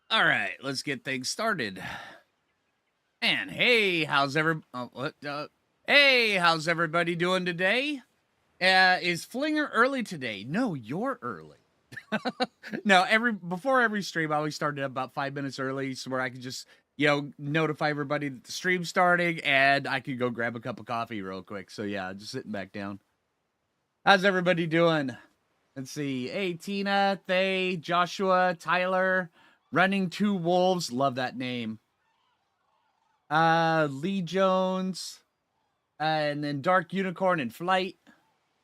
All right, let's get things started. And hey, how's how's everybody doing today? Is Phlinger early today? No, you're early. No, before every stream, I always started about 5 minutes early, so where I could just notify everybody that the stream's starting, and I could go grab a cup of coffee real quick. So yeah, just sitting back down. How's everybody doing? Let's see. Hey, Tina, Thay, Joshua, Tyler, Running Two Wolves. Love that name. Lee Jones, and then Dark Unicorn and Flight,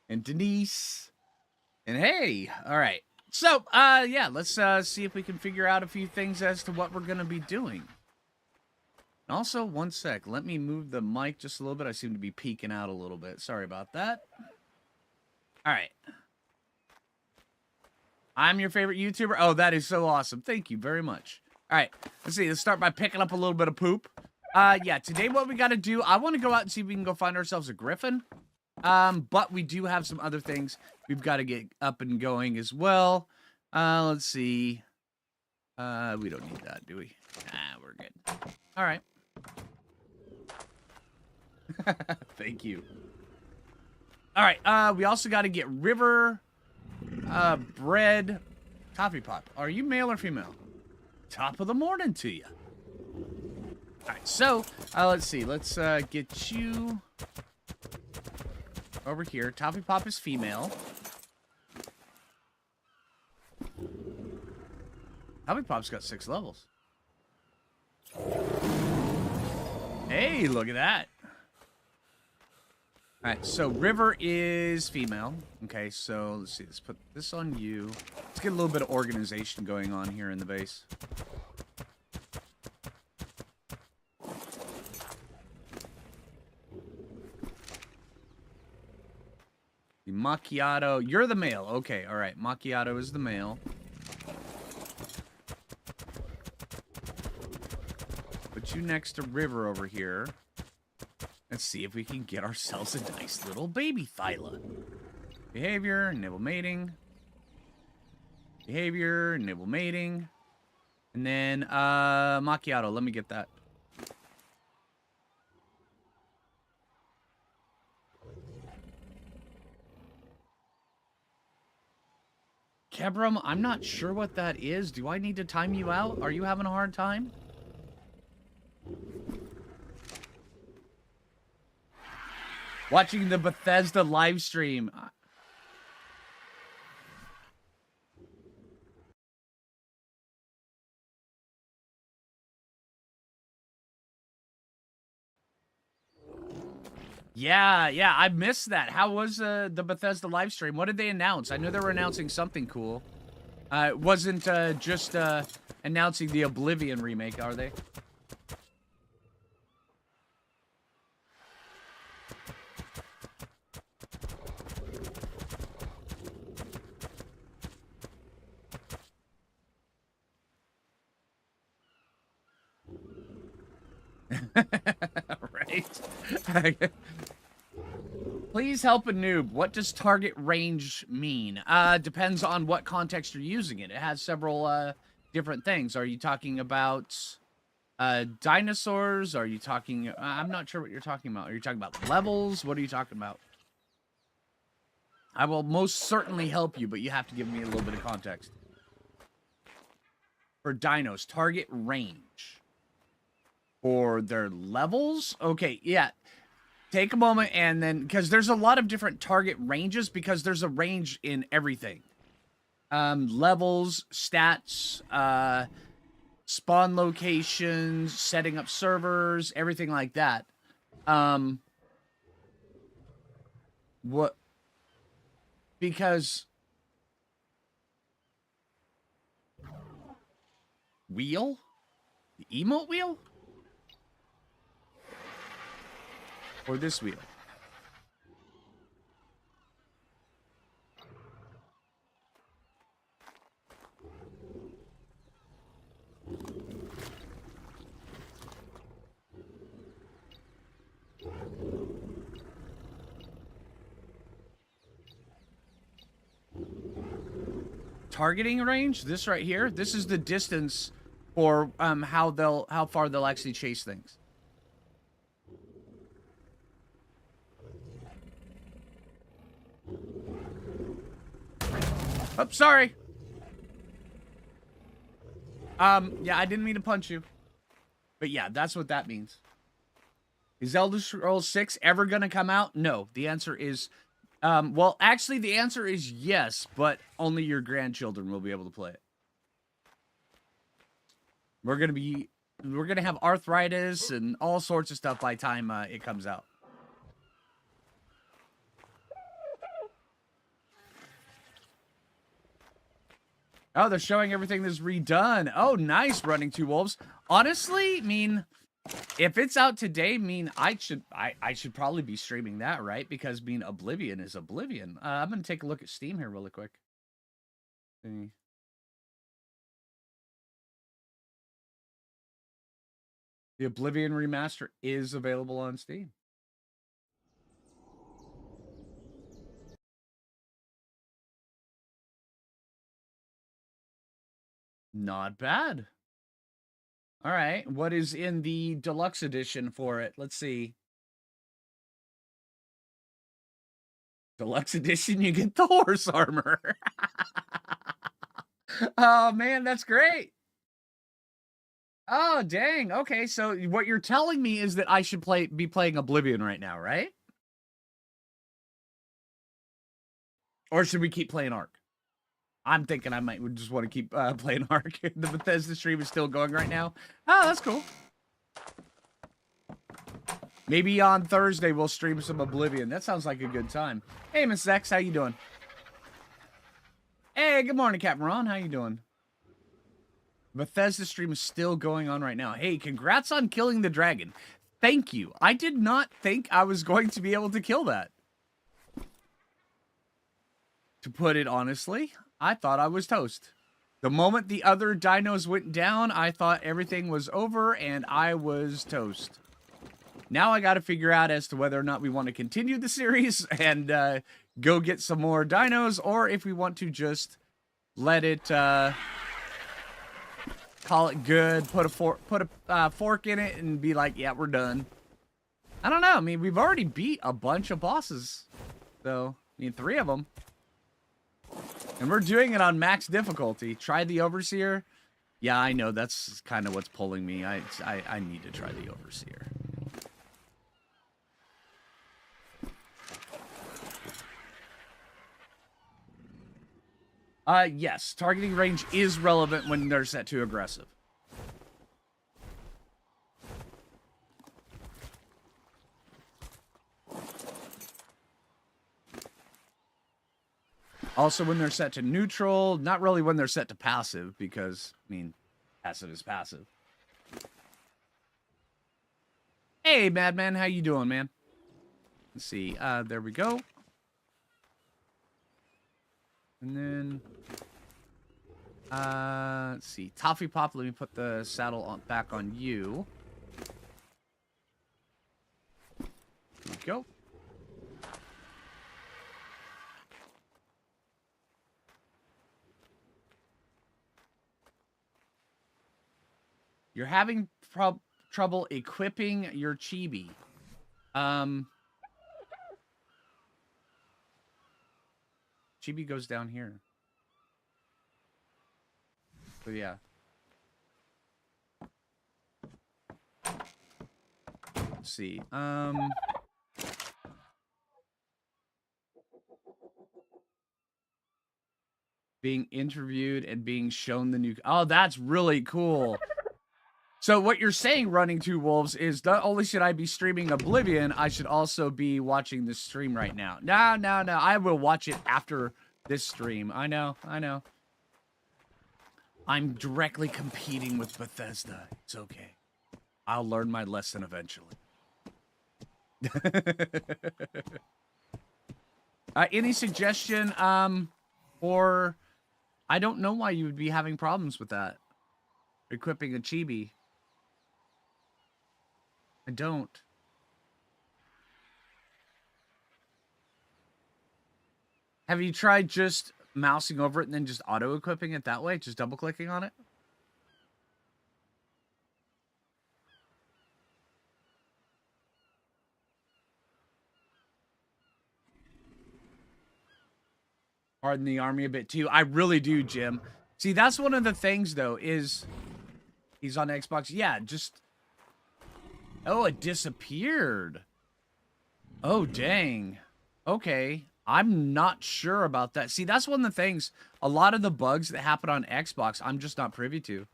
and Denise, and hey, all right. So, yeah, let's see if we can figure out a few things as to what we're gonna be doing. Also, one sec, let me move the mic just a little bit. I seem to be peeking out a little bit. Sorry about that. All right. I'm your favorite YouTuber. Oh, that is so awesome. Thank you very much. All right, let's see. Let's start by picking up a little bit of poop. Yeah, today what we got to do, I want to go out and see if we can go find ourselves a Griffin. But we do have some other things we've got to get up and going as well. Let's see. We don't need that, do we? Nah, we're good. All right. Thank you. All right, we also got to get river, bread, coffee pot. Are you male or female? Top of the morning to you. All right, so let's see. Let's get you over here. Toffee Pop is female. Toffee Pop's got 6 levels. Hey, look at that. All right, so River is female. Okay, so let's see. Let's put this on you. Let's get a little bit of organization going on here in the base. The Macchiato. You're the male. Okay, all right. Macchiato is the male. Put you next to River over here. Let's see if we can get ourselves a nice little baby Thyla. Behavior, nibble mating. Behavior, nibble mating. And then, Macchiato. Let me get that. Kebram, I'm not sure what that is. Do I need to time you out? Are you having a hard time? Watching the Bethesda live stream. Yeah, I missed that. How was the Bethesda live stream? What did they announce? I know they were announcing something cool. It wasn't just announcing the Oblivion remake, are they? Right. Please help a noob. What does target range mean? Depends on what context you're using it. It has several different things. Are you talking about dinosaurs? Are you talking... I'm not sure what you're talking about. Are you talking about levels? What are you talking about? I will most certainly help you, but you have to give me a little bit of context. For dinos, target range. For their levels? Okay, yeah. Take a moment and then... Because there's a lot of different target ranges because there's a range in everything. Levels, stats, spawn locations, setting up servers, everything like that. What... Because... Wheel? The emote wheel? Or this wheel? Targeting range? This right here? This is the distance for how far they'll actually chase things. Oh, sorry. Yeah, I didn't mean to punch you. But yeah, that's what that means. Is Elder Scrolls 6 ever going to come out? No. The answer is, well, actually, the answer is yes, but only your grandchildren will be able to play it. We're going to have arthritis and all sorts of stuff by the time it comes out. Oh, they're showing everything that's redone. Oh, nice, Running Two Wolves. Honestly, I mean, if it's out today, I mean, I should probably be streaming that, right? Because, I mean, Oblivion is Oblivion. I'm going to take a look at Steam here really quick. See. The Oblivion remaster is available on Steam. Not bad. All right. What is in the deluxe edition for it? Let's see. Deluxe edition, you get the horse armor. Oh, man, that's great. Oh, dang. Okay, so what you're telling me is that I should be playing Oblivion right now, right? Or should we keep playing Ark? I'm thinking I might just want to keep playing Ark. The Bethesda stream is still going right now. Oh, that's cool. Maybe on Thursday we'll stream some Oblivion. That sounds like a good time. Hey, Miss X, how you doing? Hey, good morning, Captain Ron. How you doing? Bethesda stream is still going on right now. Hey, congrats on killing the dragon. Thank you. I did not think I was going to be able to kill that. To put it honestly, I thought I was toast. The moment the other dinos went down, I thought everything was over and I was toast. Now I got to figure out as to whether or not we want to continue the series and go get some more dinos, or if we want to just let it call it good, put a fork in it, and be like, yeah, we're done. I don't know. I mean, we've already beat a bunch of bosses, so I mean, 3 of them, and we're doing it on max difficulty. Try the Overseer. Yeah, I know that's kind of what's pulling me. I need to try the Overseer. Yes, targeting range is relevant when they're set to aggressive. Also, when they're set to neutral, not really when they're set to passive, because, I mean, passive is passive. Hey, Madman, how you doing, man? Let's see, there we go. And then, let's see, Toffee Pop, let me put the saddle back on you. There we go. You're having trouble equipping your chibi. Chibi goes down here. So yeah. Let's see. Being interviewed and being shown the new... Oh, that's really cool. So what you're saying, Running Two Wolves, is not only should I be streaming Oblivion, I should also be watching this stream right now. No. I will watch it after this stream. I know. I'm directly competing with Bethesda. It's okay. I'll learn my lesson eventually. Any suggestion, or... I don't know why you would be having problems with that. Equipping a chibi. I don't. Have you tried just mousing over it and then just auto-equipping it that way? Just double-clicking on it? harden the army a bit too. I really do, Jim. See, that's one of the things though, is he's on Xbox. Yeah, just oh, it disappeared. Oh, dang. Okay. I'm not sure about that. See, that's one of the things, a lot of the bugs that happen on Xbox, I'm just not privy to.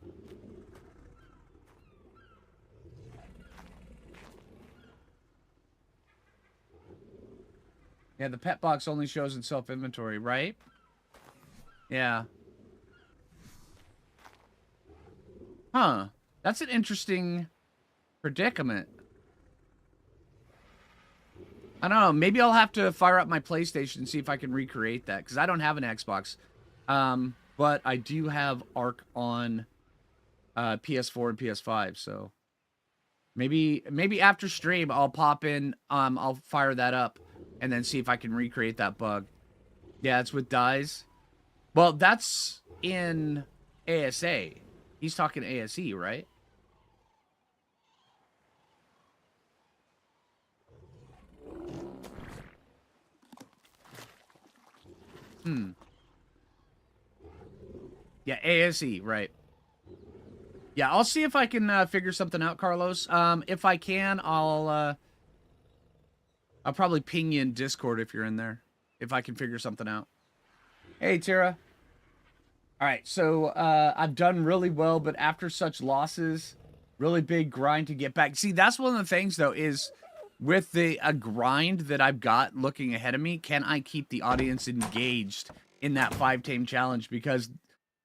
Yeah, the pet box only shows in self-inventory, right? Yeah. Huh. That's an interesting predicament. I don't know. Maybe I'll have to fire up my PlayStation and see if I can recreate that, because I don't have an Xbox. But I do have Ark on PS4 and PS5, so maybe after stream I'll pop in, I'll fire that up and then see if I can recreate that bug. Yeah, it's with dyes. Well, that's in ASA. He's talking ASE, right? Yeah, ASE, right. Yeah, I'll see if I can figure something out, Carlos. If I can, I'll probably ping you in Discord if you're in there, if I can figure something out. Hey, Tara. All right, so I've done really well, but after such losses, really big grind to get back. See, that's one of the things, though, is with the grind that I've got looking ahead of me, can I keep the audience engaged in that 5-tame challenge? Because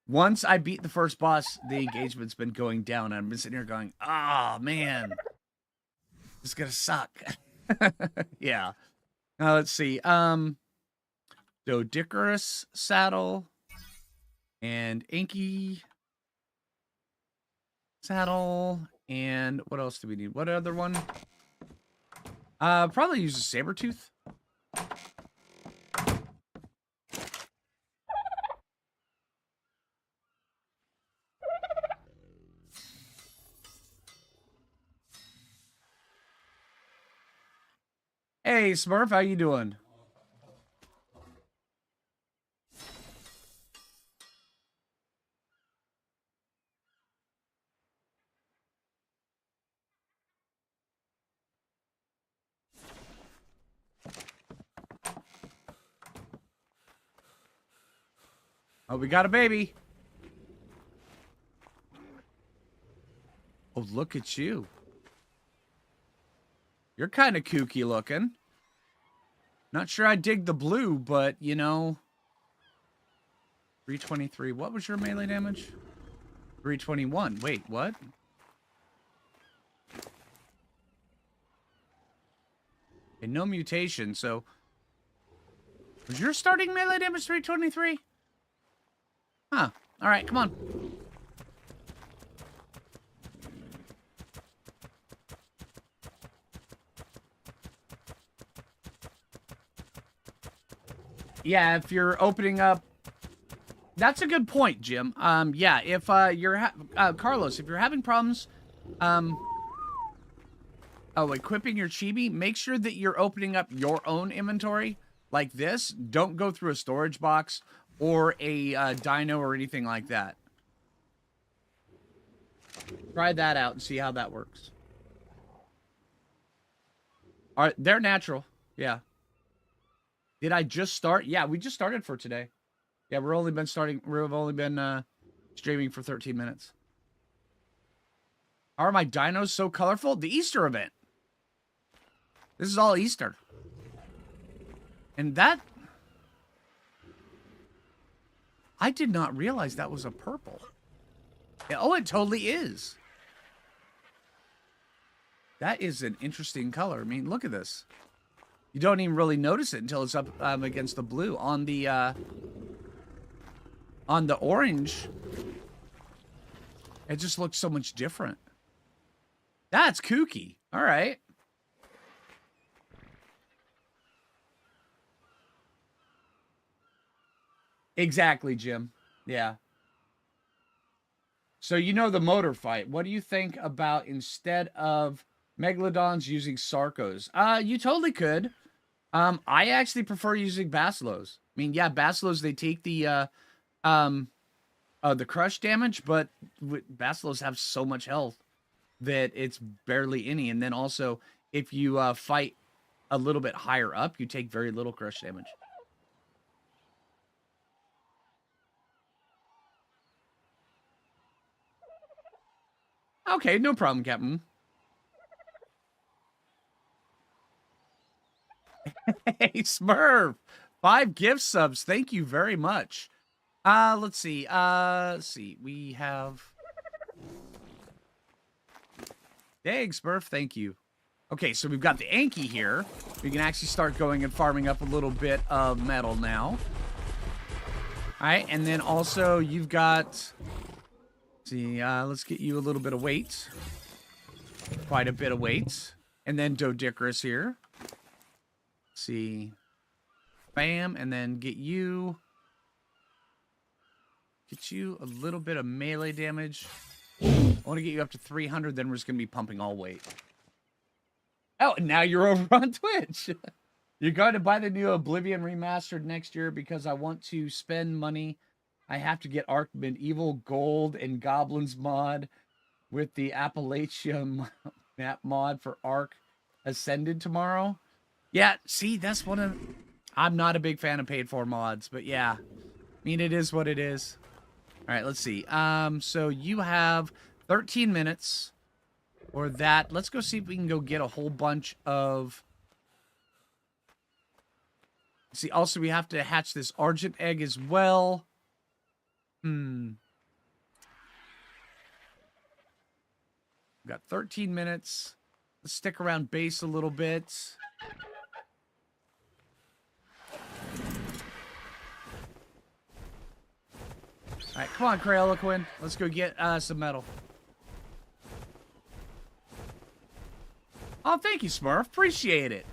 once I beat the first boss, the engagement's been going down. And I've been sitting here going, oh, man, this is going to suck. Yeah. Now, let's see. Dodicarus saddle and Inky saddle. And what else do we need? What other one? Probably use a Sabertooth. Hey, Smurf, how you doing? Oh, we got a baby. Oh, look at you. You're kind of kooky looking. Not sure I dig the blue, but, you know. 323. What was your melee damage? 321. Wait, what? And no mutation, so... Was your starting melee damage 323? Huh. Alright, come on. Yeah, if you're opening up... That's a good point, Jim. Yeah, if you're... Carlos, if you're having problems... equipping your chibi, make sure that you're opening up your own inventory like this. Don't go through a storage box or a dino or anything like that. Try that out and see how that works. All right, they're natural. Yeah. Did I just start? Yeah, we just started for today. Yeah, we've only been streaming for 13 minutes. Are my dinos so colorful? The Easter event. This is all Easter. And that... I did not realize that was a purple. Yeah, oh, it totally is. That is an interesting color. I mean, look at this. You don't even really notice it until it's up against the blue. On the orange, it just looks so much different. That's kooky. All right. Exactly, Jim. Yeah. So you know the motor fight. What do you think about instead of Megalodons using Sarcos? You totally could. I actually prefer using Basilos. I mean, yeah, Basilos, they take the crush damage, but Basilos have so much health that it's barely any. And then also, if you fight a little bit higher up, you take very little crush damage. Okay, no problem, Captain. Hey, Smurf! 5 gift subs. Thank you very much. Let's see. We have... Dang, Smurf, thank you. Okay, so we've got the Anki here. We can actually start going and farming up a little bit of metal now. Alright, and then also you've got... Let's see, let's get you a little bit of weight. Quite a bit of weight. And then Dodicarus here. Let's see. Bam, and then get you a little bit of melee damage. I want to get you up to 300, then we're just going to be pumping all weight. Oh, now you're over on Twitch. You're going to buy the new Oblivion Remastered next year because I want to spend money. I have to get Ark Medieval Gold and Goblins mod with the Appalachia map mod for Ark Ascended tomorrow. Yeah, see, that's one of... I'm not a big fan of paid for mods, but yeah. I mean, it is what it is. All right, let's see. So you have 13 minutes or that. Let's go see if we can go get a whole bunch of... See, also we have to hatch this Argent egg as well. We've got 13 minutes. Let's stick around base a little bit. All right, come on, Crayola. Let's go get some metal. Oh, thank you, Smurf. Appreciate it.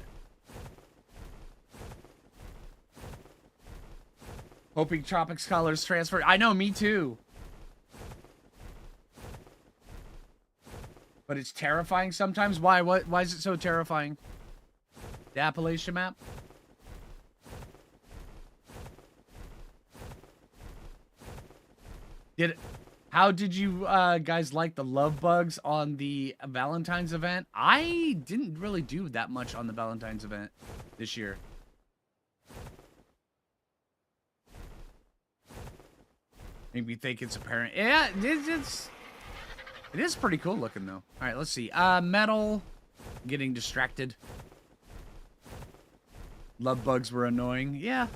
Hoping Tropics colors transfer. I know, me too. But it's terrifying sometimes. Why? Why is it so terrifying? The Appalachia map? How did you guys like the love bugs on the Valentine's event? I didn't really do that much on the Valentine's event this year. Maybe you think it's apparent. Yeah, it is pretty cool looking though. All right, let's see. Metal. Getting distracted. Love bugs were annoying. Yeah.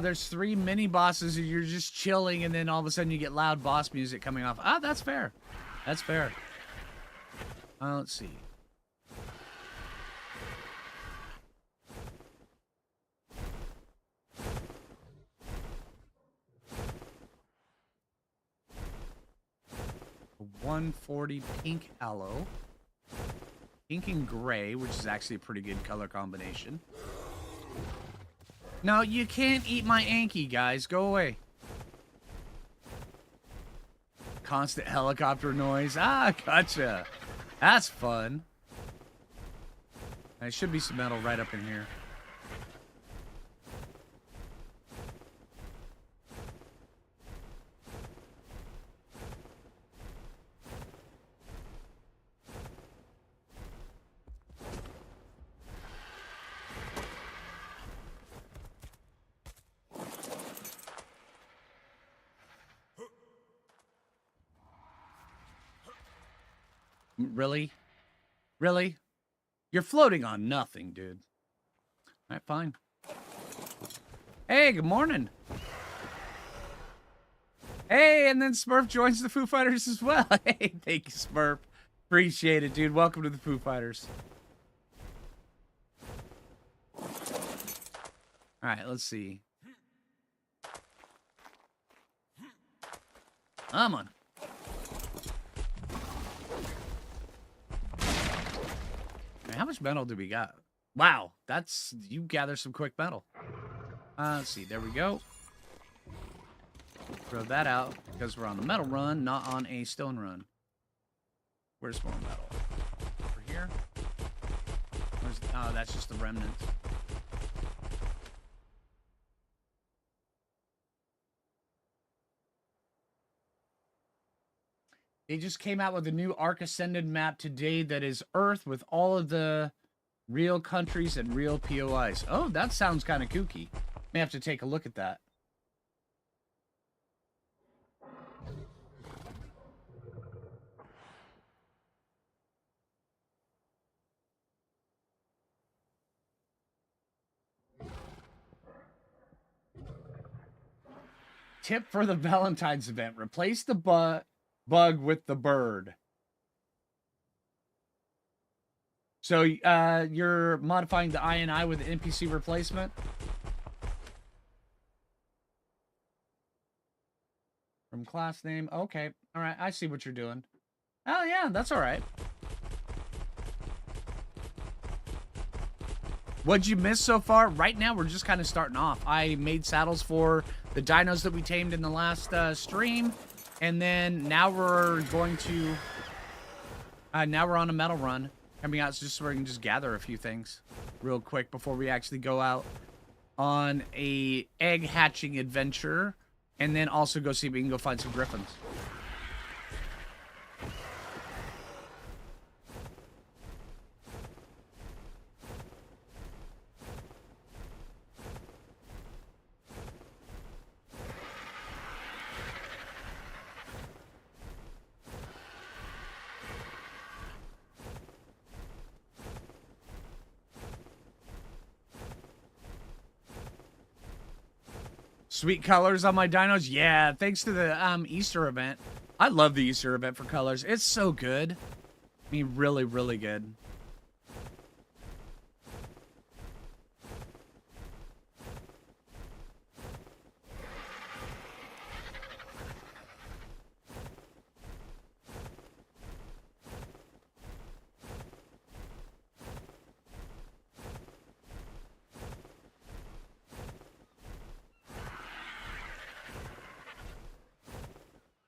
There's 3 mini bosses and you're just chilling and then all of a sudden you get loud boss music coming off. That's fair. That's fair. Let's see. A 140 pink aloe. Pink and gray, which is actually a pretty good color combination. No, you can't eat my Anki, guys. Go away. Constant helicopter noise. Gotcha. That's fun. There should be some metal right up in here. Really? Really? You're floating on nothing, dude. All right, fine. Hey, good morning. Hey, and then Smurf joins the Foo Fighters as well. Hey, thank you, Smurf. Appreciate it, dude. Welcome to the Foo Fighters. All right, let's see. Come on. How much metal do we got? Wow, you gather some quick metal. Let's see, there we go. Throw that out because we're on the metal run, not on a stone run. Where's more metal? Over here? Oh, that's just the remnants. They just came out with a new Arc Ascended map today that is Earth with all of the real countries and real POIs. Oh, that sounds kind of kooky. May have to take a look at that. Tip for the Valentine's event. Replace the bug with the bird. So you're modifying the INI with the NPC replacement? From class name. Okay. All right. I see what you're doing. Oh, yeah. That's all right. What'd you miss so far? Right now, we're just kind of starting off. I made saddles for the dinos that we tamed in the last stream. And then now we're going to... now we're on a metal run. Coming out just so we can just gather a few things real quick before we actually go out on a egg hatching adventure. And then also go see if we can go find some griffins. Sweet colors on my dinos. Yeah, thanks to the Easter event. I love the Easter event for colors. It's so good. I mean, really, really good.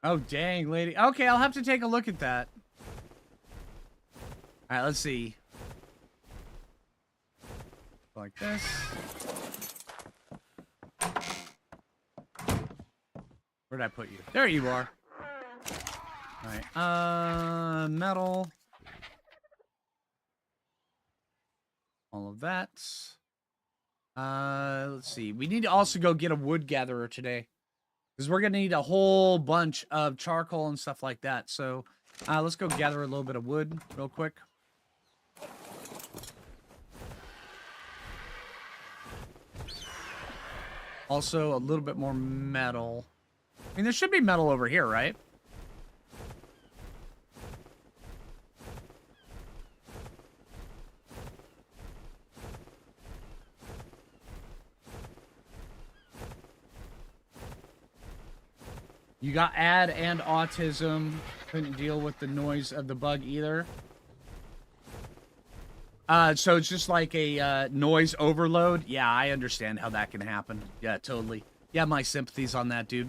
Oh, dang, lady. Okay, I'll have to take a look at that. All right, let's see. Like this. Where'd I put you? There you are. All right, metal. All of that. Let's see. We need to also go get a wood gatherer today. Because we're going to need a whole bunch of charcoal and stuff like that. So, let's go gather a little bit of wood real quick. Also, a little bit more metal. I mean, there should be metal over here, right? You got ad and autism. Couldn't deal with the noise of the bug either. So it's just like a noise overload. Yeah, I understand how that can happen. Yeah, totally. Yeah, my sympathies on that, dude.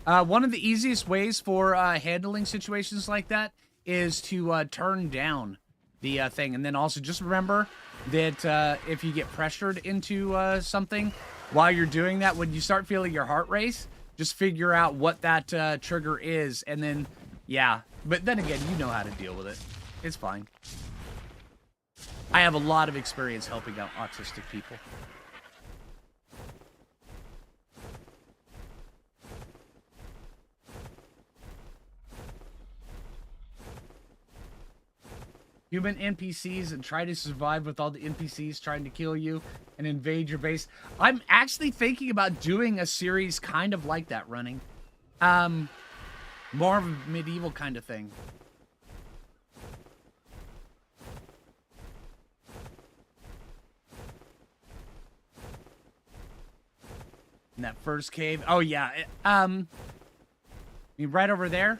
One of the easiest ways for handling situations like that is to turn down the thing. And then also just remember that if you get pressured into something while you're doing that, when you start feeling your heart race, just figure out what that trigger is, and then, yeah. But then again, you know how to deal with it. It's fine. I have a lot of experience helping out autistic people. Human NPCs and try to survive with all the NPCs trying to kill you and invade your base. I'm actually thinking about doing a series kind of like that running. More of a medieval kind of thing. In that first cave. Oh, yeah. Right over there?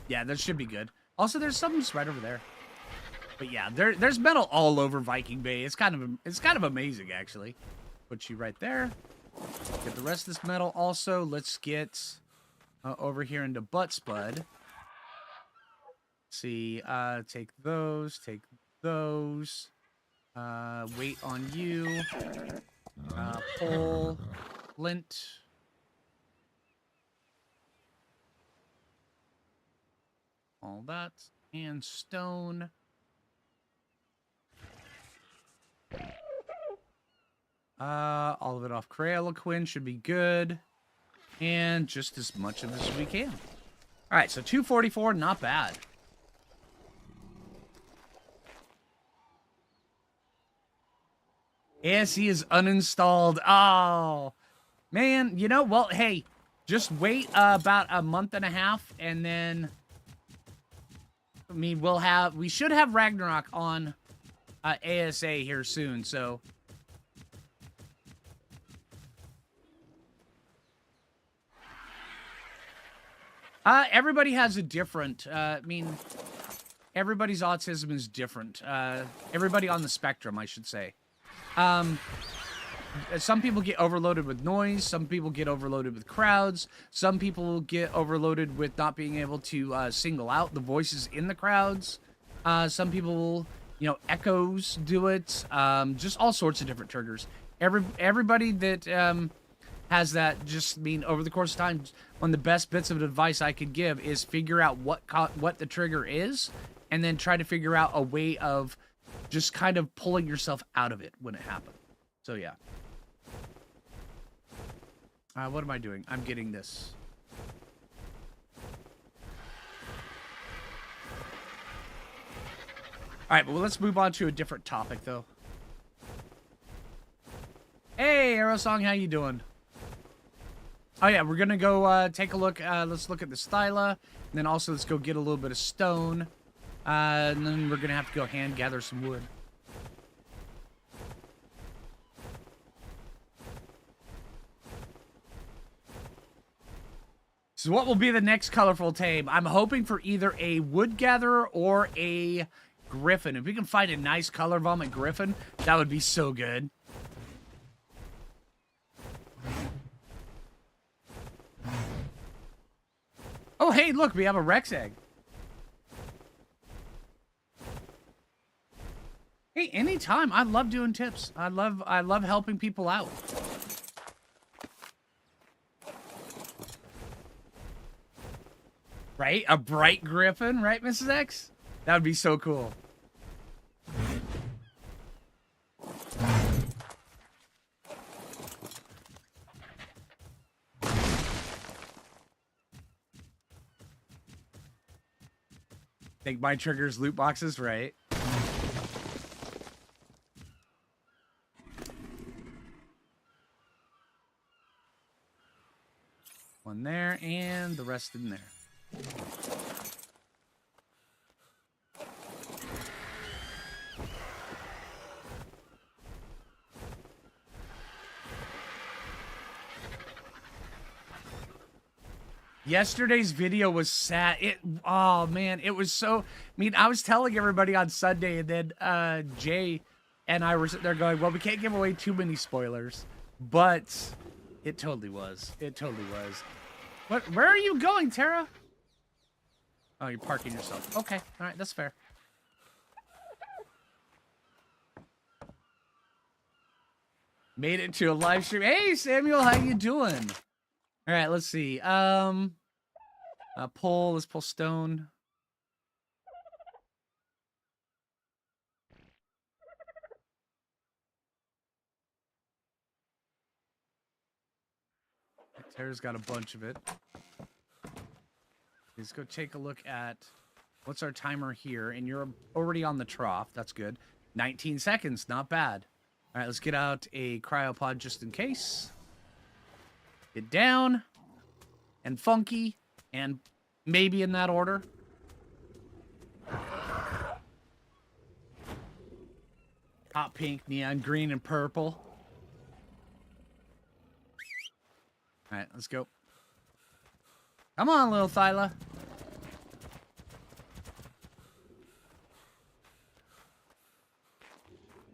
Yeah, that should be good. Also, there's something just right over there. But yeah, there's metal all over Viking Bay. It's kind of amazing, actually. Put you right there. Get the rest of this metal also. Let's get over here into Butt Spud. See, take those, wait on you, pull, flint, all that, and stone. All of it off Creoliquin should be good, and just as much of this as we can. All right, so 244, not bad. ASE is uninstalled. Oh, man. You know, well, hey, just wait about a month and a half, and then, I mean, we should have Ragnarok on ASA here soon, so. Everybody has a different, I mean, everybody's autism is different. Everybody on the spectrum, I should say. Some people get overloaded with noise. Some people get overloaded with crowds. Some people get overloaded with not being able to single out the voices in the crowds. Some people, you know, echoes do it. Just all sorts of different triggers. Everybody that has that, just mean over the course of time, one of the best bits of advice I could give is figure out what the trigger is, and then try to figure out a way of just kind of pulling yourself out of it when it happens. So, yeah. What am I doing? I'm getting this. All right, but let's move on to a different topic, though. Hey, Aerosong, how you doing? Oh, yeah, we're going to go take a look. Let's look at the styla. And then also let's go get a little bit of stone. And then we're going to have to go hand gather some wood. So what will be the next colorful tame? I'm hoping for either a wood gatherer or a Griffin. If we can find a nice color vomit Griffin, that would be so good. Oh, hey, look, we have a Rex egg. Hey, anytime. I love doing tips. I love helping people out. Right? A bright Griffin, right, Mrs. X? That would be so cool. Think my triggers loot boxes, right? One there, and the rest in there. Yesterday's video was sad. Oh man, it was so. I mean, I was telling everybody on Sunday, and then Jay and I were sitting there going, "Well, we can't give away too many spoilers," but it totally was. It totally was. What? Where are you going, Tara? Oh, you're parking yourself. Okay, all right, that's fair. Made it to a live stream. Hey, Samuel, how you doing? All right, let's see. Let's pull stone. Tara's got a bunch of it. Let's go take a look at what's our timer here, and you're already on the trough. That's good. 19 seconds, not bad. All right, let's get out a cryopod just in case. Get down, and funky, and maybe in that order. Hot pink, neon green, and purple. All right, let's go. Come on, little Thyla.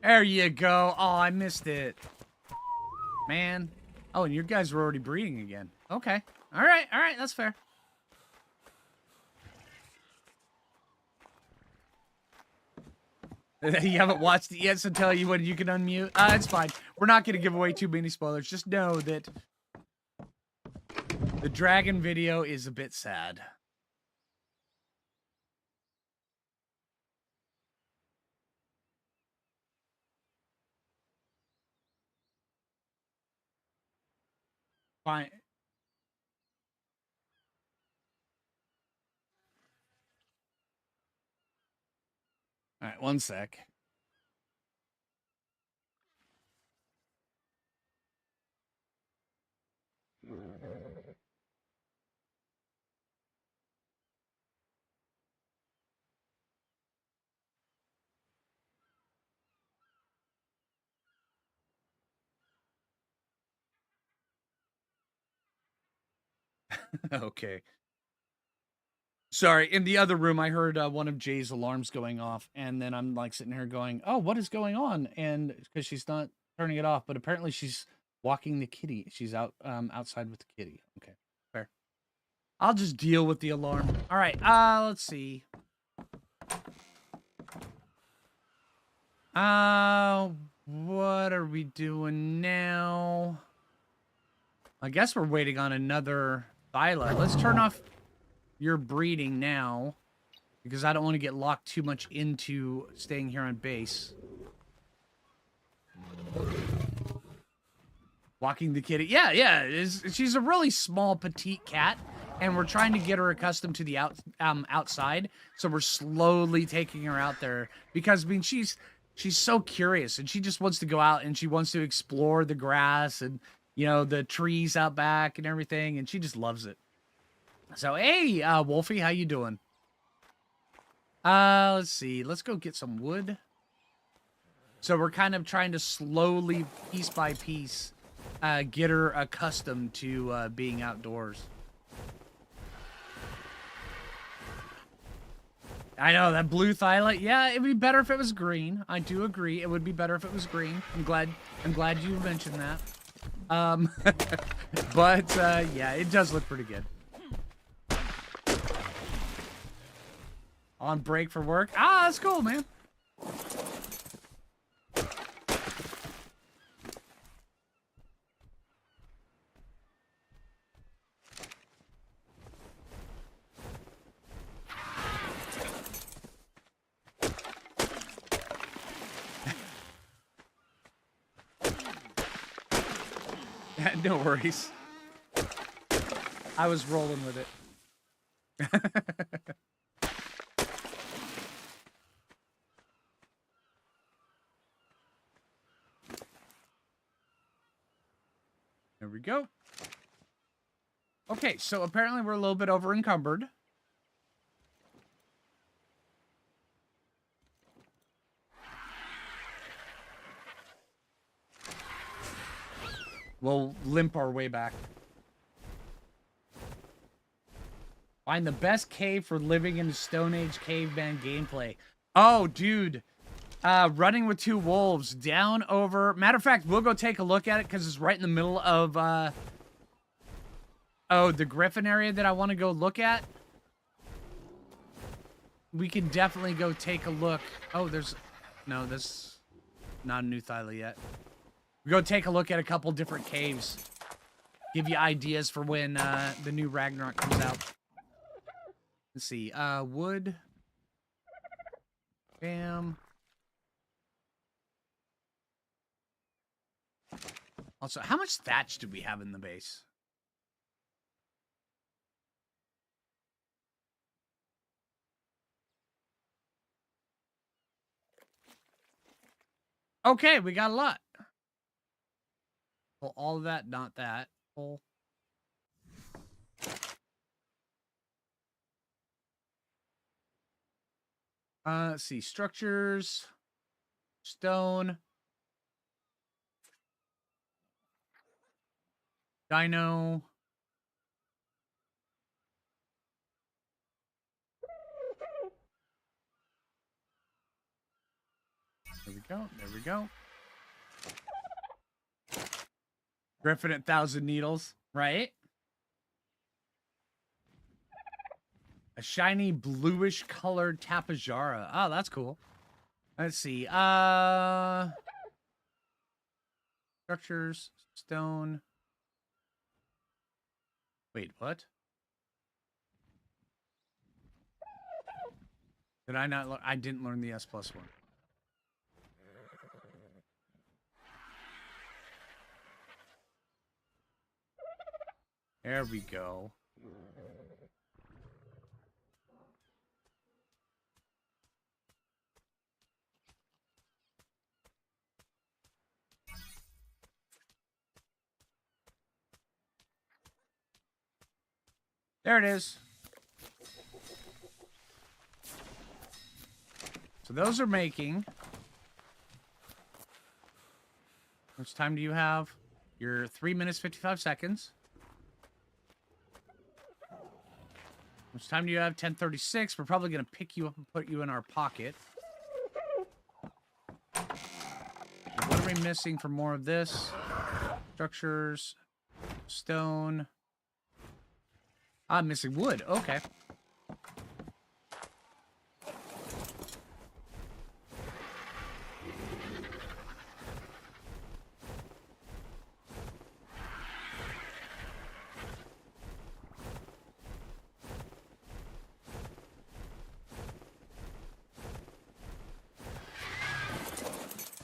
There you go. Oh, I missed it. Man. Oh, and you guys were already breeding again. Okay. All right, that's fair. You haven't watched it yet, so tell you when you can unmute. It's fine. We're not going to give away too many spoilers. Just know that the dragon video is a bit sad. Fine. All right, one sec. Okay. Sorry, in the other room, I heard one of Jay's alarms going off, and then I'm like sitting here going, "Oh, what is going on?" And because she's not turning it off, but apparently she's walking the kitty. She's outside with the kitty. Okay, fair. I'll just deal with the alarm. All right. Let's see. What are we doing now? I guess we're waiting on another Thyla. Let's turn off your breeding now, because I don't want to get locked too much into staying here on base. Walking the kitty. Yeah. She's a really small, petite cat, and we're trying to get her accustomed to the outside. So we're slowly taking her out there because, I mean, she's so curious, and she just wants to go out, and she wants to explore the grass and, you know, the trees out back and everything, and she just loves it. So, hey, Wolfie, how you doing? Let's see. Let's go get some wood. So we're kind of trying to slowly, piece by piece, get her accustomed to being outdoors. I know, that blue Thyla. Yeah, it'd be better if it was green. I do agree. It would be better if it was green. I'm glad you mentioned that. But yeah, it does look pretty good. On break for work. That's cool, man. No worries. I was rolling with it. There we go. Okay, so apparently we're a little bit over encumbered. We'll limp our way back. Find the best cave for living in Stone Age caveman gameplay. Oh, dude. Running with two wolves down over... Matter of fact, we'll go take a look at it because it's right in the middle of... Oh, the Griffin area that I want to go look at. We can definitely go take a look. Oh, there's... No, this... Not a new Thyla yet. We go take a look at a couple different caves. Give you ideas for when the new Ragnarok comes out. Let's see. Wood. Bam. Also, how much thatch do we have in the base? Okay, we got a lot. Well, all of that, not that. Full. Let's see. Structures. Stone. Dino. There we go. There we go. Griffin at 1,000 needles, right? A shiny bluish colored Tapajara. Oh, that's cool. Let's see. Structures, stone. Wait, what? Did I not? I didn't learn the S+1. There we go. There it is. So those are making. How much time do you have? You're 3 minutes, 55 seconds. How much time do you have? 10:36. We're probably going to pick you up and put you in our pocket. What are we missing for more of this? Structures. Stone. I'm missing wood. Okay.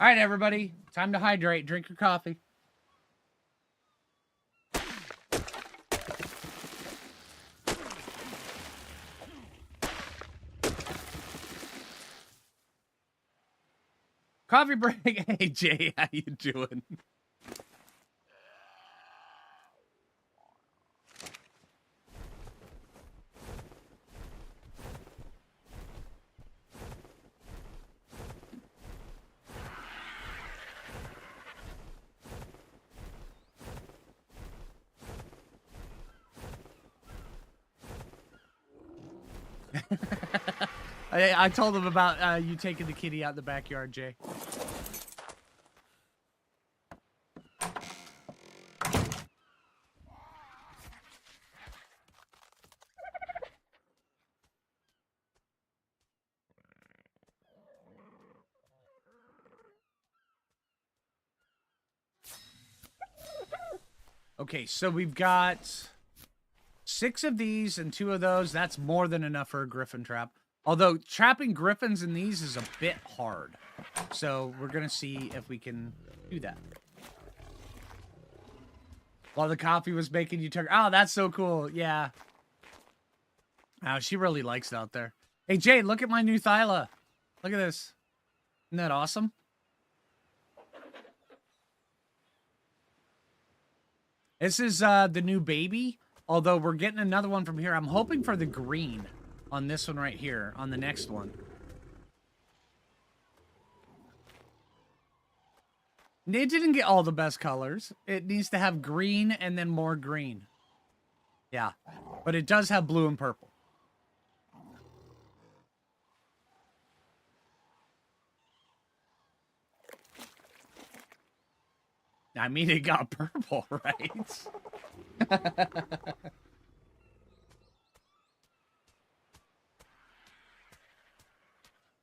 All right, everybody. Time to hydrate. Drink your coffee. Coffee break. Hey, Jay. How you doing? I told him about you taking the kitty out in the backyard, Jay. Okay, so we've got 6 of these and 2 of those. That's more than enough for a griffin trap. Although trapping griffins in these is a bit hard. So we're going to see if we can do that. While the coffee was making you turn. Oh, that's so cool. Yeah. Oh, she really likes it out there. Hey, Jay, look at my new Thyla. Look at this. Isn't that awesome? This is the new baby. Although we're getting another one from here. I'm hoping for the green on this one right here. On the next one. It didn't get all the best colors. It needs to have green and then more green. Yeah. But it does have blue and purple. I mean, it got purple, right?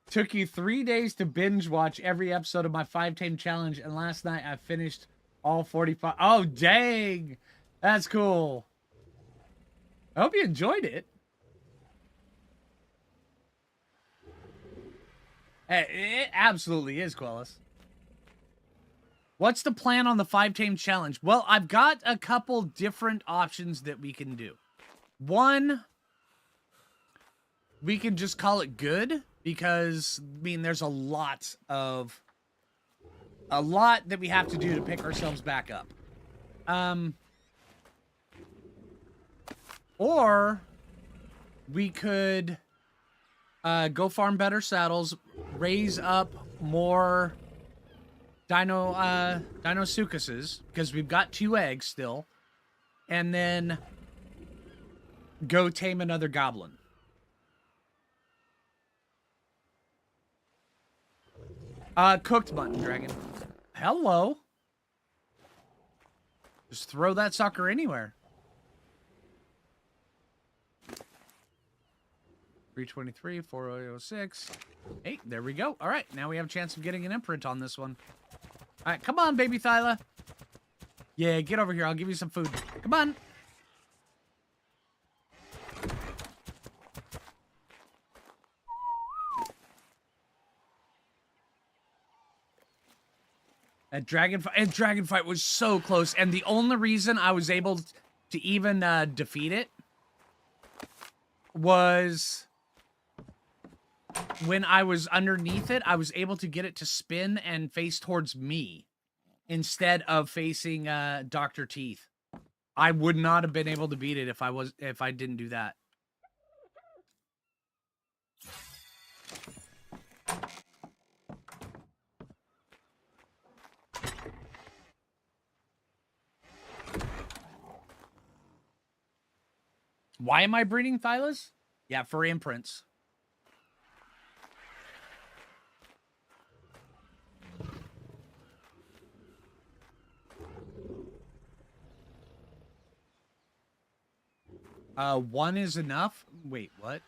Took you 3 days to binge watch every episode of my 5-Tame challenge, and last night I finished all 45. Oh, dang! That's cool. I hope you enjoyed it. It absolutely is, Quellis. What's the plan on the 5-Tame challenge? Well, I've got a couple different options that we can do. One, we can just call it good because, I mean, there's a lot that we have to do to pick ourselves back up. Or we could go farm better saddles, raise up more Dinosuchuses, because we've got 2 eggs still, and then go tame another goblin. Cooked mutton dragon. Hello. Just throw that sucker anywhere. 323, 4006. Hey, there we go. All right, now we have a chance of getting an imprint on this one. All right, come on, baby Thyla. Yeah, get over here. I'll give you some food. Come on. That dragon fight was so close, and the only reason I was able to even defeat it was when I was underneath it. I was able to get it to spin and face towards me instead of facing Dr. Teeth. I would not have been able to beat it if I didn't do that. Why am I breeding Thylas? Yeah, for imprints. One is enough? Wait, what?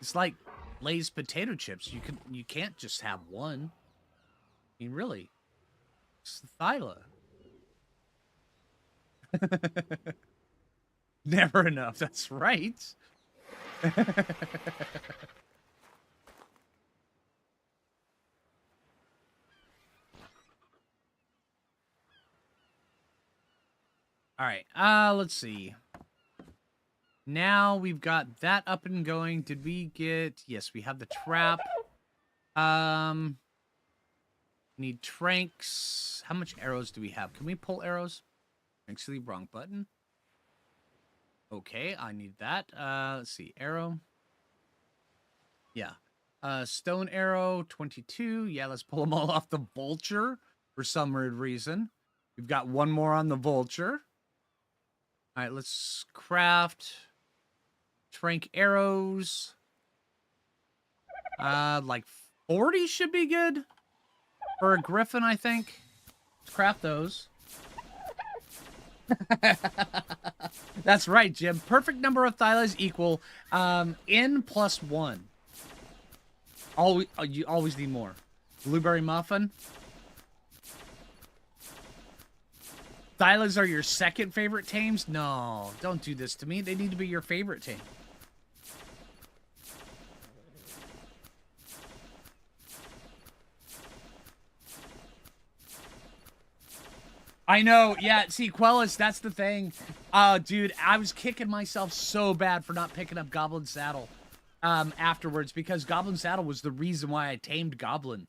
It's like Lay's potato chips. You can't just have one. I mean, really. It's Thyla. Never enough. That's right. All right. Let's see. Now we've got that up and going. Did we get... Yes, we have the trap. Need tranks. How much arrows do we have? Can we pull arrows? Thanks to the wrong button. Okay, I need that. Let's see. Arrow. Yeah. Stone arrow, 22. Yeah, let's pull them all off the vulture for some weird reason. We've got one more on the vulture. All right, let's craft trank arrows. Like 40 should be good for a Griffin, I think. Let's craft those. That's right, Jim. Perfect number of Thylas equal N plus 1. You always need more. Blueberry muffin. Thylas are your second favorite tames? No, don't do this to me. They need to be your favorite tame. I know, yeah, see, Quellis, that's the thing. Dude, I was kicking myself so bad for not picking up Goblin Saddle afterwards, because Goblin Saddle was the reason why I tamed Goblin.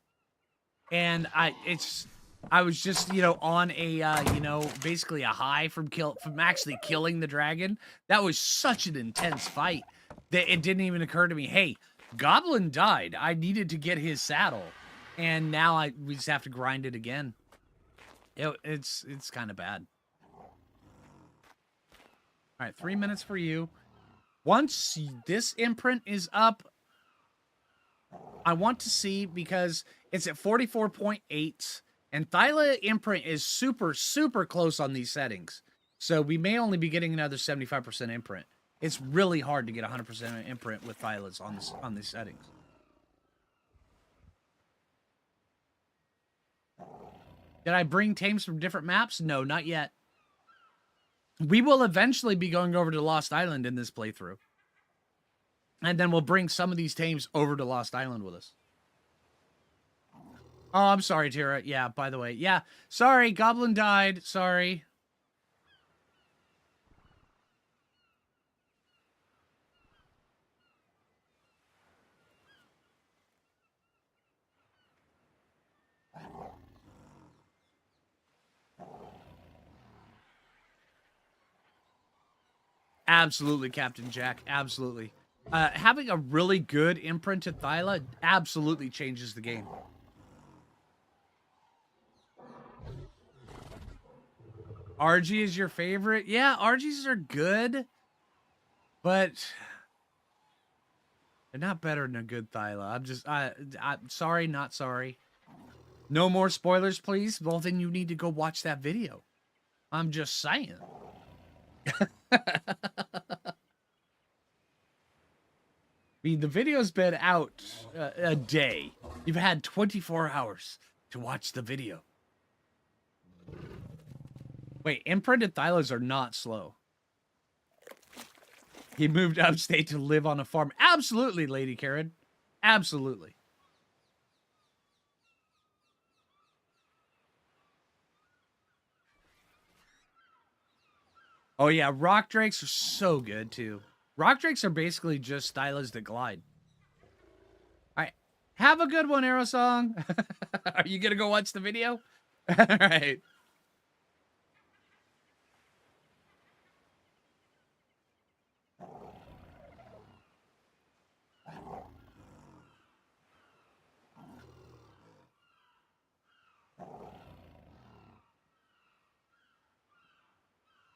And I was just, on a, basically a high from actually killing the dragon. That was such an intense fight that it didn't even occur to me, hey, Goblin died. I needed to get his saddle. And now we just have to grind it again. It's kind of bad. All right, 3 minutes for you. Once this imprint is up, I want to see, because it's at 44.8, and Thyla imprint is super, super close on these settings. So we may only be getting another 75% imprint. It's really hard to get 100% imprint with Thylas on these settings. Did I bring tames from different maps? No, not yet. We will eventually be going over to Lost Island in this playthrough. And then we'll bring some of these tames over to Lost Island with us. Oh, I'm sorry, Tira. Yeah, by the way. Yeah, sorry, Goblin died. Sorry. Absolutely, Captain Jack. Absolutely. Having a really good imprinted Thyla absolutely changes the game. RG is your favorite? Yeah, RGs are good, but they're not better than a good Thyla. I'm sorry, not sorry. No more spoilers, please. Well, then you need to go watch that video. I'm just saying. I mean, the video's been out a day. You've had 24 hours to watch the video. Wait, imprinted thylas are not slow. He moved upstate to live on a farm. Absolutely, Lady Karen. Absolutely. Oh, yeah. Rock drakes are so good, too. Rock drakes are basically just thylas that glide. All right. Have a good one, Aerosong. Are you going to go watch the video? All right.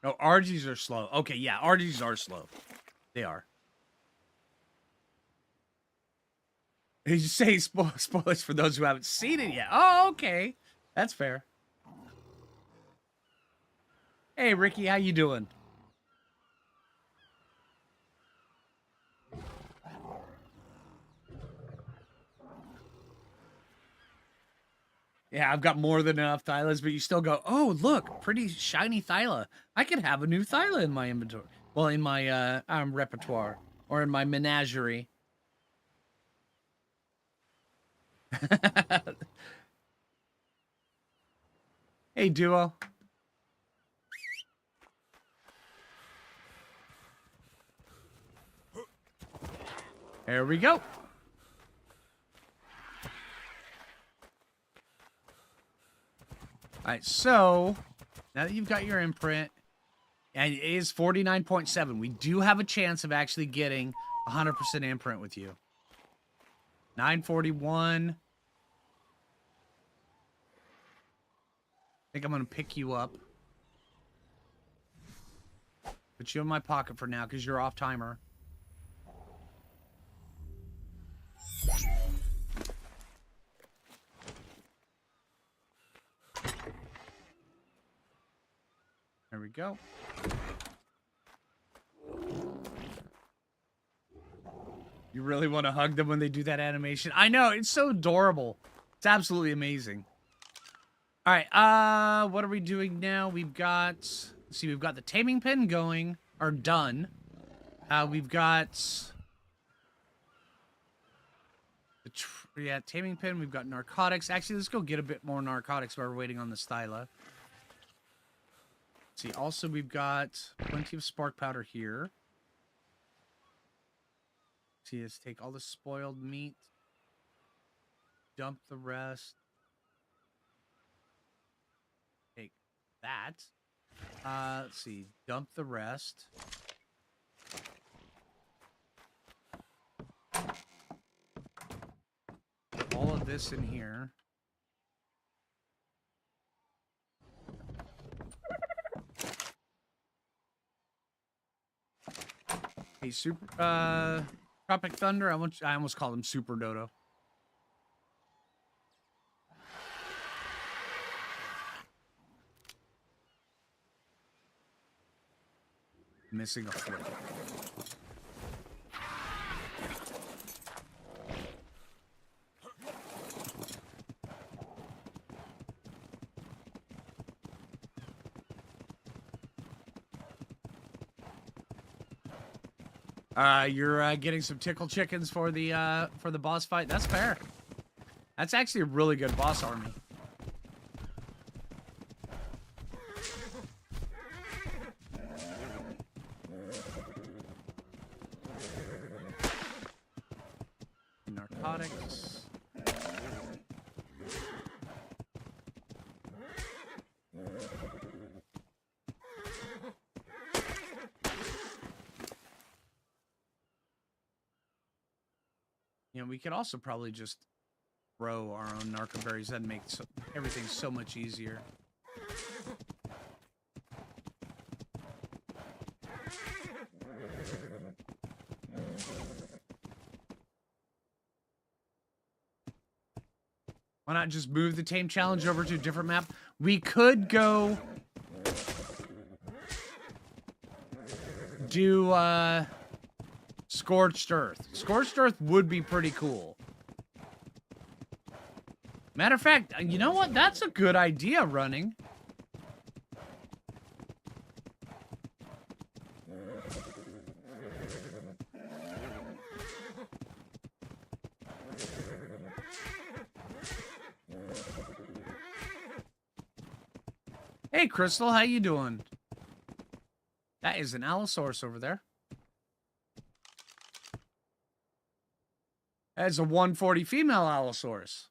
No, RGs are slow. Okay, yeah, RGs are slow. They are. Did you say spoilers for those who haven't seen it yet? Oh, okay. That's fair. Hey, Ricky, how you doing? Yeah, I've got more than enough Thylas, but you still go, oh, look, pretty shiny Thyla. I could have a new Thyla in my inventory. Well, in my repertoire or in my menagerie. Hey, Duo. There we go. All right, so now that you've got your imprint, and it is 49.7, we do have a chance of actually getting 100% imprint with you. 941. I think I'm going to pick you up. Put you in my pocket for now because you're off timer. There we go. You really want to hug them when they do that animation? I know, it's so adorable. It's absolutely amazing. All right, what are we doing now? We've got, let's see, we've got the taming pin going, or done. We've got the taming pin. We've got narcotics. Actually, let's go get a bit more narcotics while we're waiting on the styla. See, also we've got plenty of spark powder here. See, let's take all the spoiled meat, dump the rest. Take that. Let's see, dump the rest. All of this in here. Hey, super, Tropic Thunder. I almost called him Super Dodo. Missing a flip. You're getting some tickle chickens for the boss fight. That's fair. That's actually a really good boss army. Narcotics. You know, we could also probably just grow our own narco berries. That'd make everything so much easier. Why not just move the tame challenge over to a different map? We could go do Scorched Earth. Scorched Earth would be pretty cool. Matter of fact, you know what? That's a good idea, running. Hey, Crystal, how you doing? That is an Allosaurus over there. That is a 140 female Allosaurus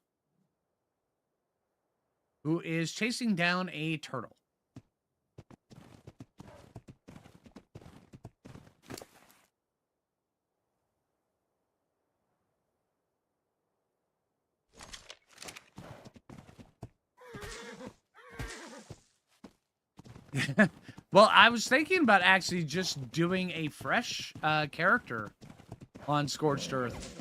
who is chasing down a turtle. Well, I was thinking about actually just doing a fresh character on Scorched Earth.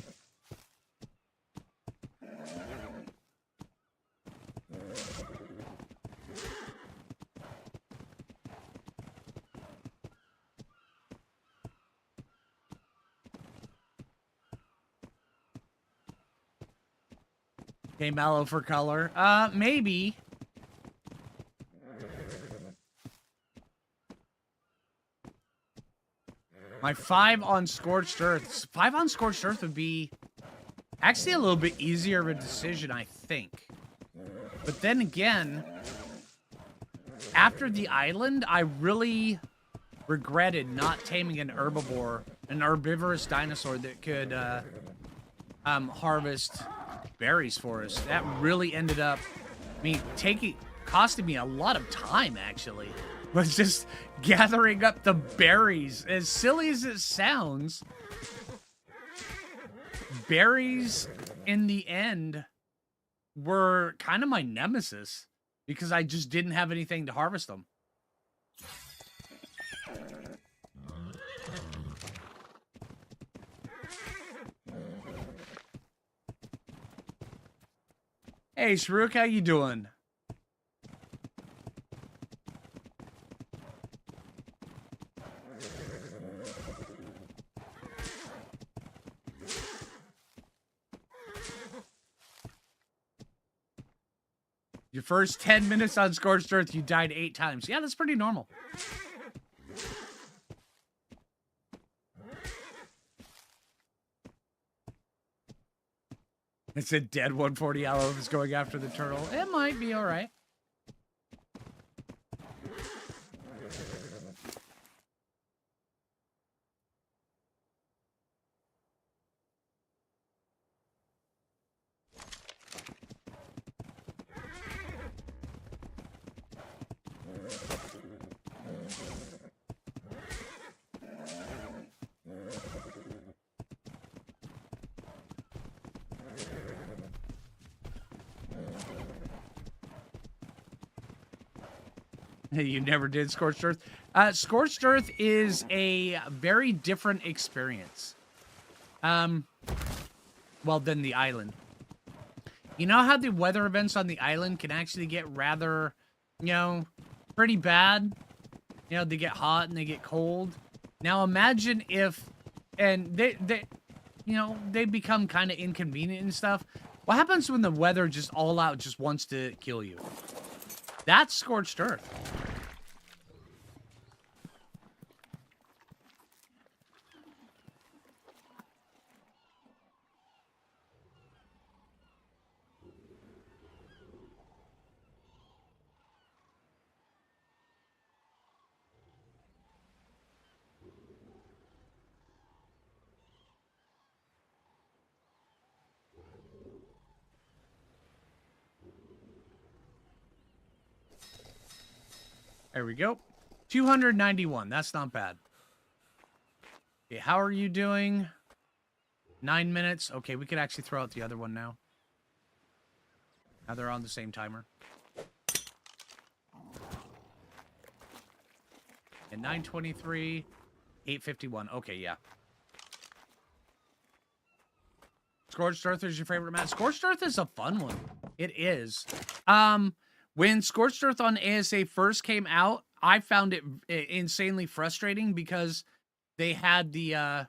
Okay, mellow for color. Maybe. My 5 on Scorched Earth. 5 on Scorched Earth would be actually a little bit easier of a decision, I think. But then again, after the island, I really regretted not taming an herbivore, an herbivorous dinosaur that could harvest berries for us. That really ended up, costing me a lot of time, actually. Was just gathering up the berries. As silly as it sounds, berries in the end were kind of my nemesis because I just didn't have anything to harvest them. Hey, Shruk, how you doing? Your first 10 minutes on Scorched Earth, you died 8 times. Yeah, that's pretty normal. It's a dead 140 aloe if it's going after the turtle. It might be all right. You never did Scorched Earth? Scorched Earth is a very different experience. Well, than the island. You know how the weather events on the island can actually get rather, pretty bad? They get hot and they get cold. Now imagine if, and they become kind of inconvenient and stuff. What happens when the weather just all out just wants to kill you? That's Scorched Earth. There we go. 291. That's not bad. Okay, how are you doing? 9 minutes. Okay, we could actually throw out the other one now. Now they're on the same timer. And 923, 851. Okay, yeah. Scorched Earth is your favorite map. Scorched Earth is a fun one. It is. When Scorched Earth on ASA first came out, I found it insanely frustrating because they had the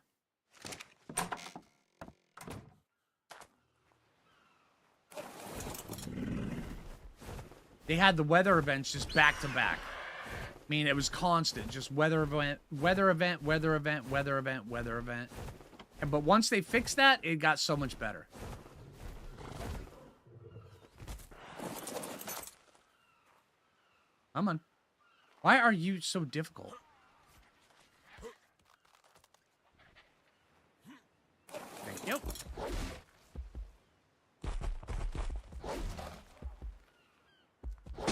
weather events just back to back. I mean, it was constant, just weather event, weather event, weather event, weather event, weather event. But once they fixed that, it got so much better. Come on. Why are you so difficult? Thank you.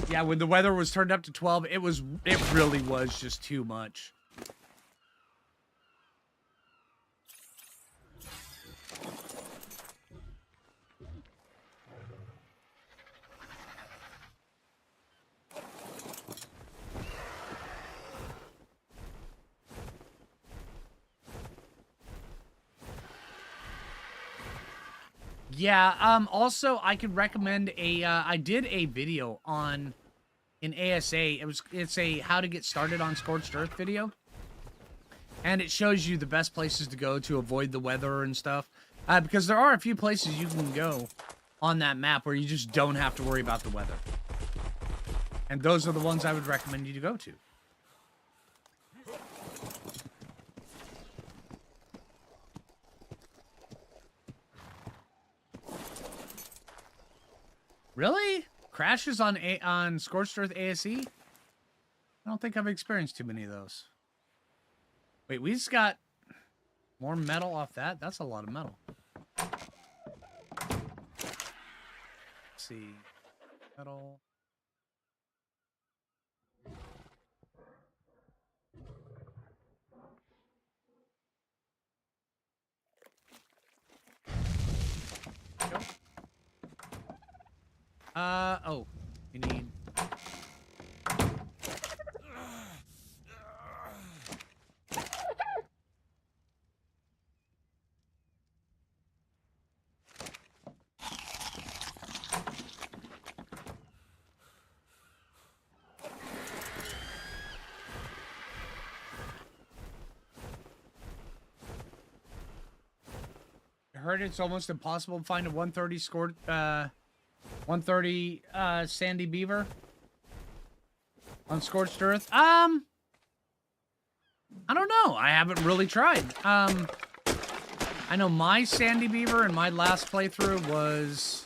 Yeah, when the weather was turned up to 12, it really was just too much. Yeah, also I could recommend I did a video on an ASA. It's a how to get started on Scorched Earth video. And it shows you the best places to go to avoid the weather and stuff. Because there are a few places you can go on that map where you just don't have to worry about the weather. And those are the ones I would recommend you to go to. Really? Crashes on Scorched Earth ASE? I don't think I've experienced too many of those. Wait, we just got more metal off that? That's a lot of metal. Let's see. Metal. Oh, you need... I heard it's almost impossible to find a 130 scored, 130 Sandy Beaver on Scorched Earth. I don't know. I haven't really tried. I know my Sandy Beaver in my last playthrough was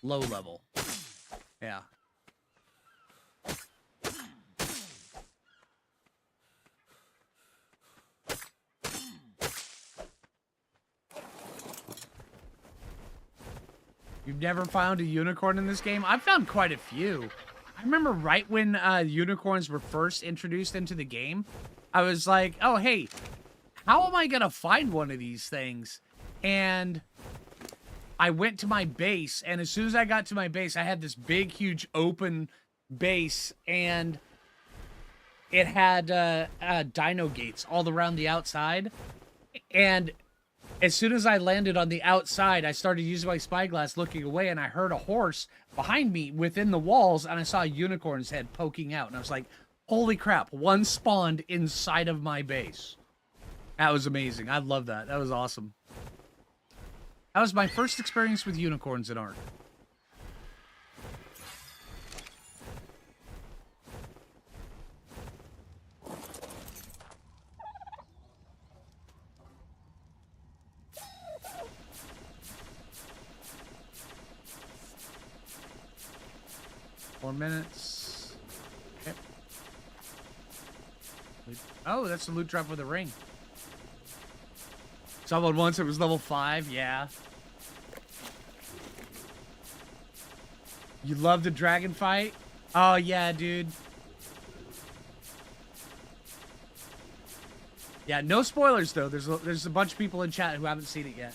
low level. Yeah. You've never found a unicorn in this game? I've found quite a few. I remember right when unicorns were first introduced into the game, I was like, oh, hey, how am I going to find one of these things? And I went to my base, and as soon as I got to my base, I had this big, huge open base, and it had dino gates all around the outside. And as soon as I landed on the outside, I started using my spyglass looking away, and I heard a horse behind me within the walls, and I saw a unicorn's head poking out. And I was like, holy crap, one spawned inside of my base. That was amazing. I love that. That was awesome. That was my first experience with unicorns in Ark. Four minutes. Okay. Oh, that's the loot drop with a ring. Someone once it was level 5, yeah. You love the dragon fight? Oh yeah, dude. Yeah, no spoilers though. There's a bunch of people in chat who haven't seen it yet.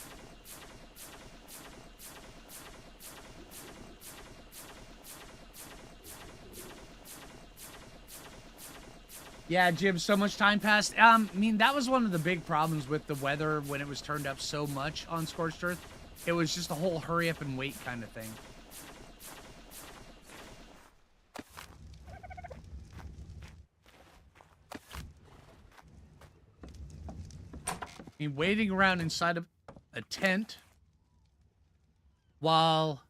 Yeah, Jim, so much time passed. I mean, that was one of the big problems with the weather when it was turned up so much on Scorched Earth. It was just a whole hurry up and wait kind of thing. mean, waiting around inside of a tent while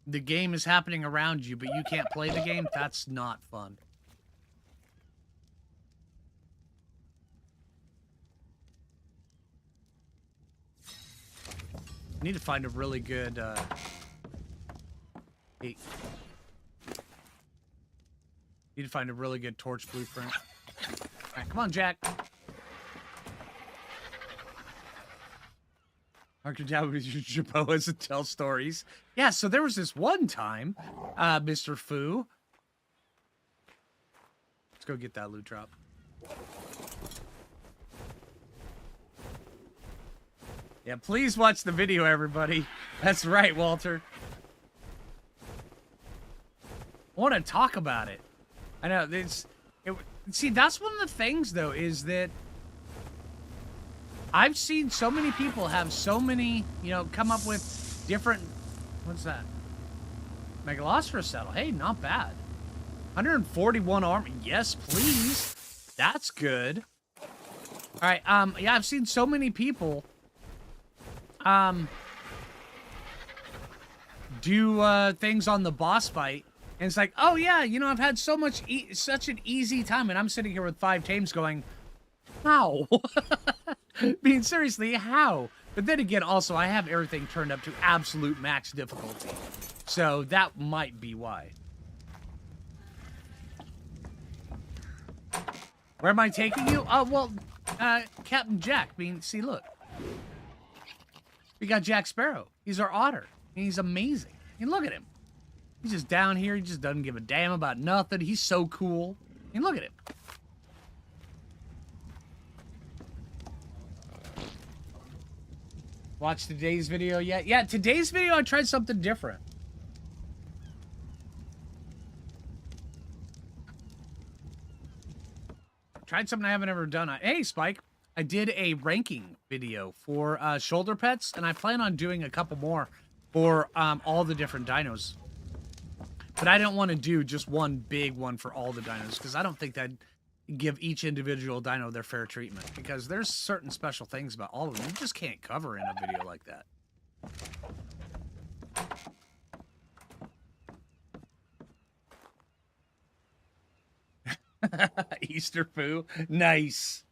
the game is happening around you, but you can't play the game, that's not fun. I need to find a really good, Need to find a really good torch blueprint. Alright, come on, Jack. Our job with Japoas and tell stories. Yeah, so there was this one time, Mr. Phoo. Let's go get that loot drop. Yeah, please watch the video, everybody. That's right, Walter. I want to talk about it. I know, see, that's one of the things, though, is that I've seen so many people have so many, you know, come up with different... What's that? Megalosaurus saddle. Hey, not bad. 141 armor. Yes, please. That's good. All right, yeah, I've seen so many people do things on the boss fight, and it's like, oh yeah, you know, I've had so much such an easy time, and I'm sitting here with 5 tames going, how? I mean, seriously, how? But then again, also, I have everything turned up to absolute max difficulty, so that might be why. Where am I taking you? Oh, well, Captain Jack. I mean, see, look. We got Jack Sparrow. He's our otter. And he's amazing. I mean, look at him. He's just down here. He just doesn't give a damn about nothing. He's so cool. I mean, look at him. Watch today's video yet? Yeah, today's video, I tried something different. Tried something I haven't ever done. Hey, Spike. I did a ranking video for shoulder pets, and I plan on doing a couple more for all the different dinos. But I don't want to do just one big one for all the dinos, because I don't think that'd give each individual dino their fair treatment, because there's certain special things about all of them you just can't cover in a video like that. Easter Phoo. Nice.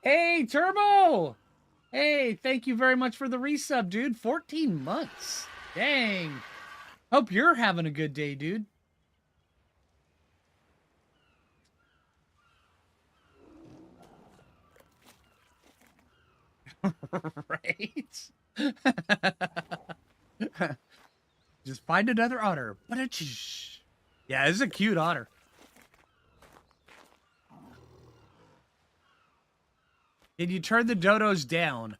Hey, Turbo! Hey, thank you very much for the resub, dude. 14 months. Dang. Hope you're having a good day, dude. Right? Just find another otter. Yeah, this is a cute otter. Can you turn the dodos down?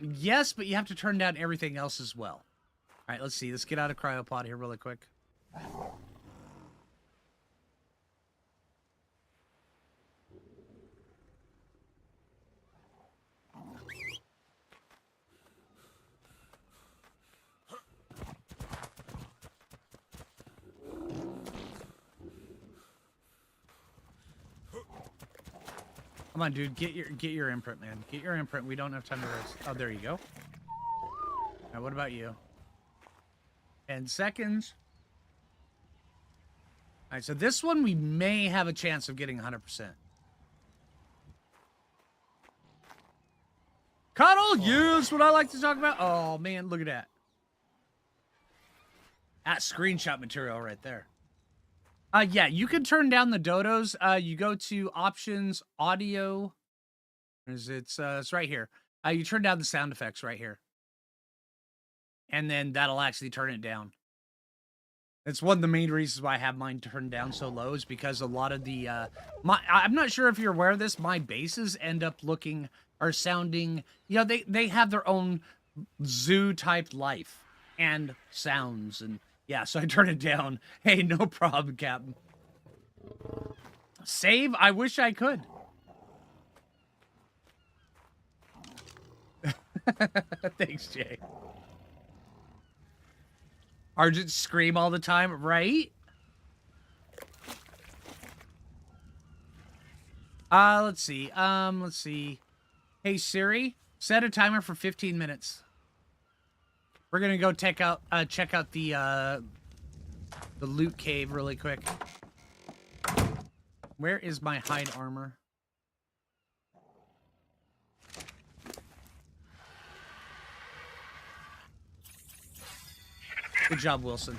Yes, but you have to turn down everything else as well. All right, let's see. Let's get out of cryopod here really quick. Come on, dude. Get your imprint, man. Get your imprint. We don't have time to race. Oh, there you go. All right, what about you? 10 seconds. All right, so this one we may have a chance of getting 100%. Cuddle, use what I like to talk about. Oh, man, look at that. That's screenshot material right there. Yeah, you can turn down the dodos. You go to options, audio. It's right here. You turn down the sound effects right here. And then that'll actually turn it down. That's one of the main reasons why I have mine turned down so low, is because a lot of the, I'm not sure if you're aware of this, my basses end up looking, or sounding, you know, they have their own zoo-type life and sounds, and yeah, so I turn it down. Hey, no problem, Captain. Save? I wish I could. Thanks, Jay. Argent scream all the time, right? Let's see. Let's see. Hey Siri, set a timer for 15 minutes. We're gonna go check out the loot cave really quick. Where is my hide armor? Good job, Wilson.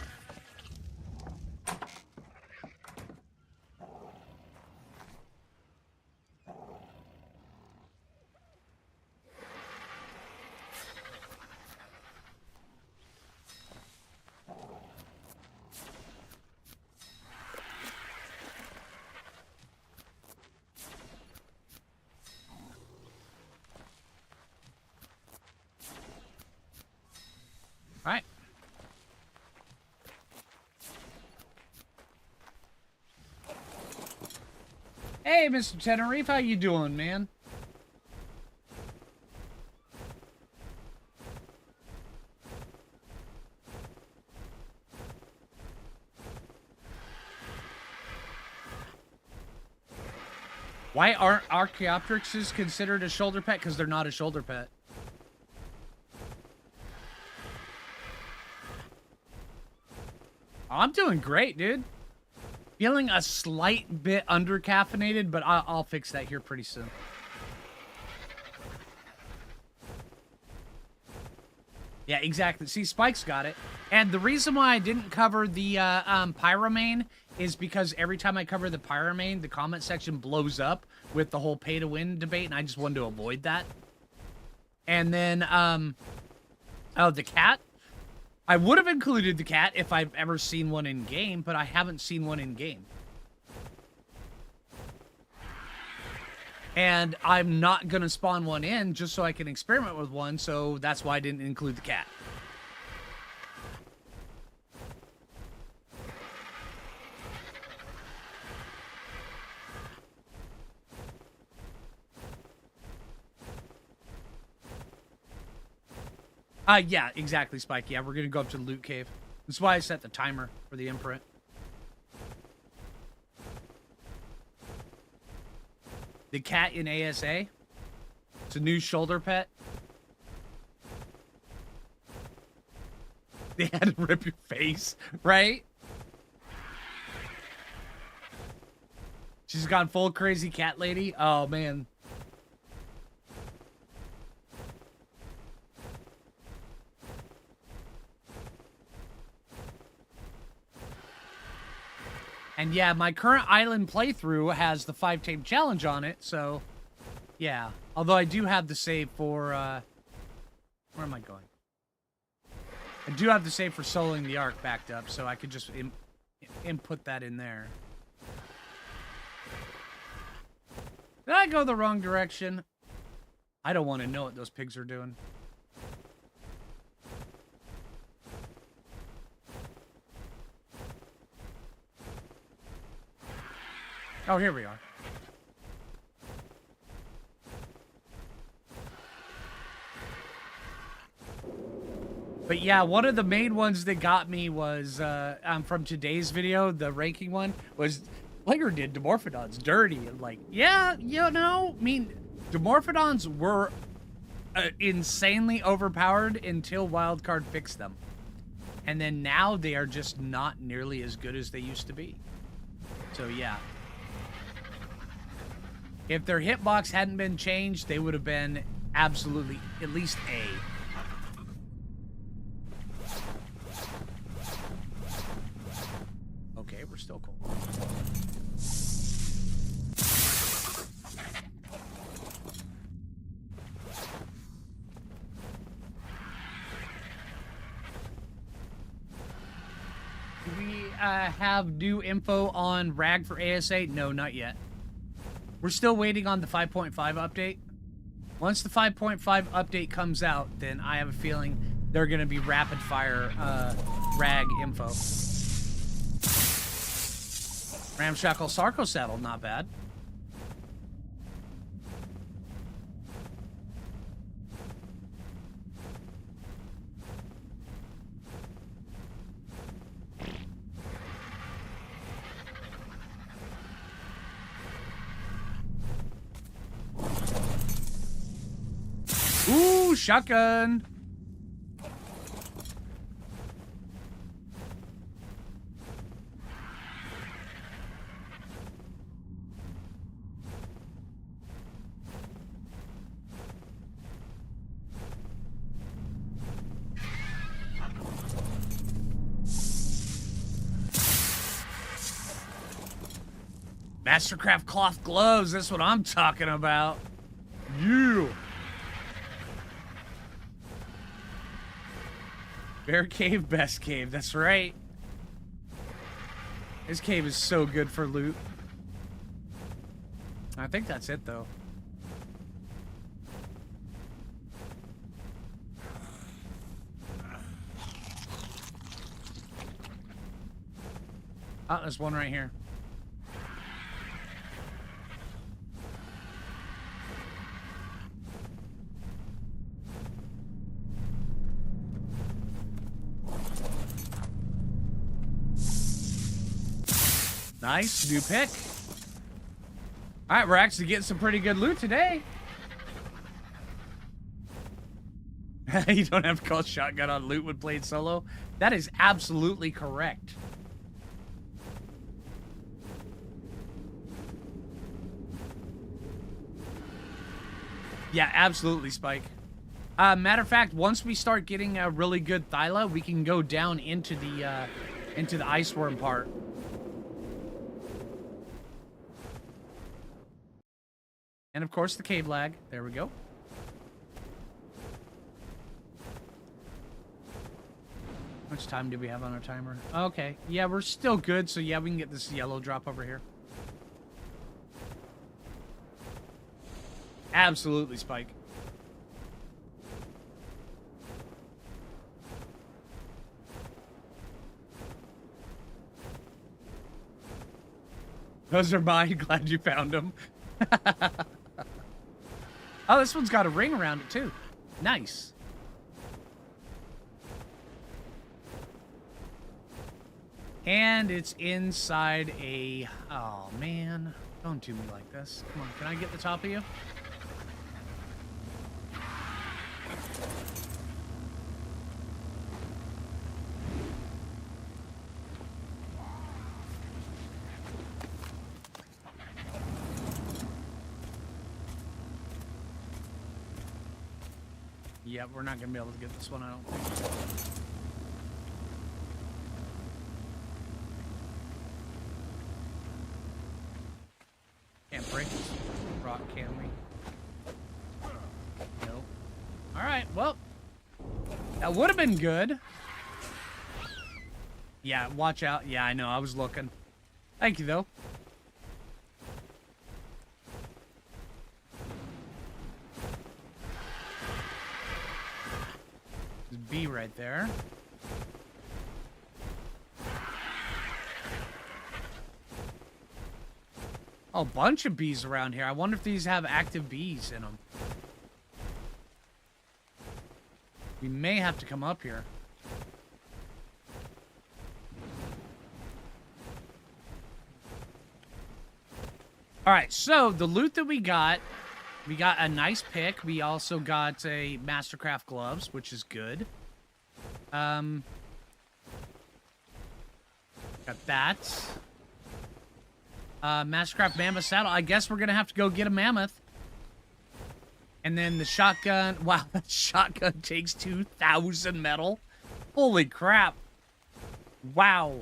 All right. Hey, Mr. Tenerife, how you doing, man? Why aren't Archaeopteryxes considered a shoulder pet? Because they're not a shoulder pet. I'm doing great, dude. Feeling a slight bit under-caffeinated, but I'll fix that here pretty soon. Yeah, exactly. See, Spike's got it. And the reason why I didn't cover the Pyromane is because every time I cover the Pyromane, the comment section blows up with the whole pay-to-win debate, and I just wanted to avoid that. And then, oh, the cat? I would have included the cat if I've ever seen one in game, but I haven't seen one in game. And I'm not going to spawn one in just so I can experiment with one, so that's why I didn't include the cat. Yeah, exactly, Spike. Yeah, we're going to go up to the loot cave. That's why I set the timer for the imprint. The cat in ASA. It's a new shoulder pet. They had to rip your face, right? She's gone full crazy cat lady. Oh, man. And yeah, my current island playthrough has the 5 tame challenge on it, so yeah. Although I do have the save for, where am I going? I do have the save for soloing the Ark backed up, so I could just input that in there. Did I go the wrong direction? I don't want to know what those pigs are doing. Oh, here we are. But yeah, one of the main ones that got me was, from today's video, the ranking one, was Phlinger did Dimorphodons dirty. And like, yeah, you know, I mean, Dimorphodons were insanely overpowered until Wildcard fixed them. And then now they are just not nearly as good as they used to be. So yeah. If their hitbox hadn't been changed, they would have been absolutely at least A. Okay, we're still cold. Do we have new info on RAG for ASA? No, not yet. We're still waiting on the 5.5 update. Once the 5.5 update comes out, then I have a feeling they're going to be rapid fire RAG info. Ramshackle Sarco Saddle, not bad. Ooh, shotgun. Mastercraft cloth gloves, that's what I'm talking about. You. Bear cave, best cave, that's right. This cave is so good for loot. I think that's it, though. Oh, there's one right here. Nice, new pick. All right, we're actually getting some pretty good loot today. You don't have to call shotgun on loot when played solo. That is absolutely correct. Yeah, absolutely, Spike. Matter of fact, once we start getting a really good Thyla, we can go down into the ice worm part. And of course, the cave lag. There we go. How much time do we have on our timer? Okay. Yeah, we're still good. So yeah, we can get this yellow drop over here. Absolutely, Spike. Those are mine. Glad you found them. Oh, this one's got a ring around it, too. Nice. And it's inside a... Oh, man. Don't do me like this. Come on, can I get the top of you? Yeah, we're not going to be able to get this one, I don't think. Can't break this rock, can we? Nope. Alright, well. That would have been good. Yeah, watch out. Yeah, I know, I was looking. Thank you, though. B right there. Oh, a bunch of bees around here. I wonder if these have active bees in them. We may have to come up here. Alright, so the loot that we got a nice pick. We also got a Mastercraft gloves, which is good. Got that. Mastercraft mammoth saddle. I guess we're gonna have to go get a mammoth. And then the shotgun. Wow, that shotgun takes 2,000 metal. Holy crap. Wow.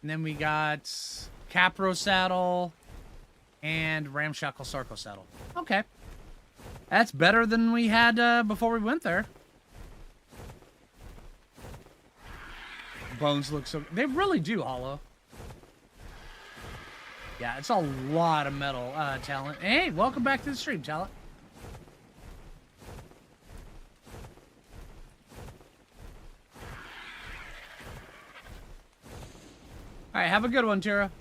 And then we got Capro saddle and Ramshackle Sarco saddle. Okay. That's better than we had before we went there. Bones look so... They really do, Hollow. Yeah, it's a lot of metal, Talent. Hey, welcome back to the stream, Talent. Alright, have a good one, Tira.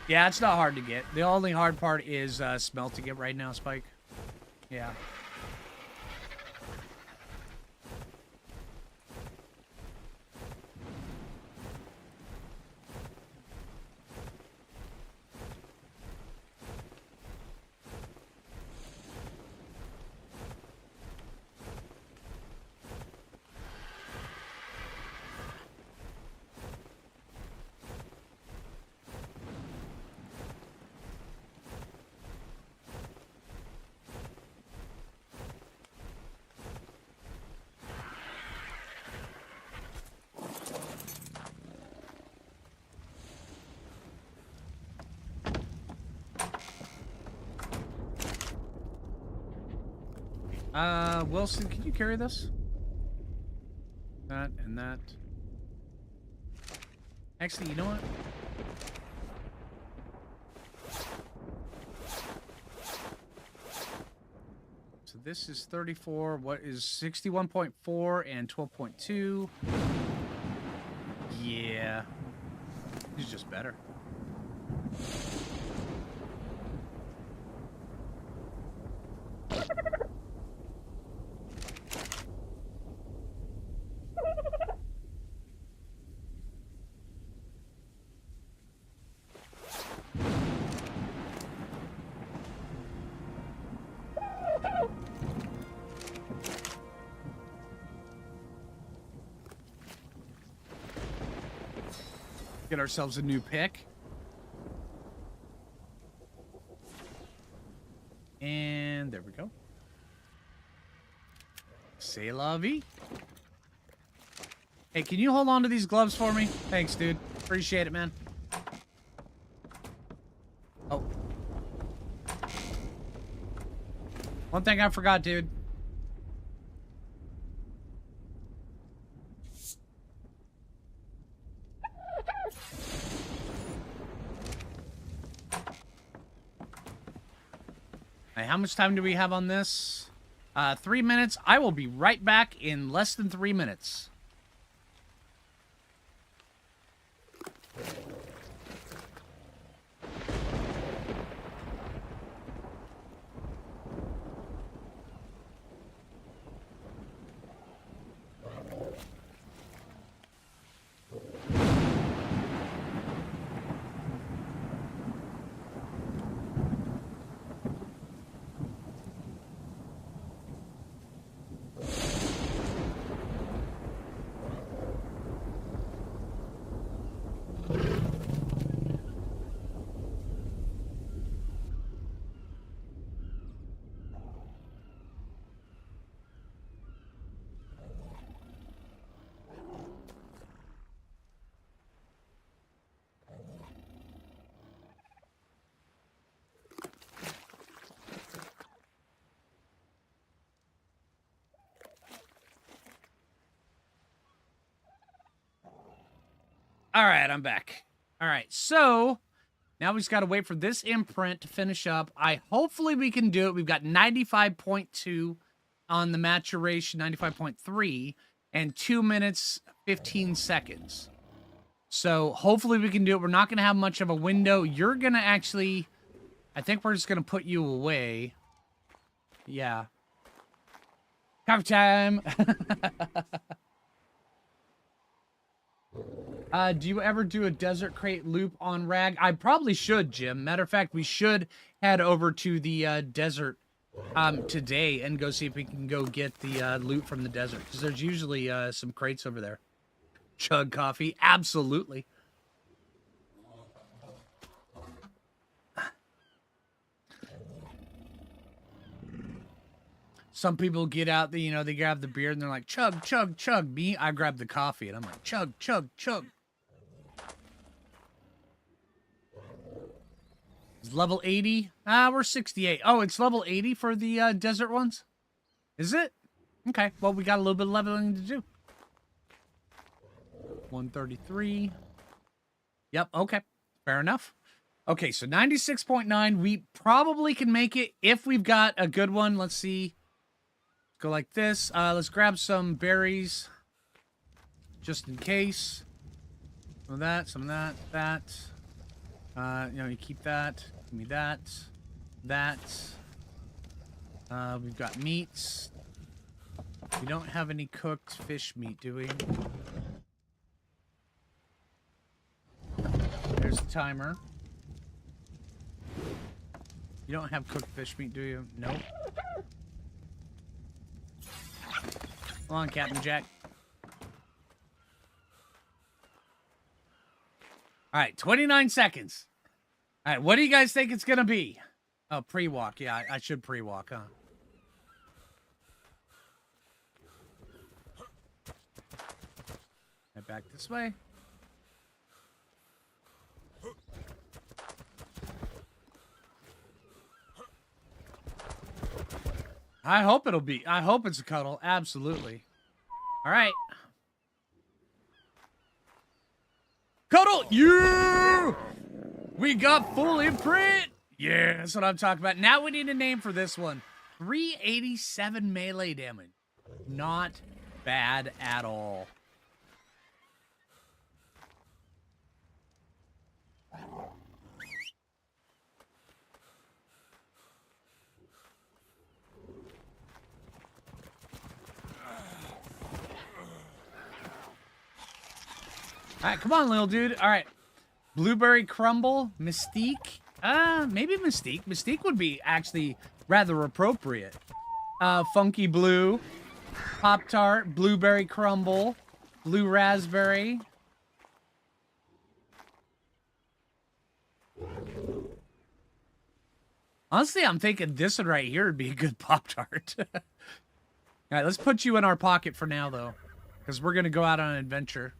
Yeah, it's not hard to get. The only hard part is smelting it right now, Spike. Yeah. Wilson, can you carry this? That and that. Actually, you know what? So this is 34. What is 61.4 and 12.2? Yeah. He's just better. Get ourselves a new pick. And there we go. C'est la vie. Hey, can you hold on to these gloves for me? Thanks, dude. Appreciate it, man. Oh. One thing I forgot, dude. Hey, how much time do we have on this? 3 minutes. I will be right back in less than 3 minutes. All right, I'm back. All right, so now we just got to wait for this imprint to finish up. Hopefully we can do it. We've got 95.2 on the maturation, 95.3, and 2 minutes, 15 seconds. So hopefully we can do it. We're not going to have much of a window. You're going to actually, I think we're just going to put you away. Yeah. Coffee time. Do you ever do a desert crate loop on Rag? I probably should, Jim. Matter of fact, we should head over to the desert today and go see if we can go get the loot from the desert. Because there's usually some crates over there. Chug coffee. Absolutely. Some people get out, they grab the beer and they're like, chug, chug, chug. Me, I grab the coffee and I'm like, chug, chug, chug. It's level 80. We're 68. Oh, it's level 80 for the desert ones? Is it? Okay, well, we got a little bit of leveling to do. 133. Yep, okay. Fair enough. Okay, so 96.9. We probably can make it if we've got a good one. Let's see. Go like this. Let's grab some berries. Just in case. Some of that, some of that, that. You keep that. Give me that. That. We've got meats. We don't have any cooked fish meat, do we? There's the timer. You don't have cooked fish meat, do you? Nope. Come on, Captain Jack. All right, 29 seconds. All right, what do you guys think it's going to be? Oh, pre-walk. Yeah, I should pre-walk, huh? Head back this way. I hope it'll be. I hope it's a cuddle. Absolutely. All right. Cuddle! Yeah! We got full imprint! Yeah, that's what I'm talking about. Now we need a name for this one. 387 melee damage. Not bad at all. All right, come on, little dude. All right. Blueberry Crumble, Mystique. Maybe Mystique. Mystique would be actually rather appropriate. Funky Blue, Pop-Tart, Blueberry Crumble, Blue Raspberry. Honestly, I'm thinking this one right here would be a good Pop-Tart. All right, let's put you in our pocket for now, though, because we're going to go out on an adventure.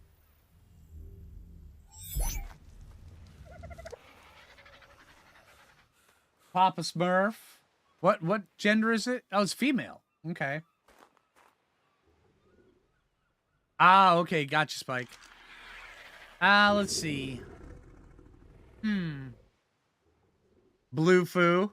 Papa Smurf. What gender is it? Oh, it's female. Okay. Ah, okay. Gotcha, Spike. Let's see. Blue Foo.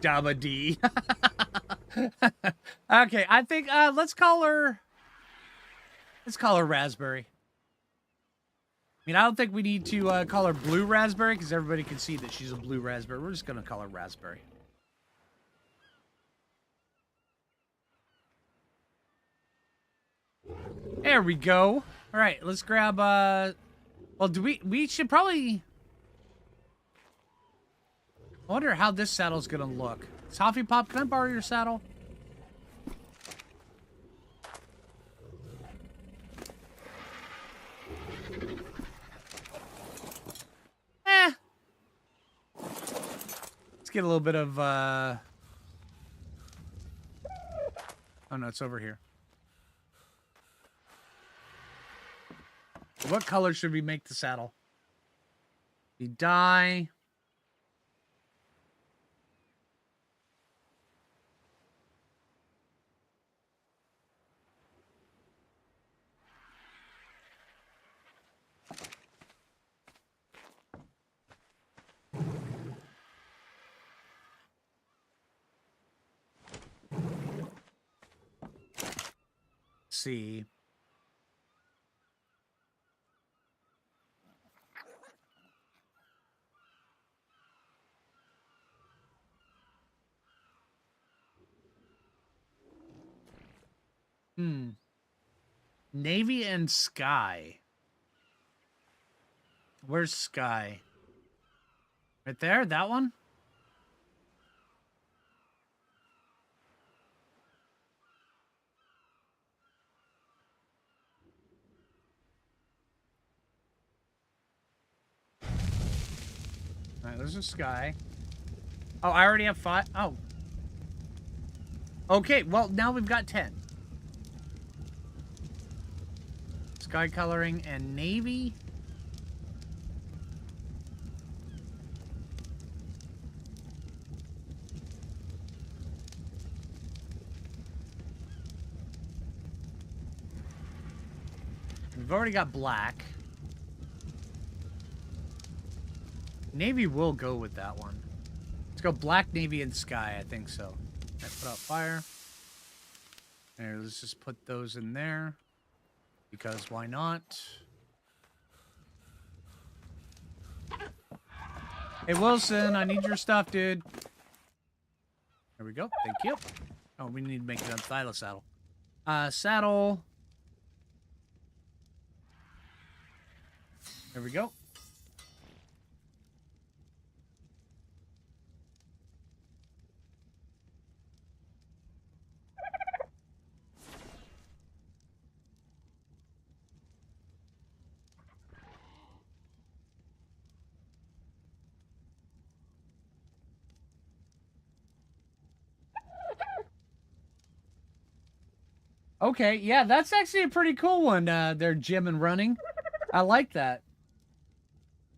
Dabba D. Okay, I think let's call her Raspberry. I mean, I don't think we need to call her Blue Raspberry because everybody can see that she's a Blue Raspberry. We're just gonna call her Raspberry. There we go. All right, let's grab well, we should probably I wonder how this saddle's gonna look. Toffee Pop, can I borrow your saddle? Let's get a little bit of oh no, it's over here. What color should we make the saddle? The dye. See. Navy and Sky. Where's Sky? Right there? That one? Alright, there's a Sky. Oh, I already have 5. Oh. Okay, well, now we've got 10. Sky coloring and navy. We've already got black. Navy will go with that one. Let's go black, navy, and sky. I think so. I put out fire. There, let's just put those in there. Because why not? Hey, Wilson, I need your stuff, dude. There we go. Thank you. Oh, we need to make it a saddle. Saddle. There we go. Okay, yeah, that's actually a pretty cool one. They're gym and running. I like that.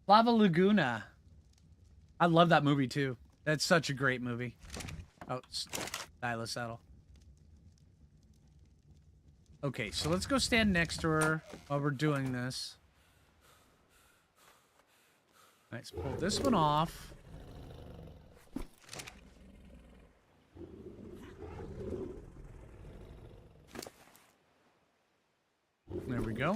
Lava Laguna. I love that movie too. That's such a great movie. Oh, stylus saddle. Okay, so let's go stand next to her while we're doing this. All right, let's pull this one off. There we go.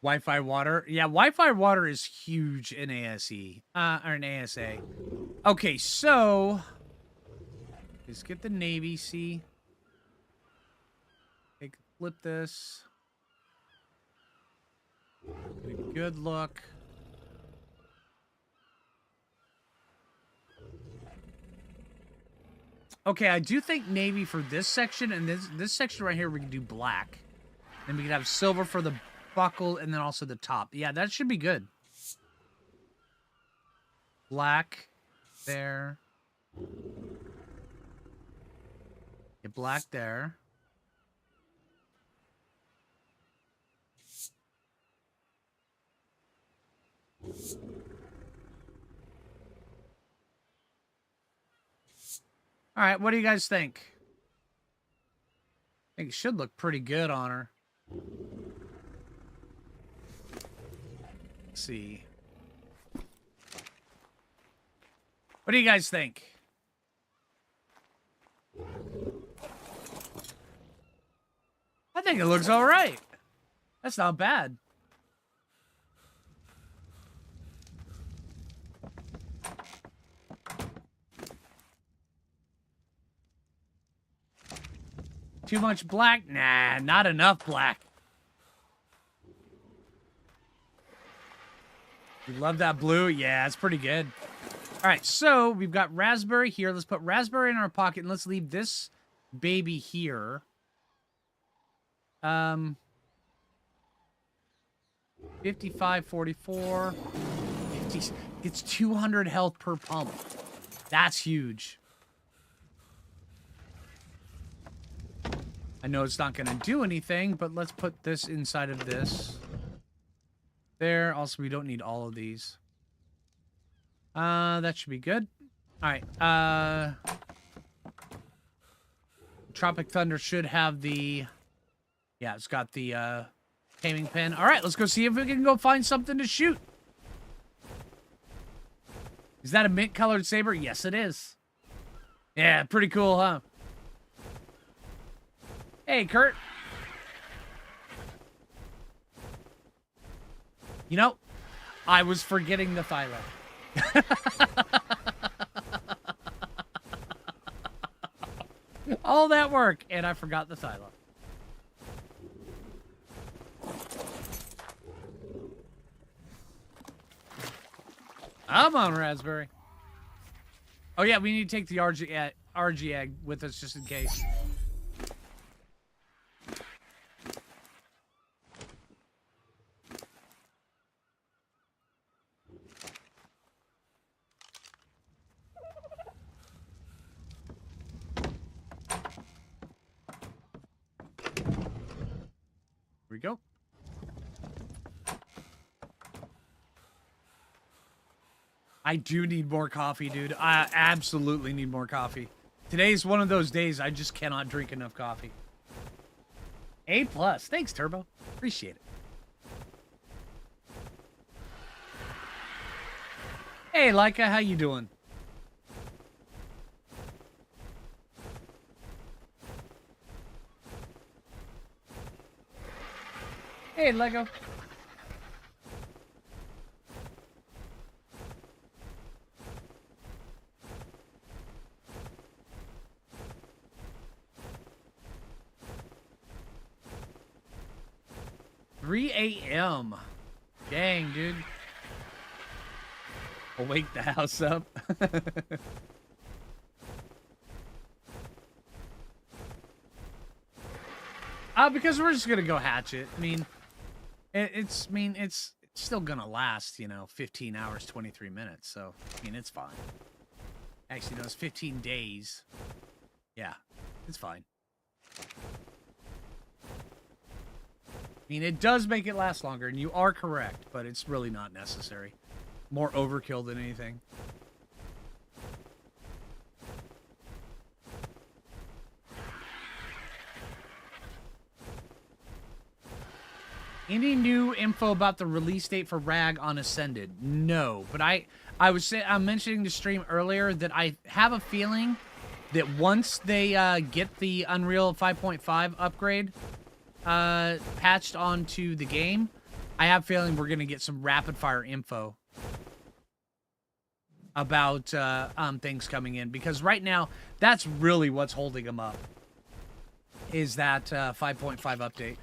Wi-Fi water. Yeah, Wi-Fi water is huge in ASE. Or in ASA. Okay, so let's get the Navy C. Flip this. Get a good look. Okay, I do think Navy for this section, and this section right here we can do black. Then we can have silver for the buckle, and then also the top. Yeah, that should be good. Black there. Get black there. All right, what do you guys think? I think it should look pretty good on her. Let's see. What do you guys think? I think it looks all right. That's not bad. Too much black? Nah, not enough black. You love that blue? Yeah, it's pretty good. All right, so we've got raspberry here. Let's put raspberry in our pocket, and let's leave this baby here. 55, 44. 50, it's 200 health per pump. That's huge. I know it's not going to do anything, but let's put this inside of this. There. Also, we don't need all of these. That should be good. All right. Tropic Thunder should have the... Yeah, it's got the taming pen. All right, let's go see if we can go find something to shoot. Is that a mint-colored saber? Yes, it is. Yeah, pretty cool, huh? Hey, Kurt. You know, I was forgetting the thyla. All that work, and I forgot the thyla. I'm on raspberry. Oh, yeah, we need to take the RG egg with us just in case. Here we go. I do need more coffee, dude. I absolutely need more coffee. Today's one of those days I just cannot drink enough coffee. A+. Thanks, Turbo. Appreciate it. Hey, Leica, how you doing? Hey, Lego. 3 a.m. Dang, dude. I'll wake the house up. Because we're just gonna go hatch it. I mean, it's still gonna last, 15 hours, 23 minutes. So, I mean, it's fine. Actually, no, it's 15 days. Yeah, it's fine. I mean, it does make it last longer, and you are correct, but it's really not necessary. More overkill than anything. Any new info about the release date for Rag on Ascended? No, but I'm mentioning the stream earlier that I have a feeling that once they get the Unreal 5.5 upgrade patched onto the game, I have a feeling we're gonna get some rapid fire info about things coming in, because right now that's really what's holding them up, is that 5.5 update.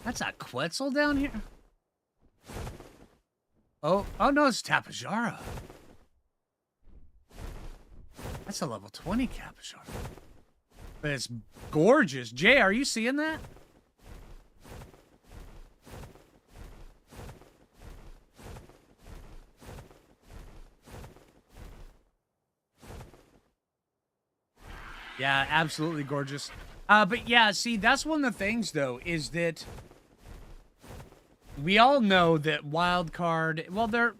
That's a Quetzal down here? Oh no, it's Tapejara. That's a level 20 Tapejara. But it's gorgeous. Jay, are you seeing that? Yeah, absolutely gorgeous. But yeah, see, that's one of the things, though, is that we all know that Wildcard, well, they're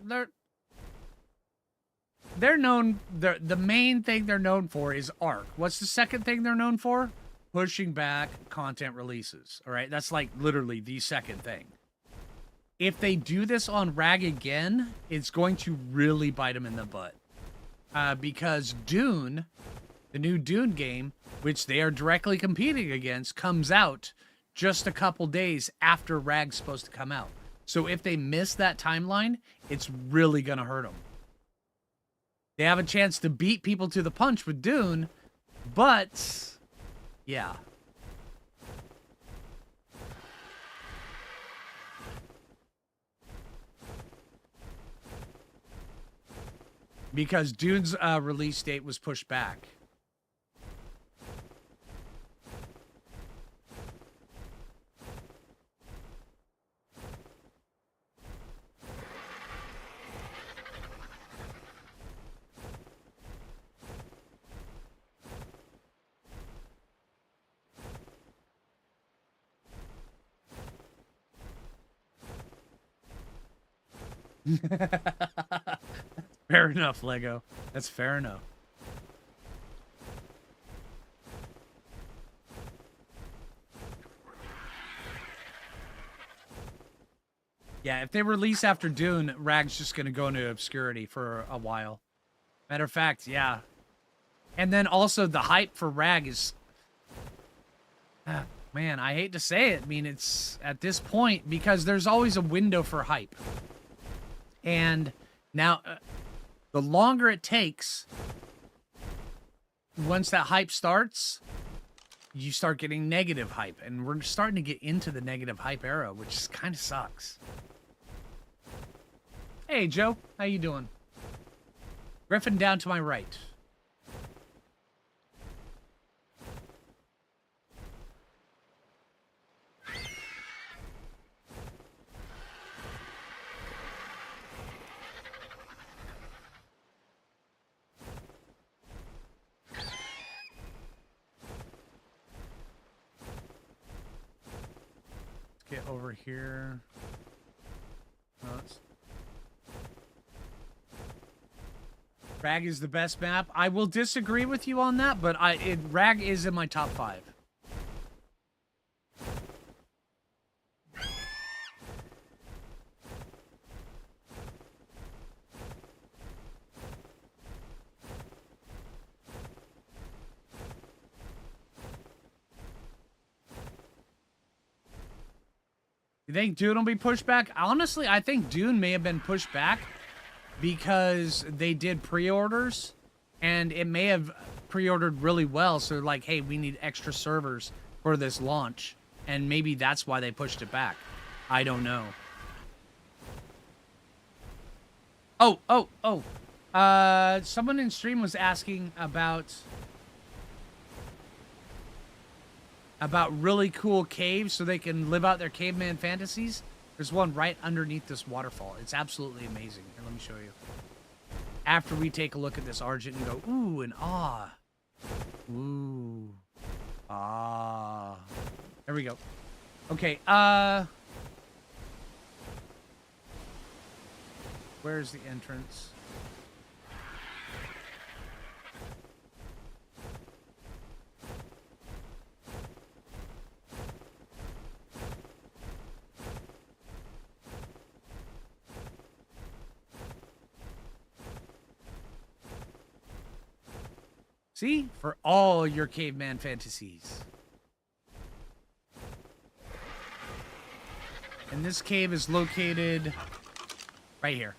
known, the main thing they're known for is Arc. What's the second thing they're known for? Pushing back content releases, all right? That's like literally the second thing. If they do this on Rag again, it's going to really bite them in the butt. Because Dune, the new Dune game, which they are directly competing against, comes out just a couple days after Rag's supposed to come out. So if they miss that timeline, it's really going to hurt them. They have a chance to beat people to the punch with Dune, but yeah. Because Dune's release date was pushed back. Fair enough, Lego. That's fair enough. Yeah, if they release after Dune, Rag's just going to go into obscurity for a while. Matter of fact, yeah. And then also the hype for Rag is... man, I hate to say it. I mean, it's at this point, because there's always a window for hype. And now, the longer it takes, once that hype starts, you start getting negative hype. And we're starting to get into the negative hype era, which kind of sucks. Hey, Joe. How you doing? Griffin down to my right. Get over here. Rag is the best map. I will disagree with you on that, but Rag is in my top 5. You think Dune will be pushed back? Honestly, I think Dune may have been pushed back because they did pre-orders, and it may have pre-ordered really well. So like, hey, we need extra servers for this launch, and maybe that's why they pushed it back. I don't know. Someone in stream was asking about about really cool caves so they can live out their caveman fantasies, there's one right underneath this waterfall. It's absolutely amazing. Here, let me show you. After we take a look at this Argent and go, ooh, and ah. Ooh. Ah. There we go. Okay, where's the entrance? See? For all your caveman fantasies. And this cave is located right here.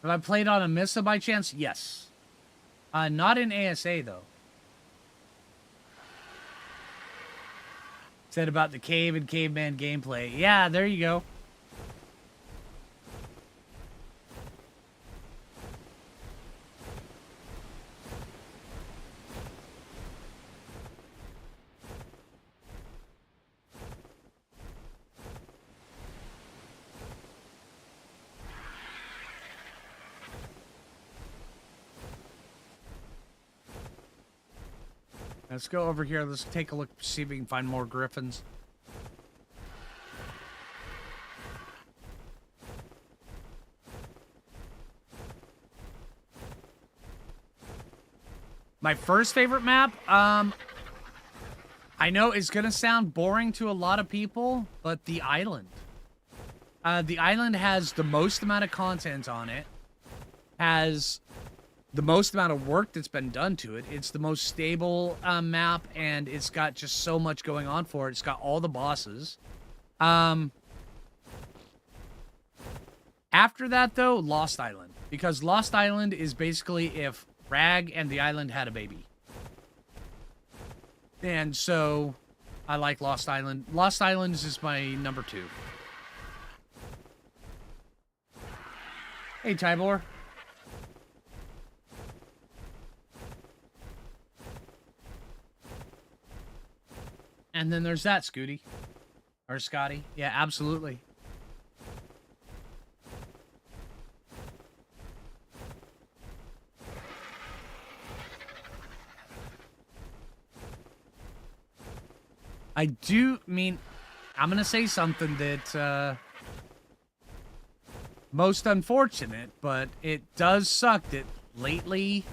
Have I played on a Missa by chance? Yes. Not in ASA, though. Said about the cave and caveman gameplay. Yeah, there you go. Let's go over here. Let's take a look, see if we can find more griffins. My first favorite map, I know it's going to sound boring to a lot of people, but the island. The island has the most amount of content on it, has the most amount of work that's been done to it. It's the most stable map, and it's got just so much going on for it. It's got all the bosses. After that, though, Lost Island. Because Lost Island is basically if Rag and the island had a baby. And so, I like Lost Island. Lost Island is my number 2. Hey, Tybor. And then there's that, Scooty. Or Scotty. Yeah, absolutely. I mean, I'm going to say something that, most unfortunate, but it does suck that lately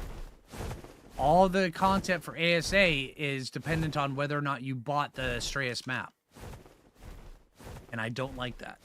all the content for ASA is dependent on whether or not you bought the Strayus map. And I don't like that.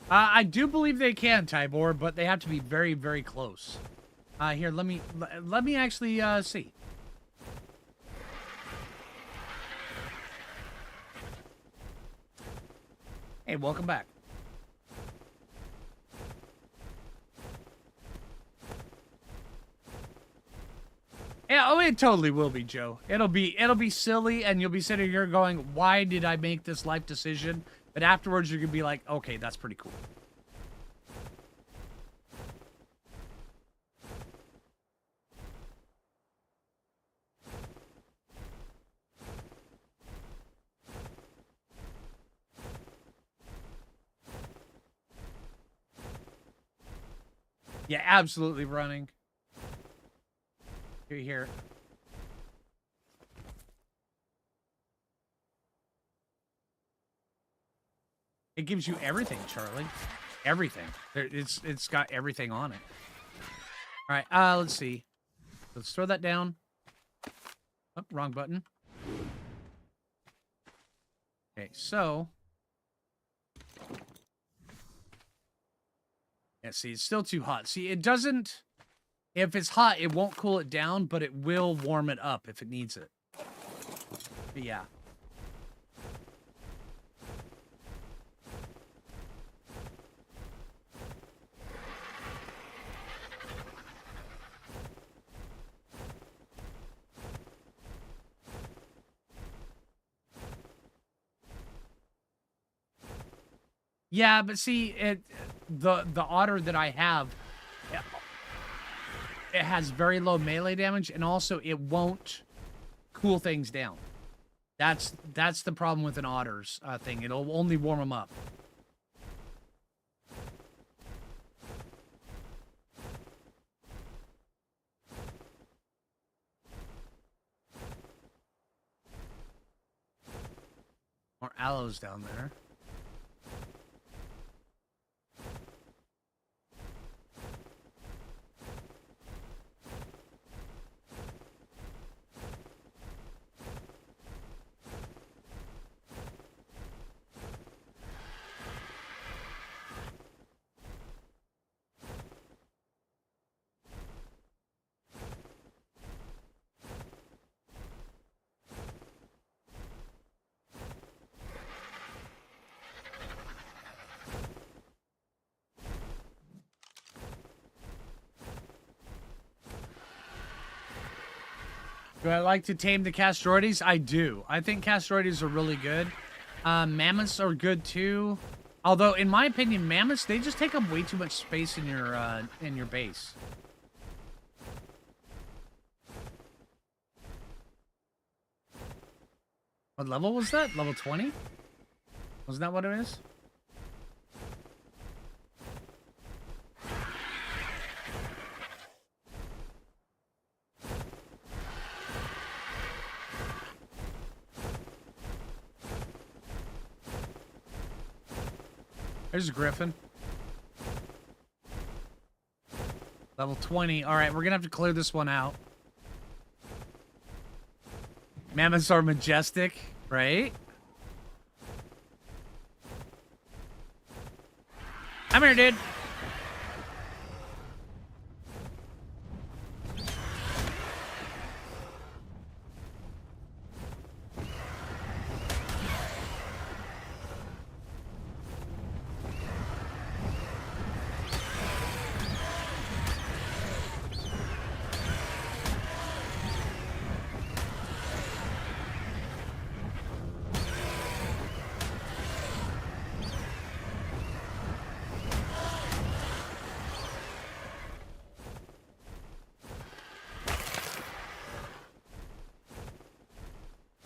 I do believe they can, Tybor, but they have to be very, very close. Here, let me actually see. Hey, welcome back. Yeah, oh, it totally will be, Joe. It'll be silly, and you'll be sitting here going, "Why did I make this life decision?" But afterwards, you're gonna be like, "Okay, that's pretty cool." Yeah, absolutely running. Here. It gives you everything, Charlie. Everything. It's got everything on it. All right. Let's see. Let's throw that down. Oh, wrong button. Okay, so. Yeah, see, it's still too hot. See, it doesn't. If it's hot, it won't cool it down, but it will warm it up if it needs it. But yeah. Yeah, but see, the otter that I have, it has very low melee damage, and also it won't cool things down. That's the problem with an otter's thing. It'll only warm them up. More aloes down there. Do I like to tame the castroides? I do. I think castroides are really good. Mammoths are good too. Although, in my opinion, mammoths, they just take up way too much space in your base. What level was that? Level 20? Wasn't that what it is? There's a Griffin. Level 20. All right, we're going to have to clear this one out. Mammoths are majestic, right? I'm here, dude.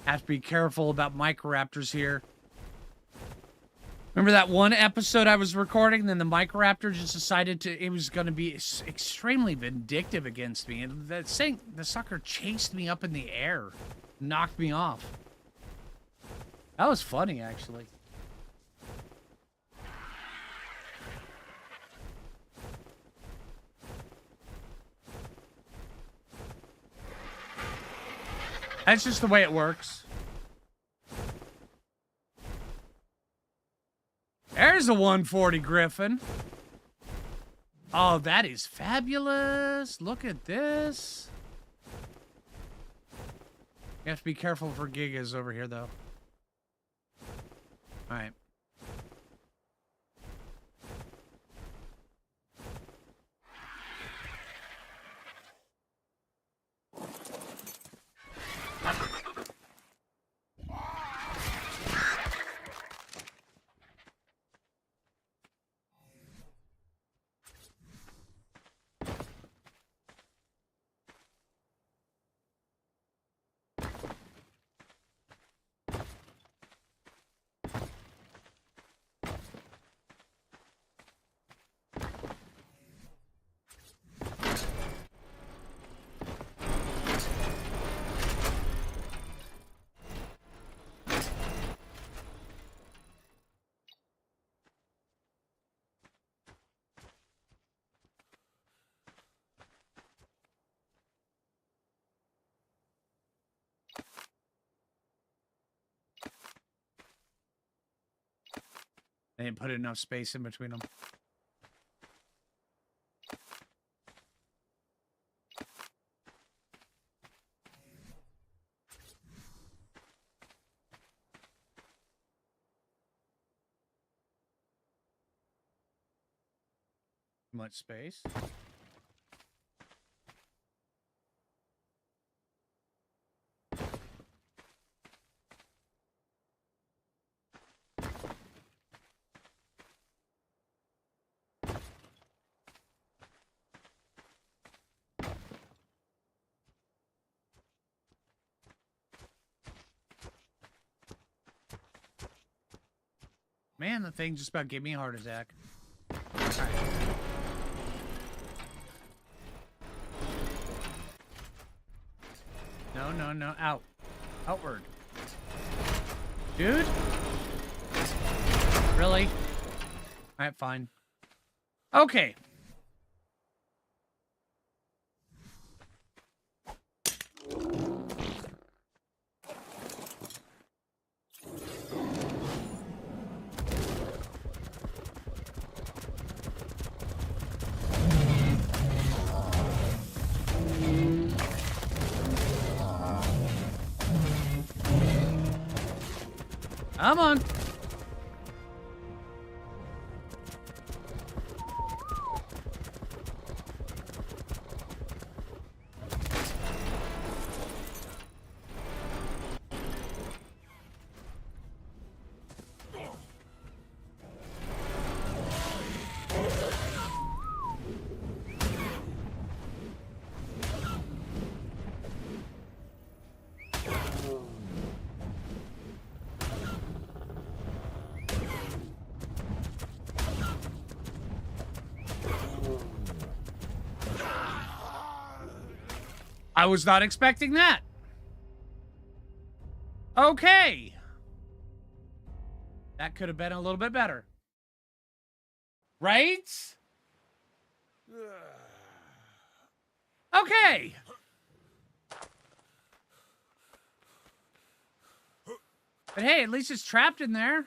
Have to be careful about microraptors here. Remember that one episode I was recording, then the microraptor just decided it was going to be extremely vindictive against me. And the sucker chased me up in the air, knocked me off. That was funny, actually. That's just the way it works. There's a 140 Griffin. Oh, that is fabulous. Look at this. You have to be careful for gigas over here, though. All right. I didn't put enough space in between them. Too much space. Man, the thing just about gave me a heart attack. Right. No, no, no. Out. Outward. Dude? Really? Alright, fine. Okay. Come on. I was not expecting that. Okay. That could have been a little bit better. Right? Okay. But hey, at least it's trapped in there.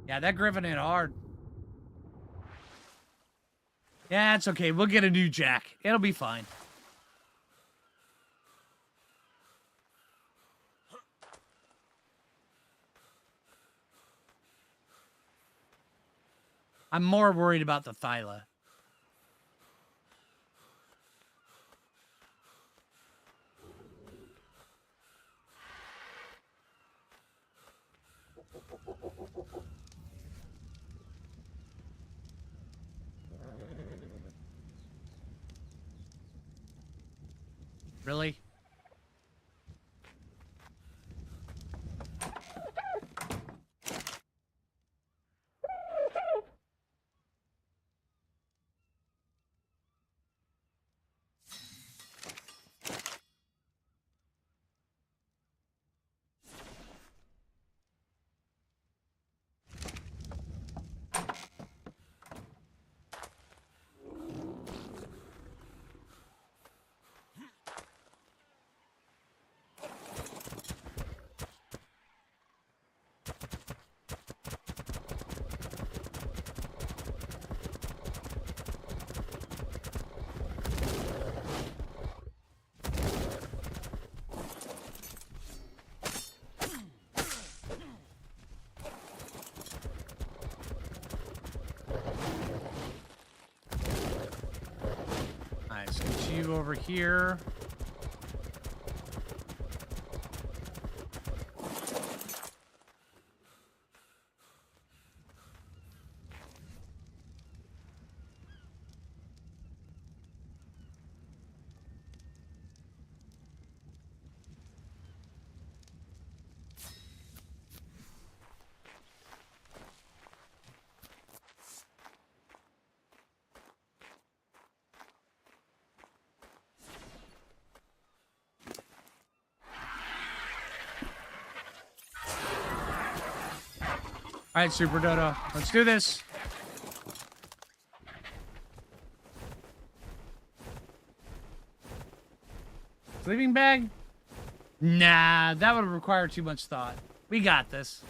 Yeah, that Griffin hit hard. Yeah, it's okay. We'll get a new jack. It'll be fine. I'm more worried about the Thyla. Really? Nice. Get you over here. All right, Super Dodo, let's do this. Sleeping bag? Nah, that would require too much thought. We got this.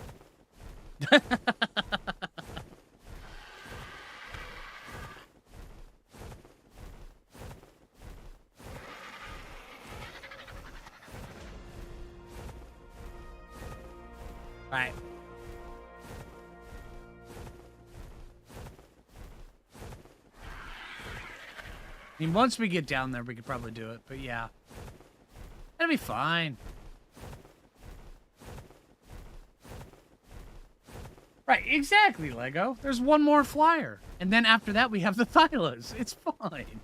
Right. I mean, once we get down there, we could probably do it, but yeah. It'll be fine. Right, exactly, Lego. There's one more flyer. And then after that, we have the Thylas. It's fine.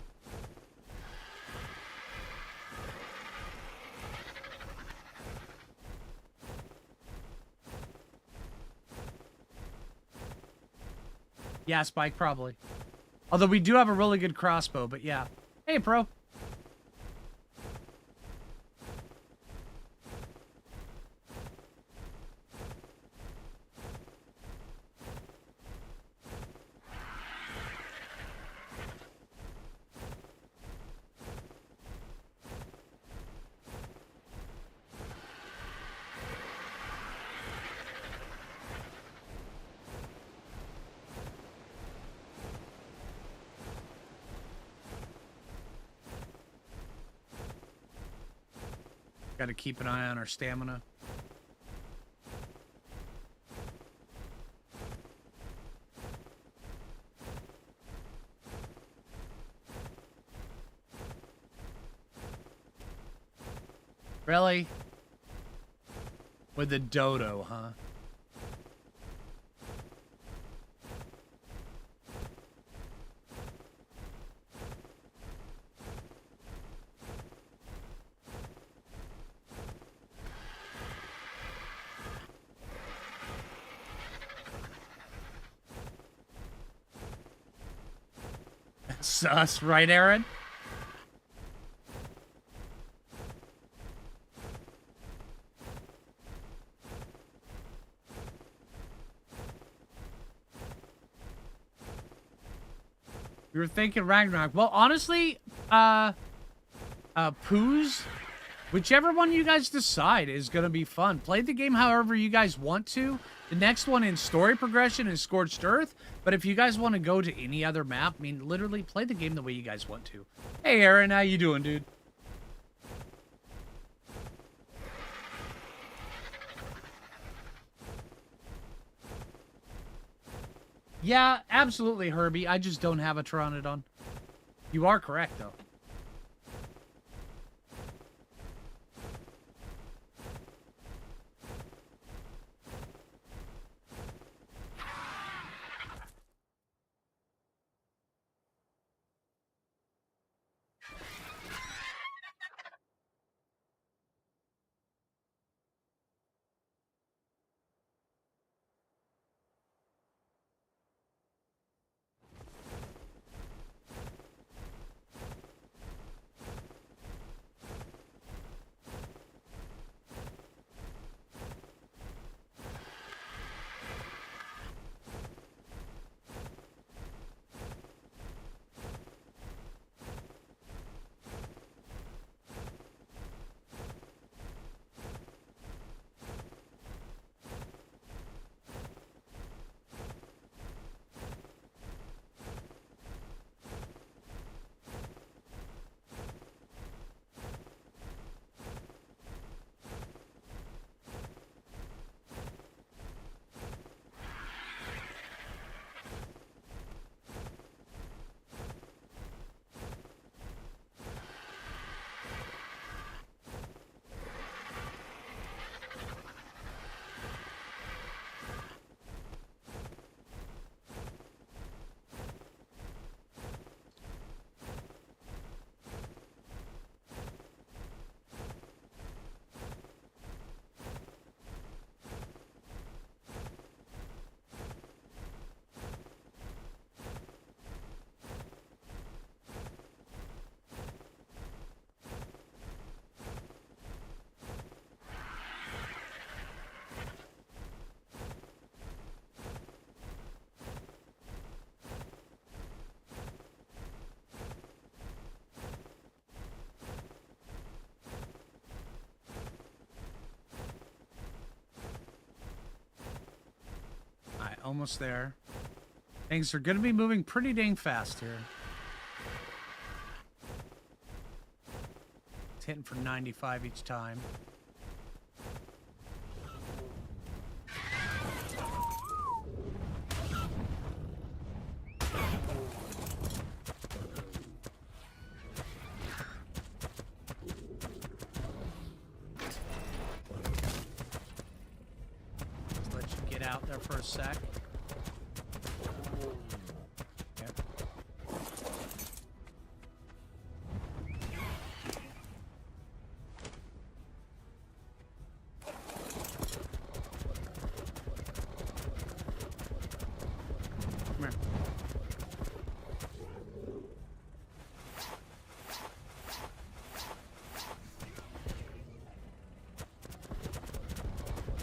Yeah, Spike, probably. Although we do have a really good crossbow, but yeah. Hey, bro. Got to keep an eye on our stamina. Really? With the dodo, huh? Sus, right, Aaron? We were thinking Ragnarok. Well, honestly, Pooh's, whichever one you guys decide is going to be fun. Play the game however you guys want to. The next one in story progression is Scorched Earth. But if you guys want to go to any other map, I mean, literally play the game the way you guys want to. Hey, Aaron, how you doing, dude? Yeah, absolutely, Herbie. I just don't have a Pteranodon. You are correct, though. almost there. Things are going to be moving pretty dang fast here. It's hitting for 95 each time. Just let you get out there for a sec.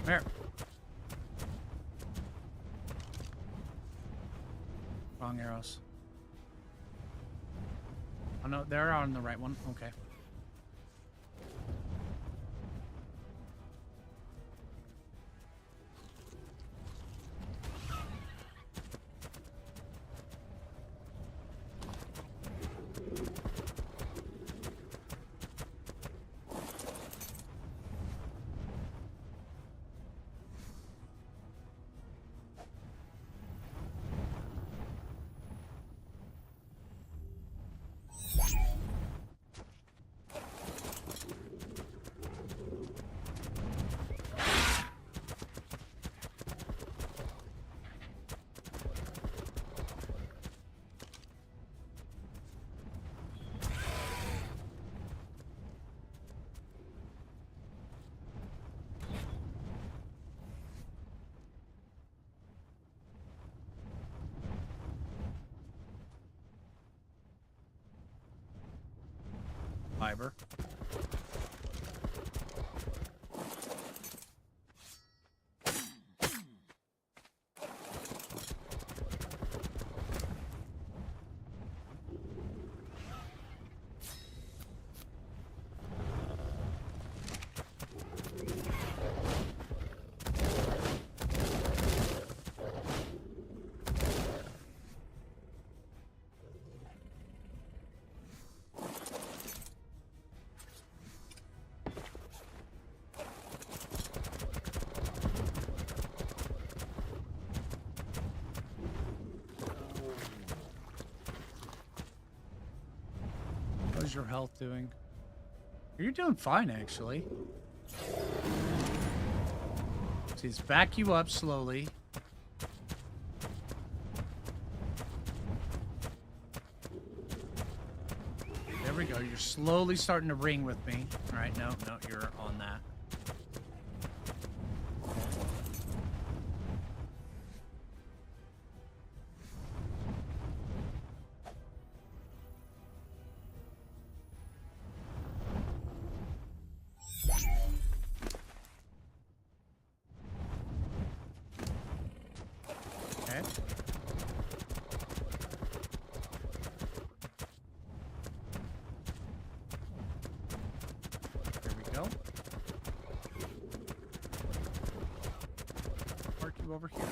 There. Wrong arrows. Oh no, they're on the right one. Okay. Fiber. How's your health doing? You're doing fine, actually. So he's back you up slowly. There we go. You're slowly starting to ring with me. All right, no, you're on that. Over here.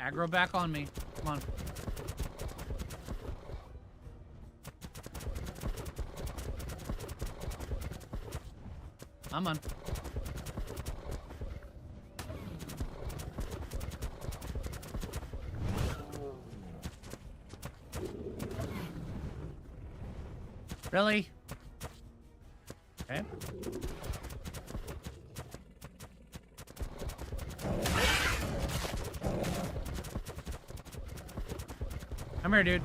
Aggro back on me. Come on. I'm on. Really? Okay. Come here, dude.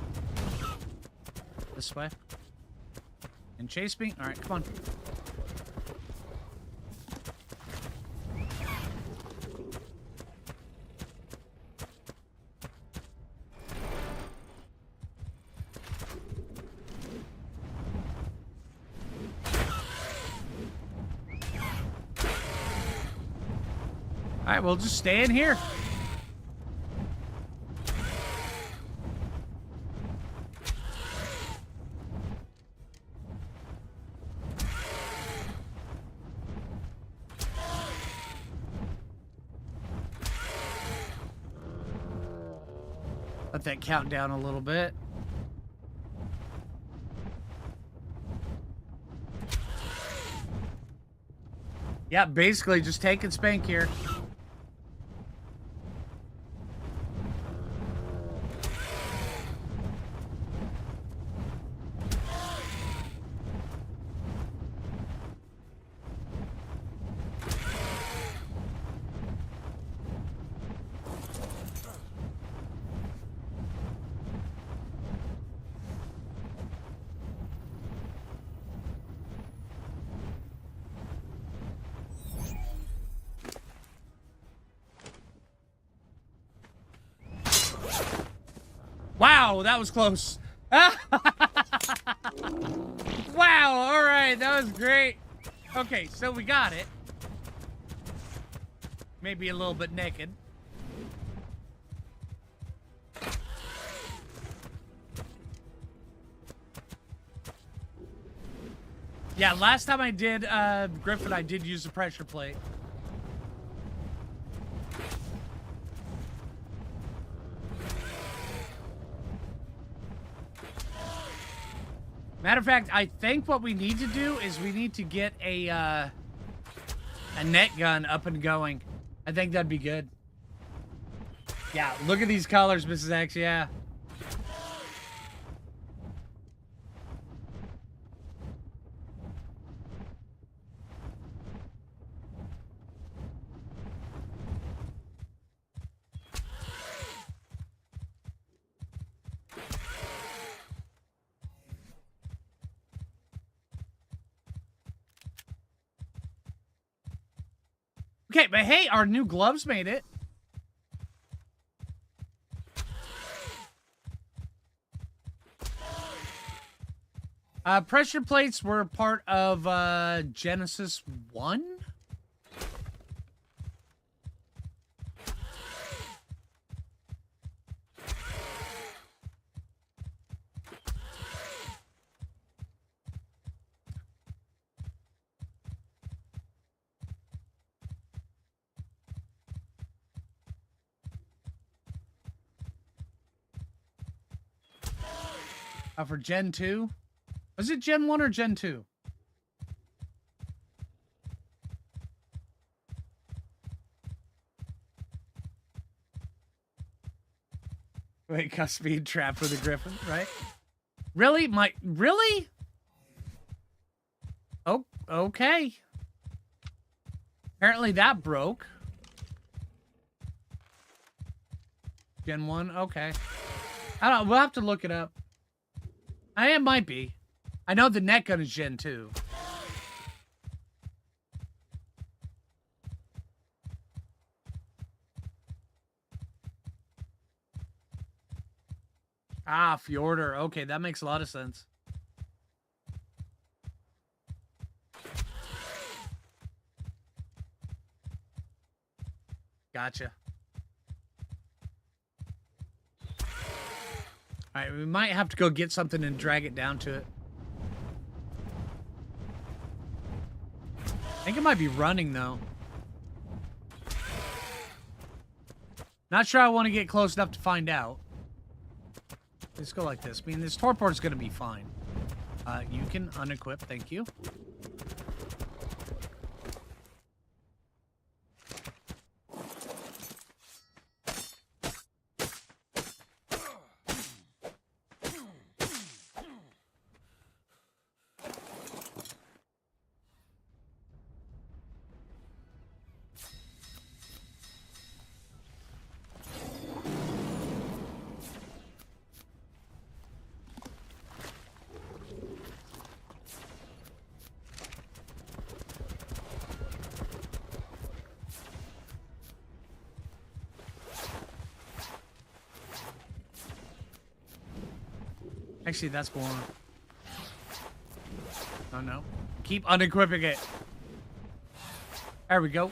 This way. And chase me? Alright, come on. Alright, we'll just stay in here. Let that count down a little bit. Yeah, basically just take and spank here. Wow, that was close. Wow, all right, that was great. Okay, so we got it. Maybe a little bit naked. Yeah, last time I did Griffin, I did use the pressure plate. Matter of fact, I think what we need to do is we need to get a net gun up and going. I think that'd be good. Yeah, look at these colors, Mrs. X, yeah. Okay, but hey, our new gloves made it. Pressure plates were part of Genesis 1? For Gen 2? Was it Gen 1 or Gen 2? Wait, cuff speed trap for the Griffin, right? Really? Really? Oh, okay. Apparently that broke. Gen 1, okay. I don't know, we'll have to look it up. It might be. I know the net gun is Gen 2. Ah, Fjorder. Okay, that makes a lot of sense. Gotcha. Alright, we might have to go get something and drag it down to it. I think it might be running, though. Not sure I want to get close enough to find out. Let's go like this. I mean, this torport's going to be fine. You can unequip, thank you. Actually, that's more. Oh, no. Keep unequipping it. There we go.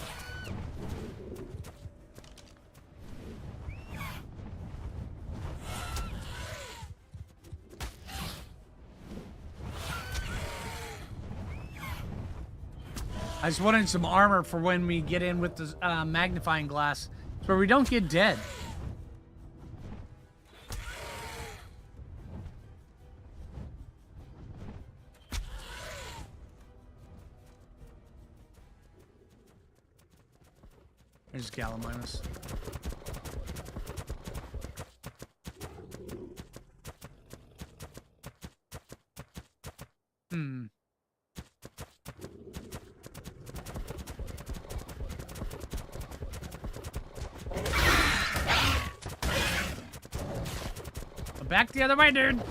I just wanted some armor for when we get in with the magnifying glass, so we don't get dead. There's Gallimimus. Back the other way, dude.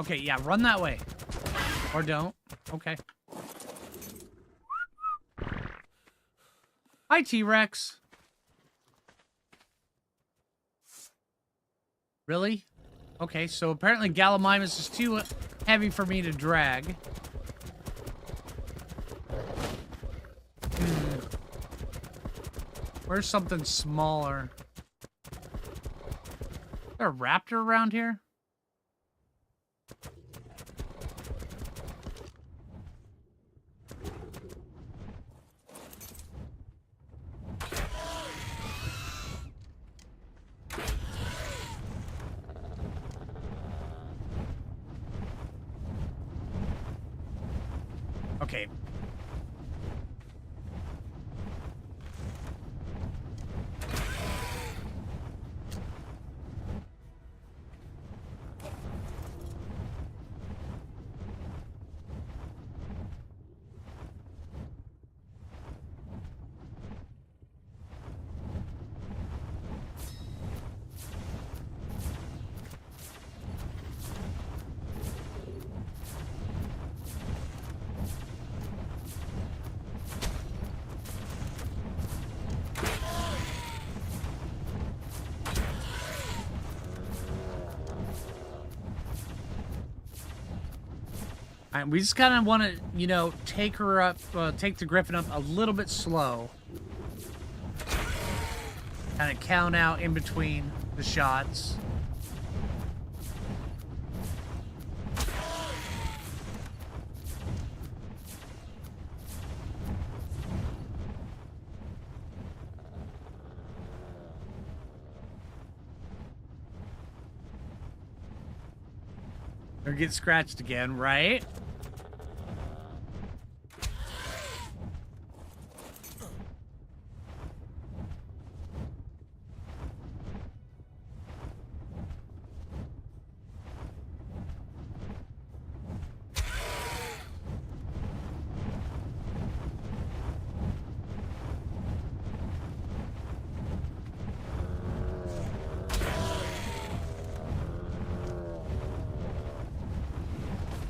Okay, yeah, run that way. Or don't. Okay. Hi, T-Rex. Really? Okay, so apparently Gallimimus is too heavy for me to drag. Where's something smaller? Is there a raptor around here? Okay. Alright, we just kind of want to, you know, take her up, take the Griffin up a little bit slow. Kind of count out in between the shots. Or get scratched again, right?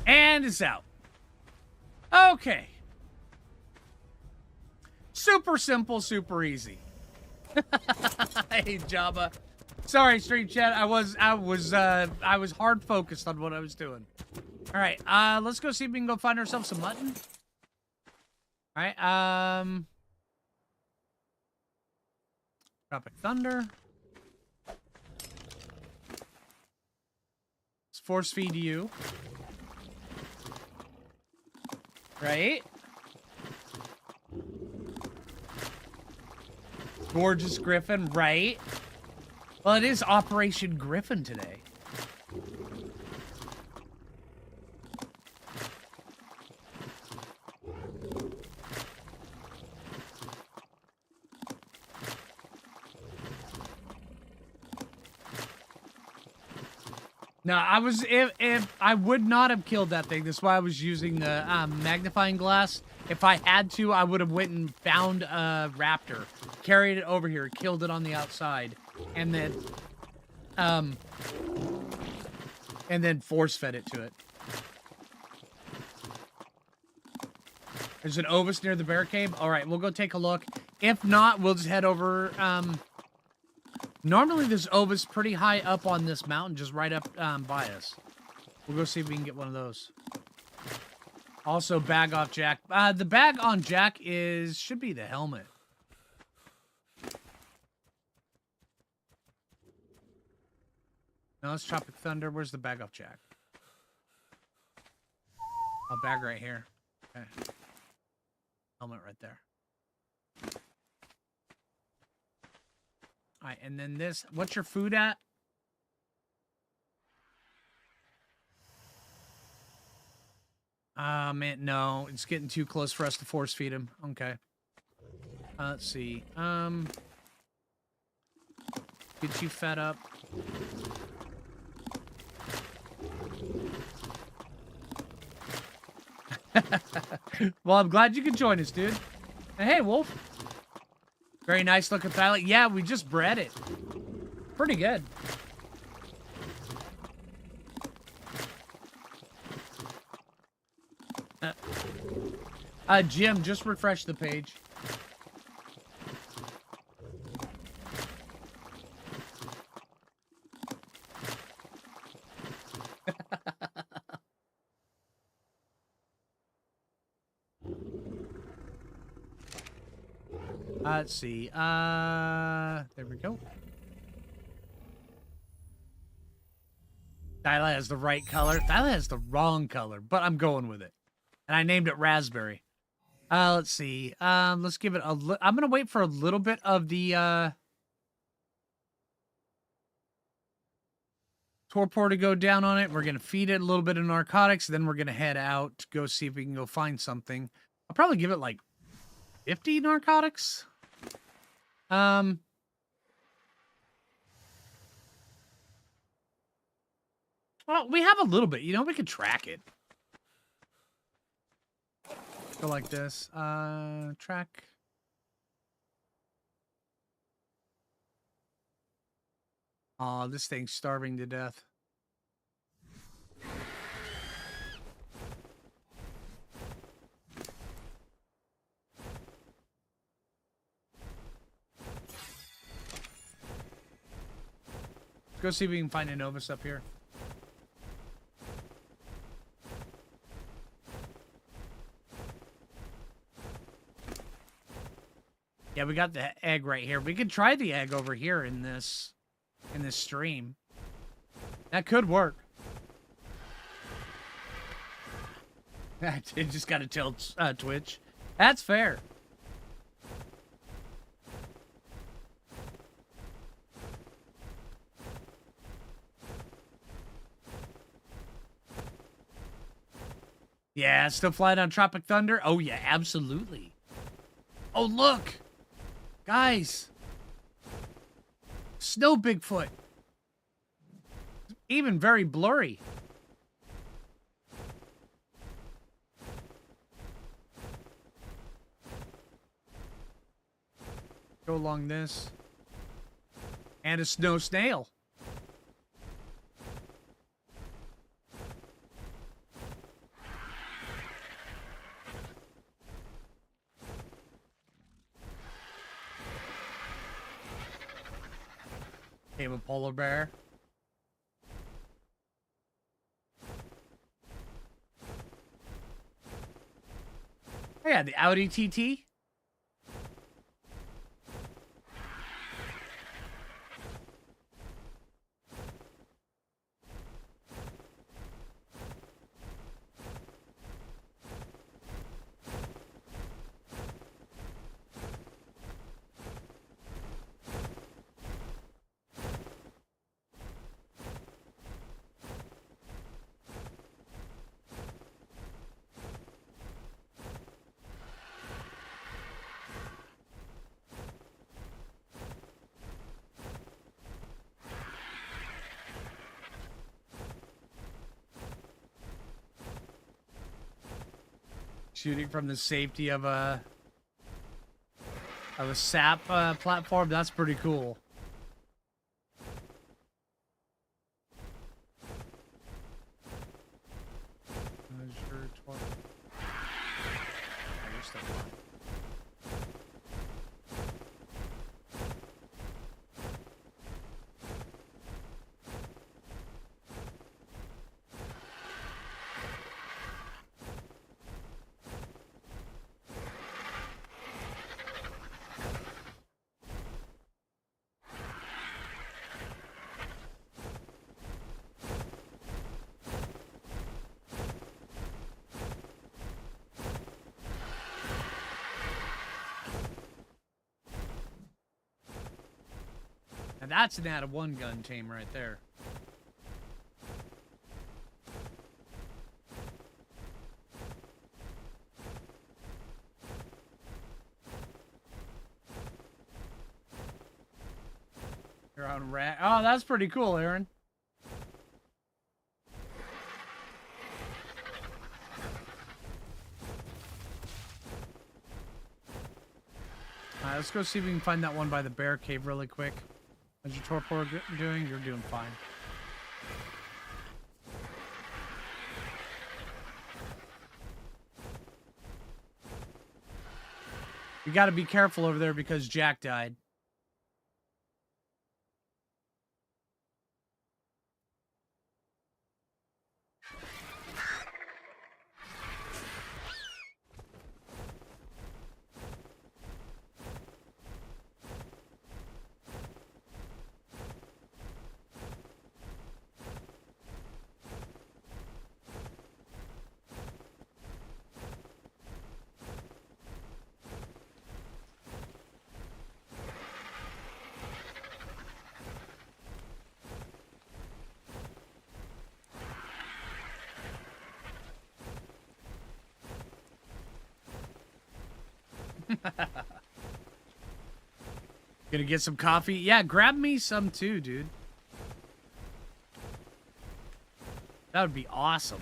And it's out. Okay. Super simple, super easy. Hey, Jabba. Sorry, stream chat. I was hard focused on what I was doing. All right, let's go see if we can go find ourselves some mutton. All right, Tropic Thunder. Let's force feed you. Right? Gorgeous Griffin, right? Well, it is Operation Griffin today. No, if I would not have killed that thing. That's why I was using the magnifying glass. If I had to, I would have went and found a raptor, carried it over here, killed it on the outside, and then force fed it to it. There's an Ovis near the bear cave. All right, we'll go take a look. If not, we'll just head over Normally, this Ovis pretty high up on this mountain, just right up by us. We'll go see if we can get one of those. Also, bag off Jack. The bag on Jack should be the helmet. No, it's Tropic Thunder. Where's the bag off Jack? Oh, bag right here. Okay. Helmet right there. All right, and then this. What's your food at? Man, no. It's getting too close for us to force feed him. Okay. Let's see. Get you fed up. Well, I'm glad you could join us, dude. Hey, Wolf. Very nice looking thylax. Yeah, we just bred it. Pretty good. Jim, just refresh the page. Let's see. There we go. Thyla has the right color. Thyla has the wrong color, but I'm going with it. And I named it Raspberry. Let's see. Let's give it a I'm going to wait for a little bit of the torpor to go down on it. We're going to feed it a little bit of narcotics. Then we're going to head out to go see if we can go find something. I'll probably give it like 50 narcotics. Well, we have a little bit. You know, we could track it. Go like this. Track. Oh, this thing's starving to death. Let's go see if we can find a Novus up here. Yeah, we got the egg right here. We could try the egg over here in this stream. That could work. It just got to tell Twitch. That's fair. Yeah, still flying on Tropic Thunder? Oh, yeah, absolutely. Oh, look! Guys! Snow Bigfoot. Even very blurry. Go along this. And a snow snail. Came a polar bear. Oh yeah, the Audi TT. Shooting from the safety of a SAP platform. That's pretty cool. that's an out of one gun tame right there. You're on rat. Oh, that's pretty cool, Aaron. Alright, let's go see if we can find that one by the bear cave really quick. How's your torpor doing? You're doing fine. You gotta be careful over there because Jack died. Gonna get some coffee? Yeah, grab me some too, dude. That would be awesome.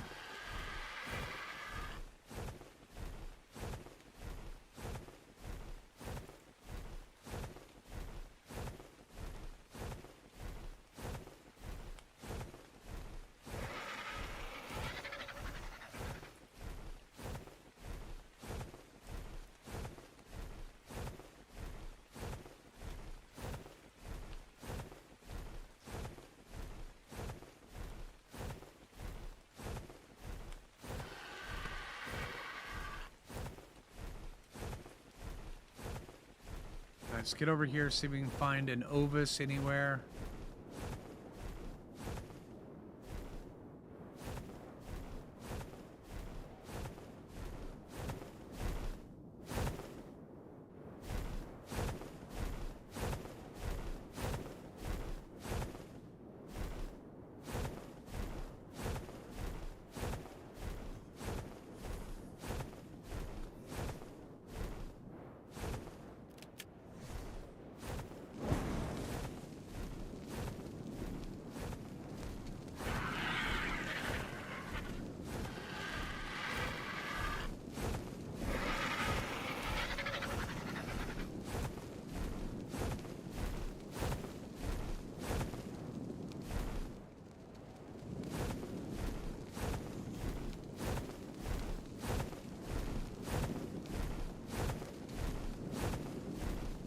Let's get over here, see if we can find an Ovis anywhere.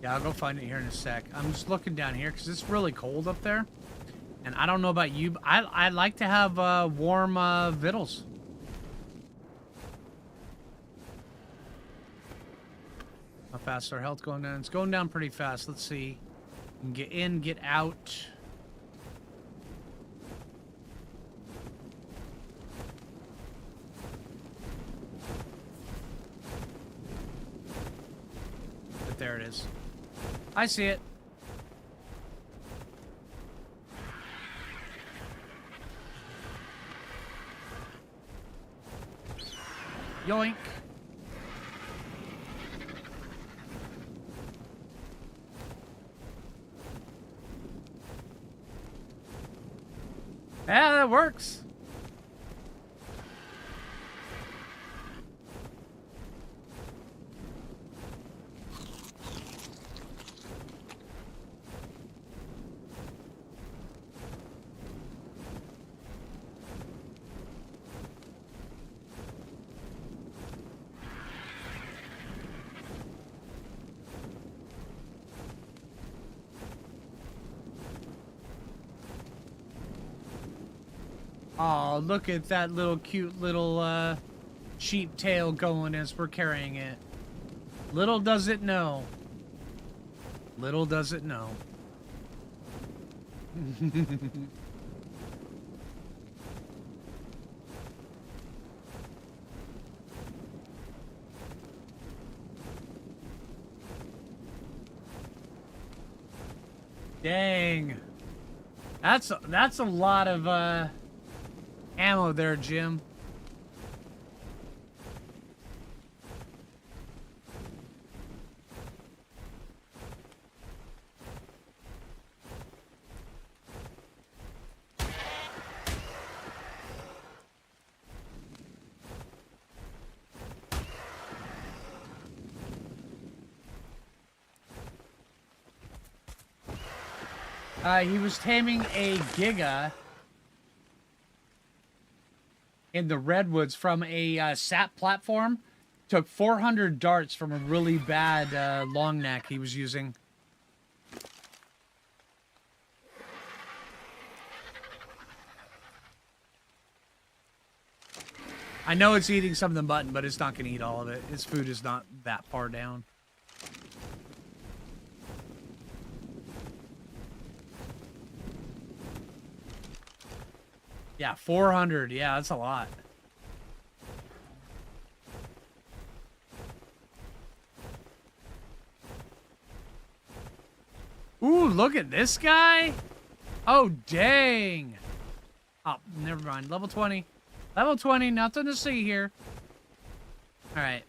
Yeah, I'll go find it here in a sec. I'm just looking down here because it's really cold up there. And I don't know about you, but I like to have warm victuals. How fast is our health going down? It's going down pretty fast. Let's see. Get in, get out. But there it is. I see it. Yoink. Yeah, that works. Oh, look at that little cute little sheep tail going as we're carrying it. Little does it know. Little does it know. Dang. That's a lot of ammo there, Jim. He was taming a Giga in the Redwoods from a sap platform. Took 400 darts from a really bad long neck he was using. I know it's eating some of the mutton, but it's not going to eat all of it. Its food is not that far down. Yeah, 400. Yeah, that's a lot. Ooh, look at this guy. Oh, dang. Oh, never mind. Level 20. Level 20, nothing to see here. All right.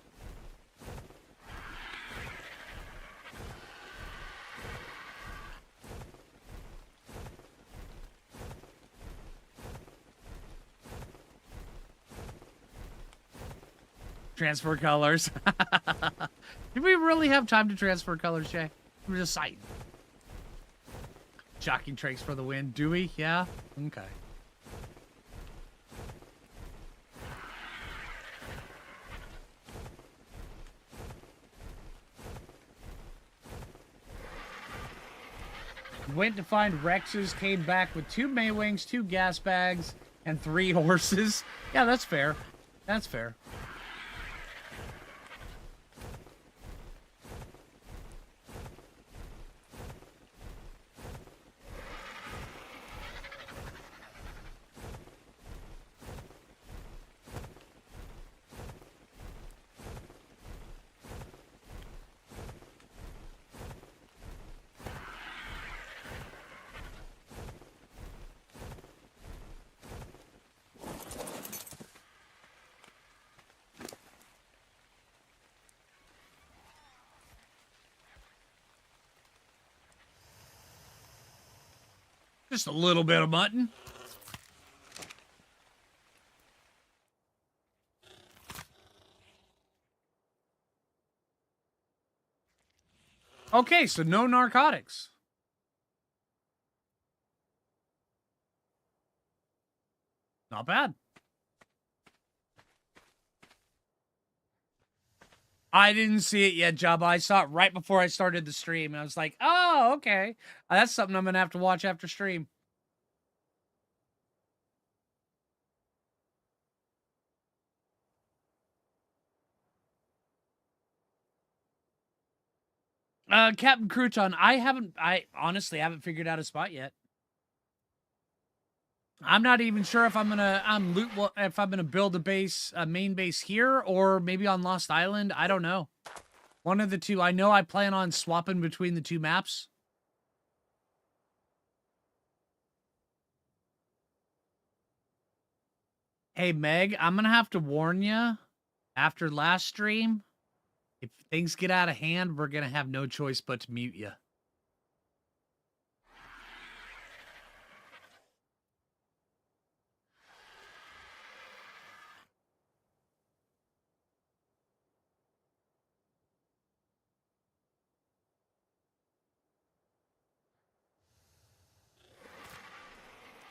Transfer colors. Did we really have time to transfer colors, Jay? I'm just saying. Shocking tricks for the win. Do we? Yeah? Okay. Went to find Rexes, came back with 2 Maywings, 2 gas bags, and 3 horses. Yeah, that's fair. That's fair. Just a little bit of mutton. Okay, so no narcotics. Not bad. I didn't see it yet, Jabba. I saw it right before I started the stream. I was like, oh, okay. That's something I'm going to have to watch after stream. Captain Crouton, I honestly haven't figured out a spot yet. I'm not even sure if I'm gonna build a base, a main base here, or maybe on Lost Island. I don't know. One of the two. I know I plan on swapping between the 2 maps. Hey, Meg, I'm gonna have to warn you. After last stream, if things get out of hand, we're gonna have no choice but to mute you.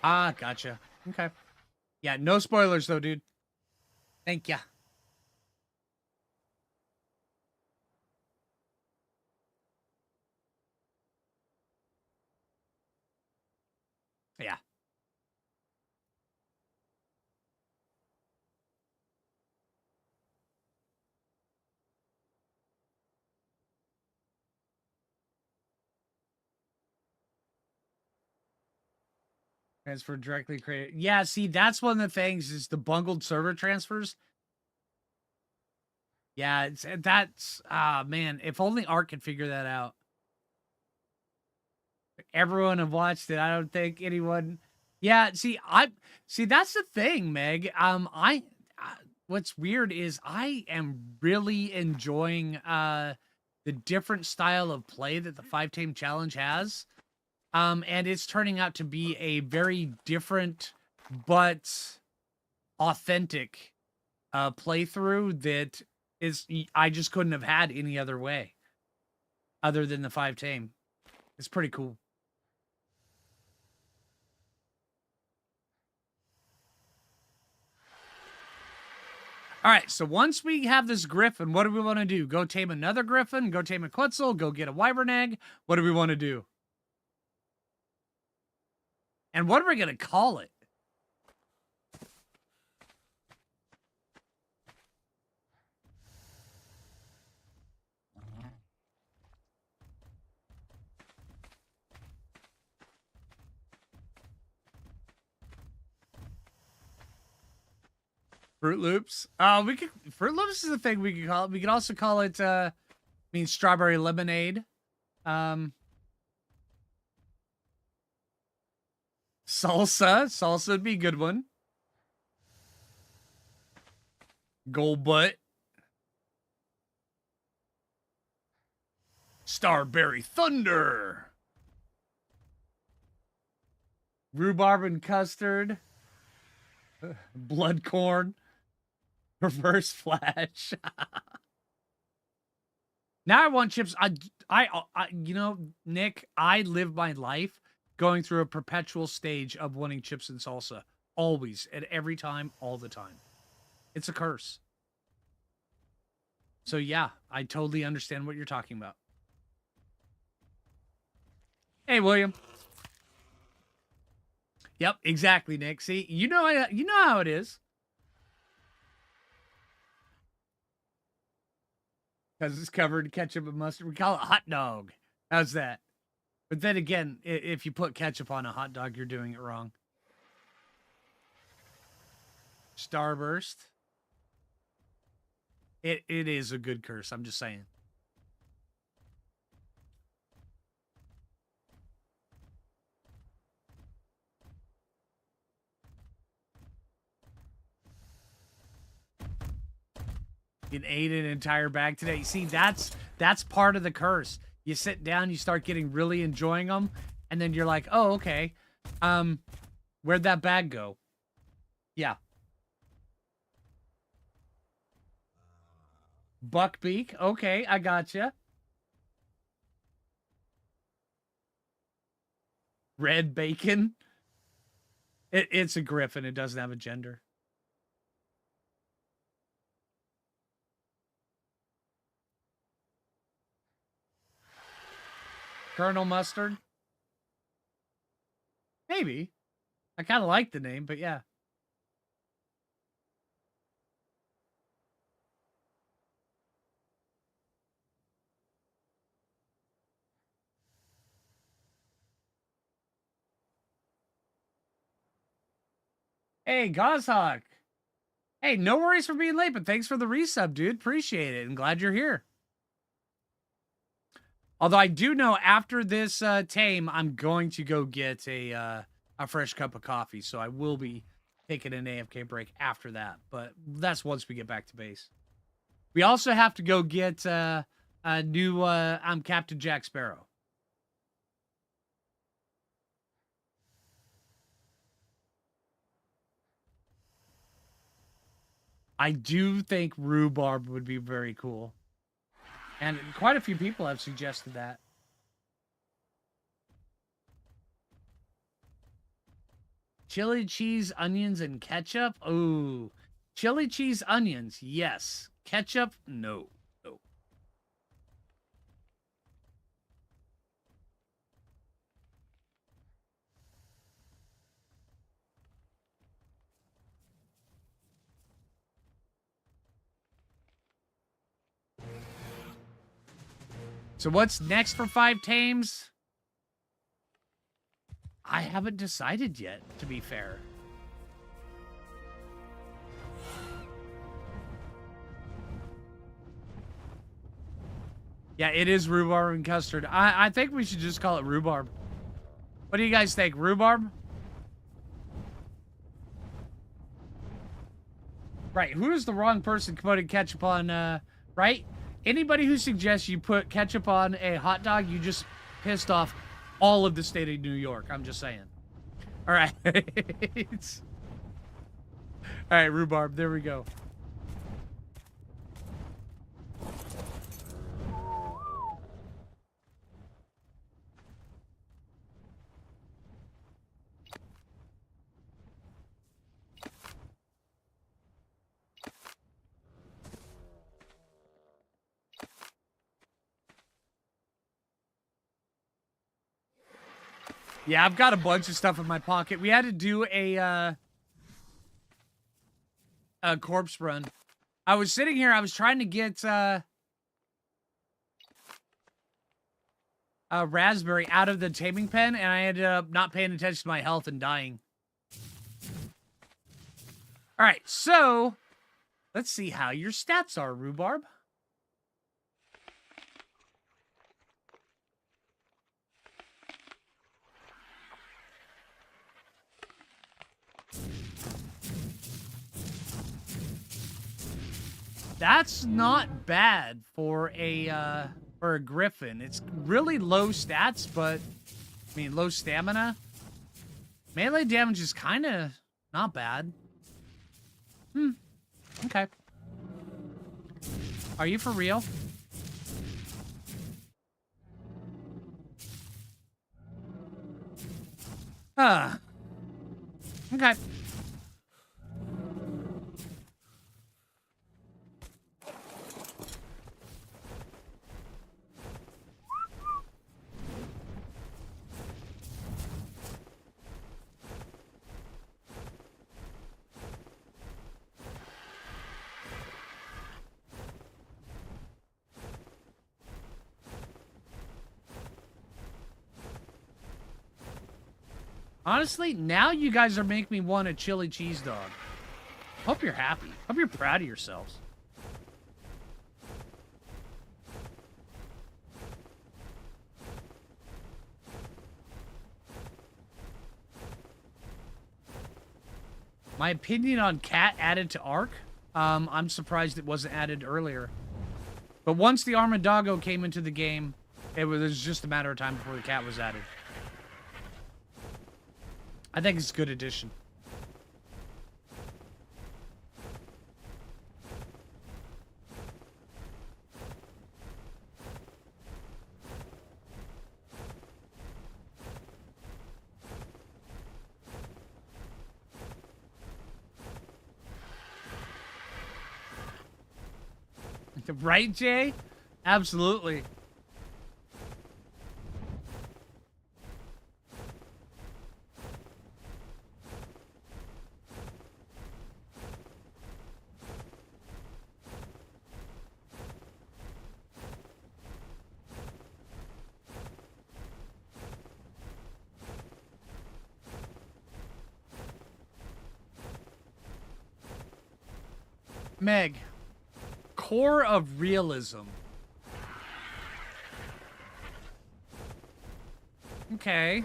Ah, gotcha. Okay. Yeah, no spoilers though, dude. Thank ya. Yeah. Transfer directly created. Yeah, see, that's one of the things is the bungled server transfers. Yeah, that's man, if only Art could figure that out. everyone have watched it. I don't think anyone. Yeah, see, that's the thing, Meg. What's weird is I am really enjoying the different style of play that the 5 Tame Challenge has. And it's turning out to be a very different but authentic playthrough that is I just couldn't have had any other way other than the 5 Tame. It's pretty cool. All right, so once we have this Griffin, what do we want to do? Go tame another Griffin? Go tame a Quetzal? Go get a Wyvern egg? What do we want to do? And what are we going to call it? Fruit Loops. We could Fruit Loops is the thing we could call it. We could also call it strawberry lemonade. Salsa. Salsa would be a good one. Gold butt. Starberry Thunder. Rhubarb and custard. Blood corn. Reverse flash. Now I want chips. I you know, Nick, I live my life going through a perpetual stage of wanting chips and salsa. Always, at every time, all the time. It's a curse. So yeah, I totally understand what you're talking about. Hey, William. Yep, exactly, Nick. See, you know how it is. Because it's covered in ketchup and mustard. We call it hot dog. How's that? But then again, if you put ketchup on a hot dog, you're doing it wrong. Starburst. It is a good curse. I'm just saying. You ate an entire bag today. See, that's part of the curse. You sit down, you start getting really enjoying them, and then you're like, oh, okay. Where'd that bag go? Yeah. Buckbeak. Okay, I gotcha. Red bacon. It's a Griffin. It doesn't have a gender. Colonel Mustard? Maybe. I kind of like the name, but yeah. Hey, Gozhawk. Hey, no worries for being late, but thanks for the resub, dude. Appreciate it. And glad you're here. Although I do know after this tame, I'm going to go get a fresh cup of coffee. So I will be taking an AFK break after that. But that's once we get back to base. We also have to go get a new I'm Captain Jack Sparrow. I do think rhubarb would be very cool. And quite a few people have suggested that. Chili cheese, onions, and ketchup? Ooh. Chili cheese, onions, yes. Ketchup, no. No. So what's next for 5 Tames? I haven't decided yet, to be fair. Yeah, it is rhubarb and custard. I think we should just call it rhubarb. What do you guys think? Rhubarb? Right. Who is the wrong person putting ketchup on, right? Anybody who suggests you put ketchup on a hot dog, you just pissed off all of the state of New York. I'm just saying. All right. All right, rhubarb. There we go. Yeah, I've got a bunch of stuff in my pocket. We had to do a corpse run. I was sitting here. I was trying to get a raspberry out of the taming pen, and I ended up not paying attention to my health and dying. All right, so let's see how your stats are, Rhubarb. That's not bad for a Griffin. It's really low stats, but I mean low stamina. Melee damage is kind of not bad. Okay. Are you for real? Okay. Honestly, now you guys are making me want a chili cheese dog. Hope you're happy. Hope you're proud of yourselves. My opinion on cat added to Ark? I'm surprised it wasn't added earlier. But once the Armadoggo came into the game, it was just a matter of time before the cat was added. I think it's a good addition. Right, Jay? Absolutely. Meg, core of realism. Okay.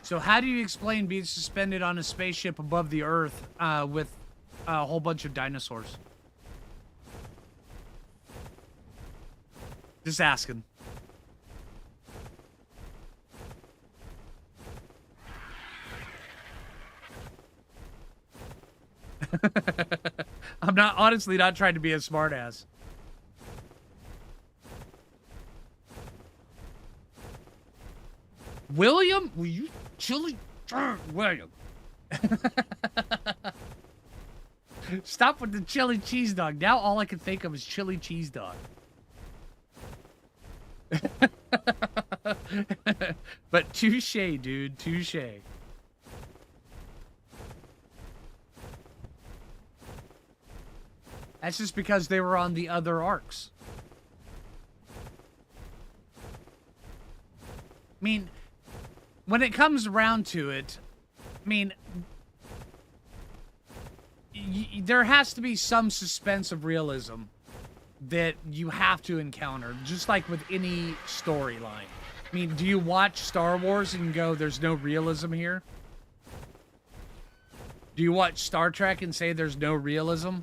So how do you explain being suspended on a spaceship above the Earth with a whole bunch of dinosaurs? Just asking. I'm not honestly not trying to be a smartass. William, will you chili William? Stop with the chili cheese dog. Now all I can think of is chili cheese dog. But touche, dude, touche. That's just because they were on the other arcs. I mean, when it comes around to it, I mean, there has to be some suspense of realism that you have to encounter, just like with any storyline. I mean, do you watch Star Wars and go, there's no realism here? Do you watch Star Trek and say there's no realism?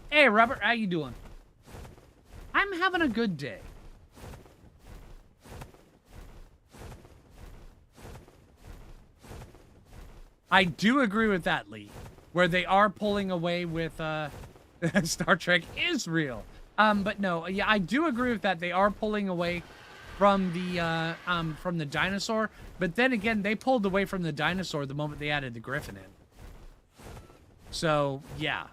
Hey, Robert, how you doing? I'm having a good day. I do agree with that, Lee, where they are pulling away with Star Trek is real. But no, yeah, I do agree with that. They are pulling away from the dinosaur, but then again, they pulled away from the dinosaur the moment they added the Griffin in. So, yeah.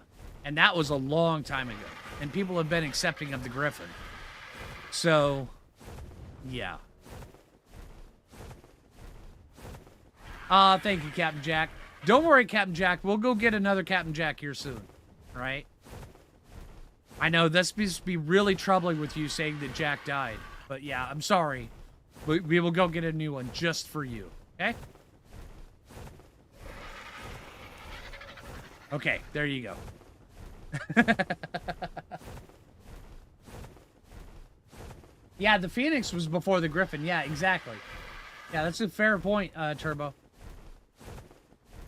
And that was a long time ago. And people have been accepting of the Griffin. So, yeah. Thank you, Captain Jack. Don't worry, Captain Jack. We'll go get another Captain Jack here soon. Right? I know this must be really troubling with you saying that Jack died. But yeah, I'm sorry. We will go get a new one just for you. Okay? Okay, there you go. Yeah, the Phoenix was before the Griffin. Yeah, exactly. Yeah, that's a fair point, Turbo.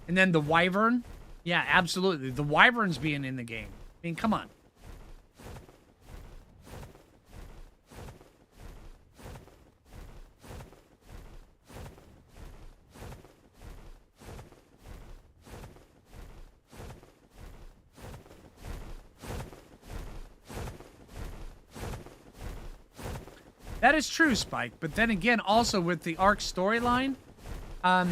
And then the Wyvern. Yeah, absolutely. The Wyvern's being in the game. I mean, come on. That is true, Spike. But then again, also with the Ark storyline,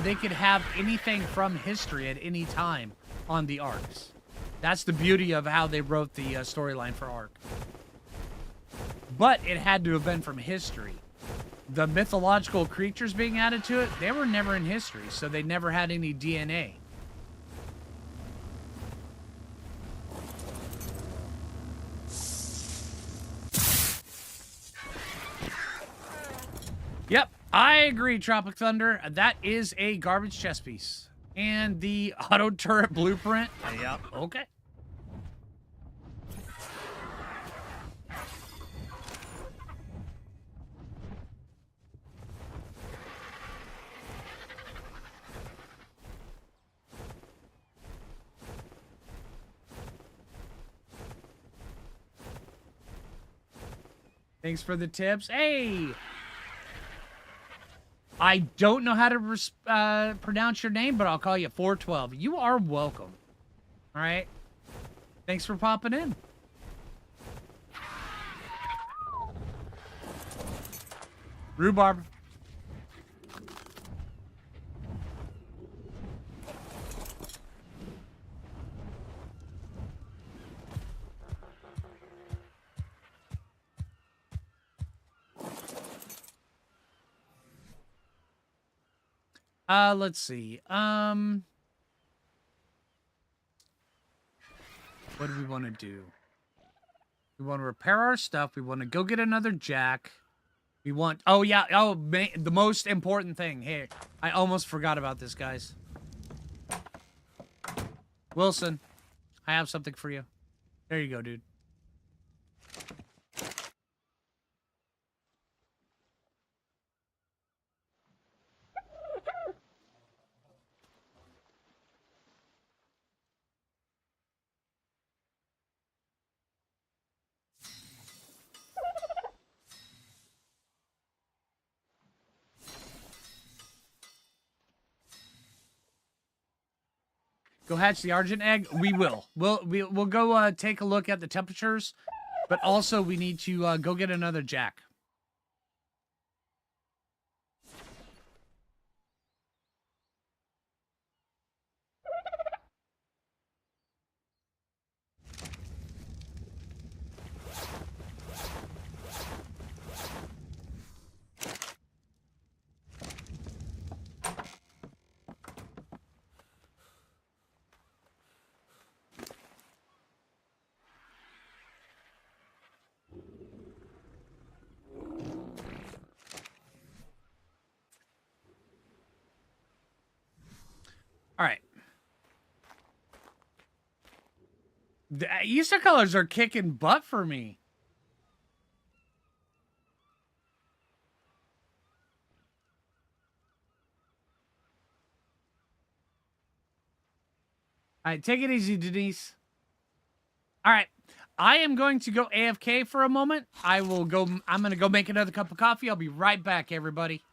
they could have anything from history at any time on the Arks. That's the beauty of how they wrote the storyline for Ark. But it had to have been from history. The mythological creatures being added to it, they were never in history, so they never had any DNA. Yep, I agree, Tropic Thunder. That is a garbage chess piece. And the auto turret blueprint. Yep, okay. Thanks for the tips. Hey! I don't know how to pronounce your name, but I'll call you 412. You are welcome. All right? Thanks for popping in. Rhubarb. Let's see. What do we want to do? We want to repair our stuff. We want to go get another jack. We want... Oh, yeah. Oh, the most important thing. Hey, I almost forgot about this, guys. Wilson, I have something for you. There you go, dude. Go hatch the Argent egg. We will. We'll go take a look at the temperatures, but also we need to go get another jack. The Easter colors are kicking butt for me. All right, take it easy, Denise. All right. I am going to go AFK for a moment. I'm going to go make another cup of coffee. I'll be right back, everybody.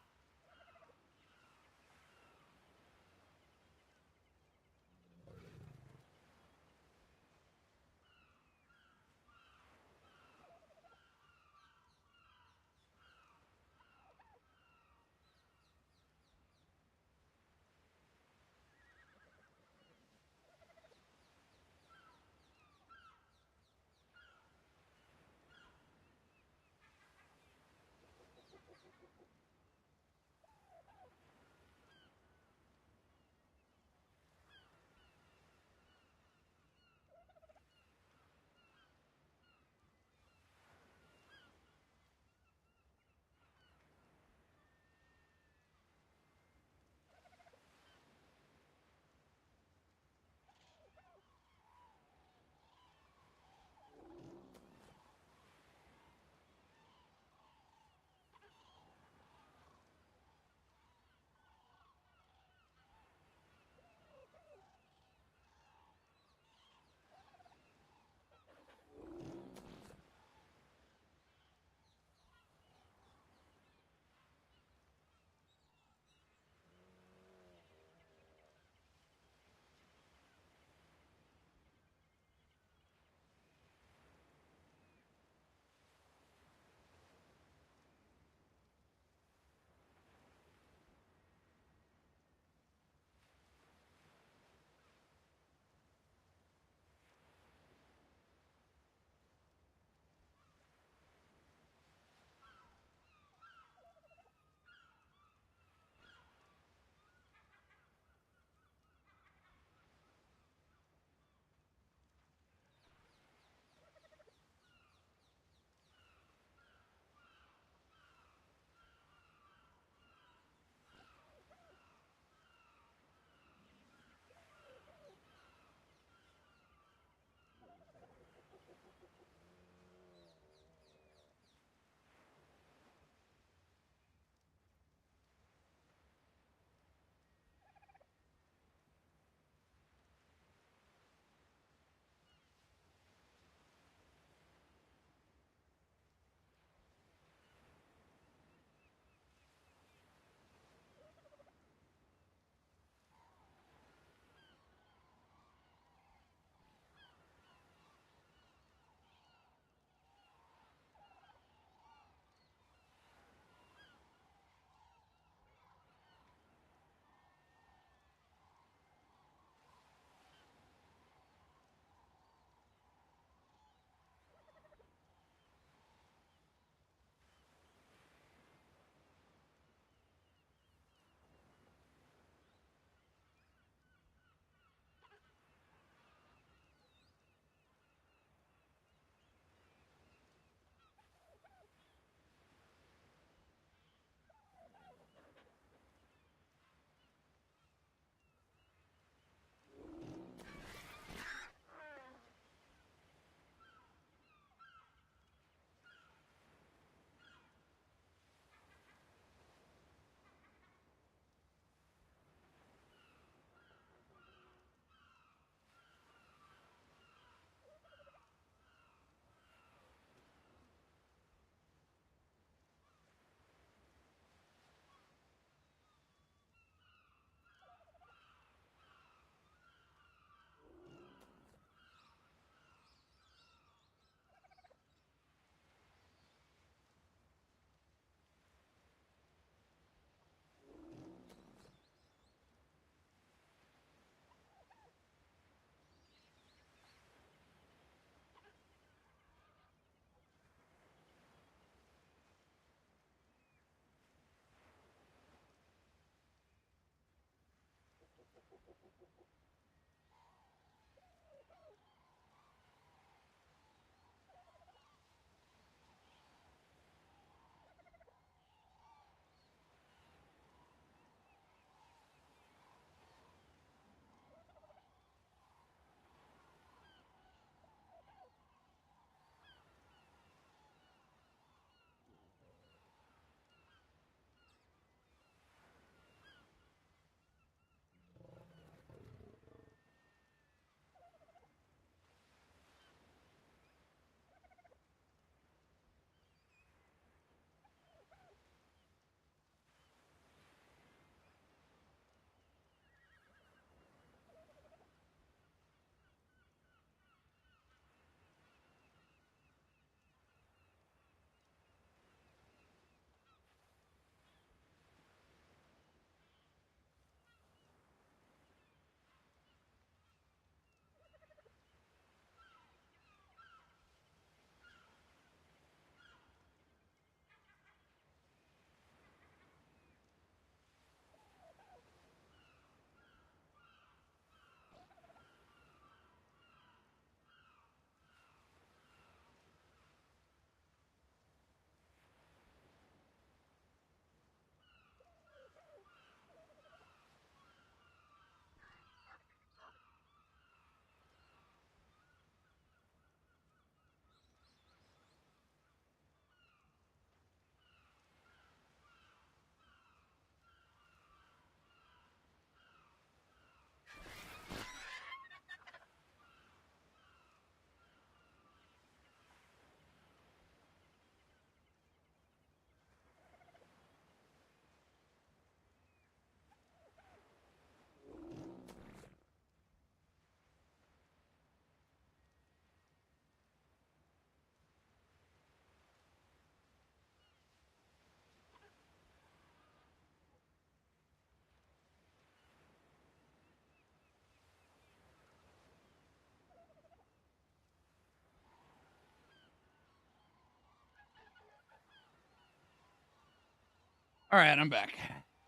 All right, I'm back.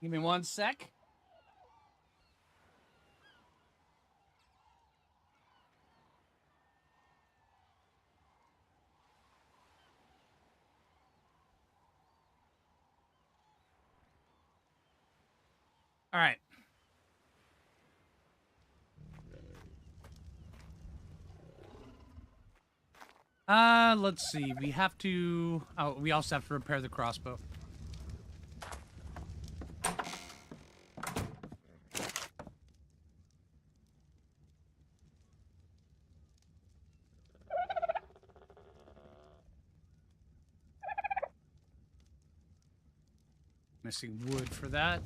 Give me 1 sec. All right. Let's see. We have to... Oh, we also have to repair the crossbow. Missing wood for that.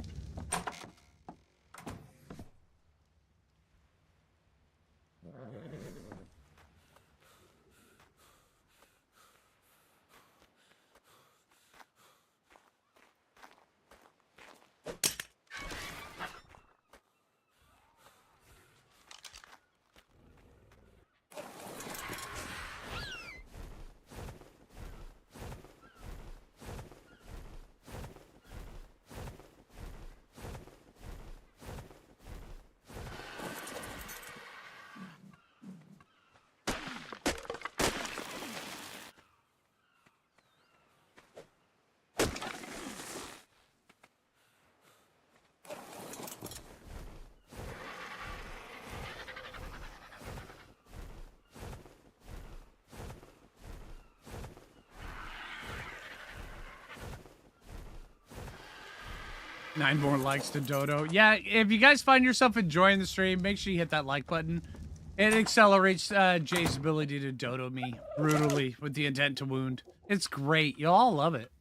Nine more likes to Dodo. Yeah, if you guys find yourself enjoying the stream, make sure you hit that like button. It accelerates Jay's ability to Dodo me brutally with the intent to wound. It's great. You'll all love it.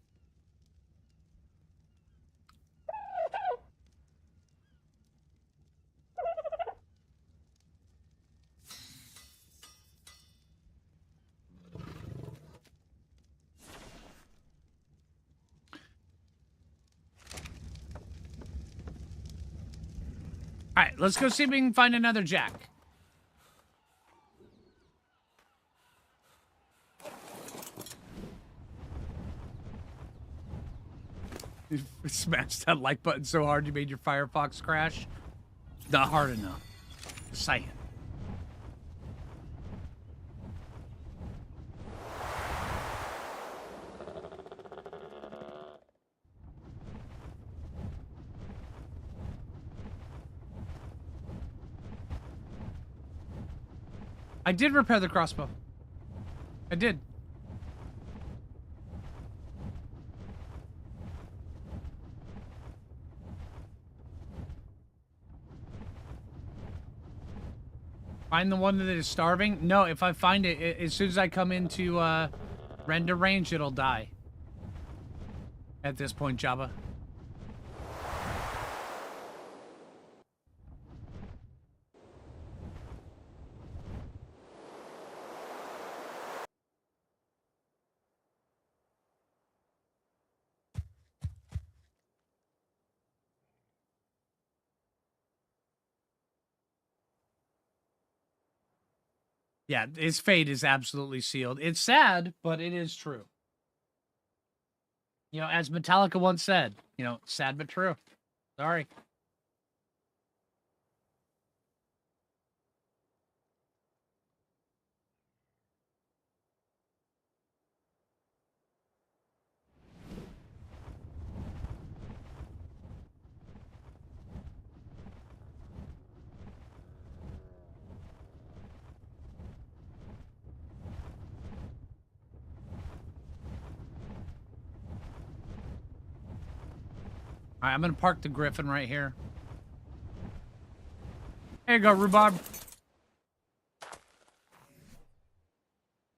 All right, let's go see if we can find another Jack. You smashed that like button so hard you made your Firefox crash. Not hard enough. Just saying. I did repair the crossbow. I did. Find the one that is starving? No, if I find it, as soon as I come into render range, it'll die. At this point, Jabba. Yeah, his fate is absolutely sealed. It's sad, but it is true. You know, as Metallica once said, you know, sad but true. Sorry. All right, I'm going to park the Griffin right here. There you go, Rhubarb.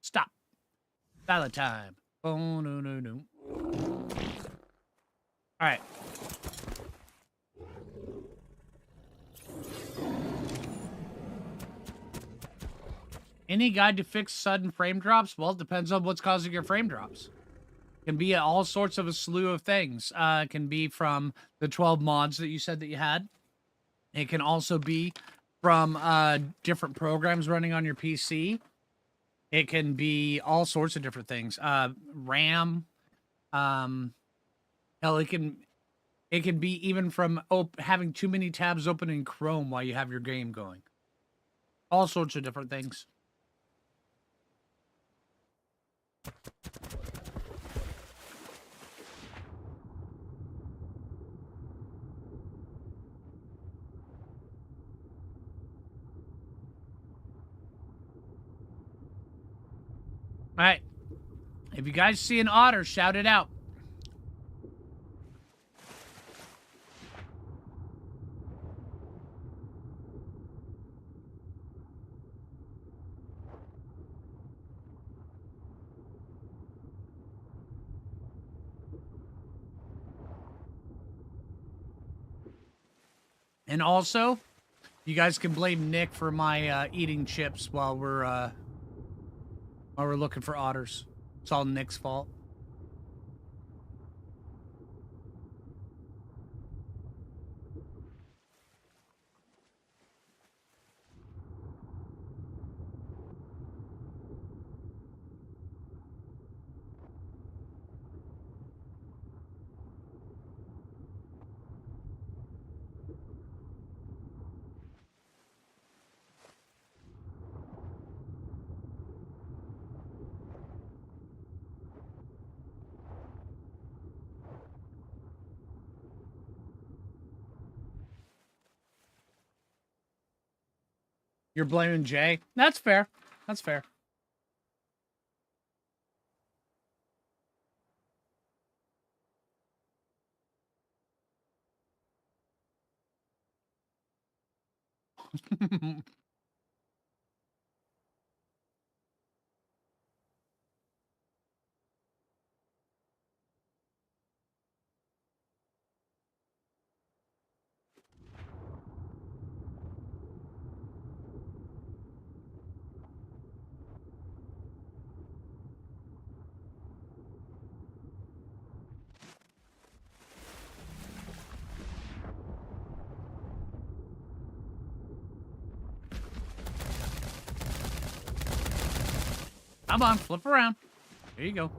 Stop. Silent time. Oh, no, no, no. All right. Any guide to fix sudden frame drops? Well, it depends on what's causing your frame drops. Can be all sorts of a slew of things. It can be from the 12 mods that you said that you had. It can also be from different programs running on your PC. It can be all sorts of different things. RAM. Hell, it can It can be even from having too many tabs open in Chrome while you have your game going. All sorts of different things. All right. If you guys see an otter, shout it out. And also, you guys can blame Nick for my eating chips while we're looking for otters. It's all Nick's fault. You're blaming Jay? That's fair. That's fair. Come on, flip around. There you go.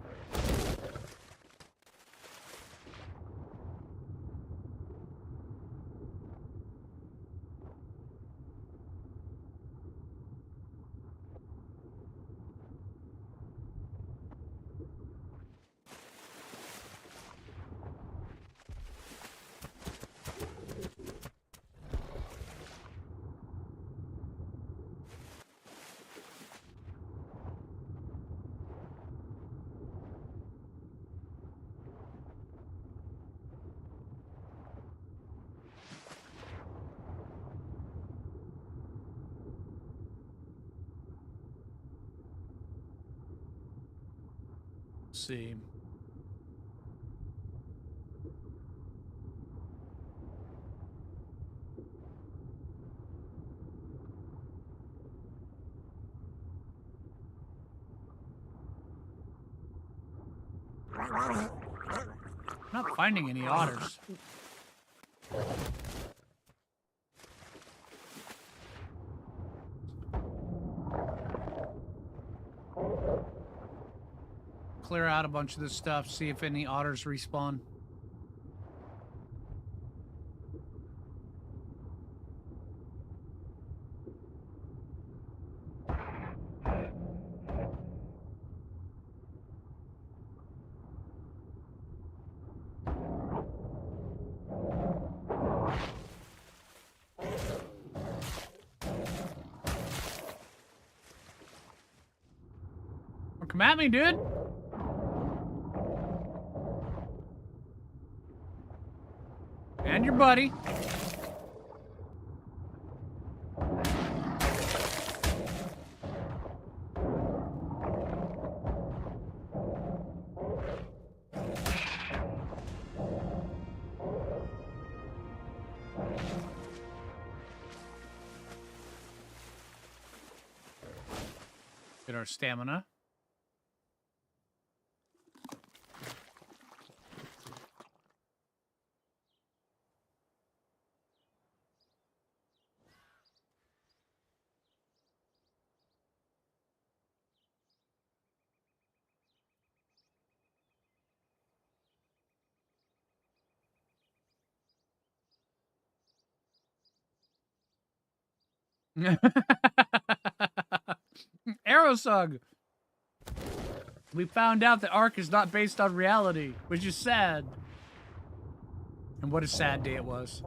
Let's see. Not finding any otters. Clear out a bunch of this stuff, see if any otters respawn. Come at me, dude. And your buddy. Get our stamina. Aerosug. We found out that Ark is not based on reality, which is sad. And what a sad day it was.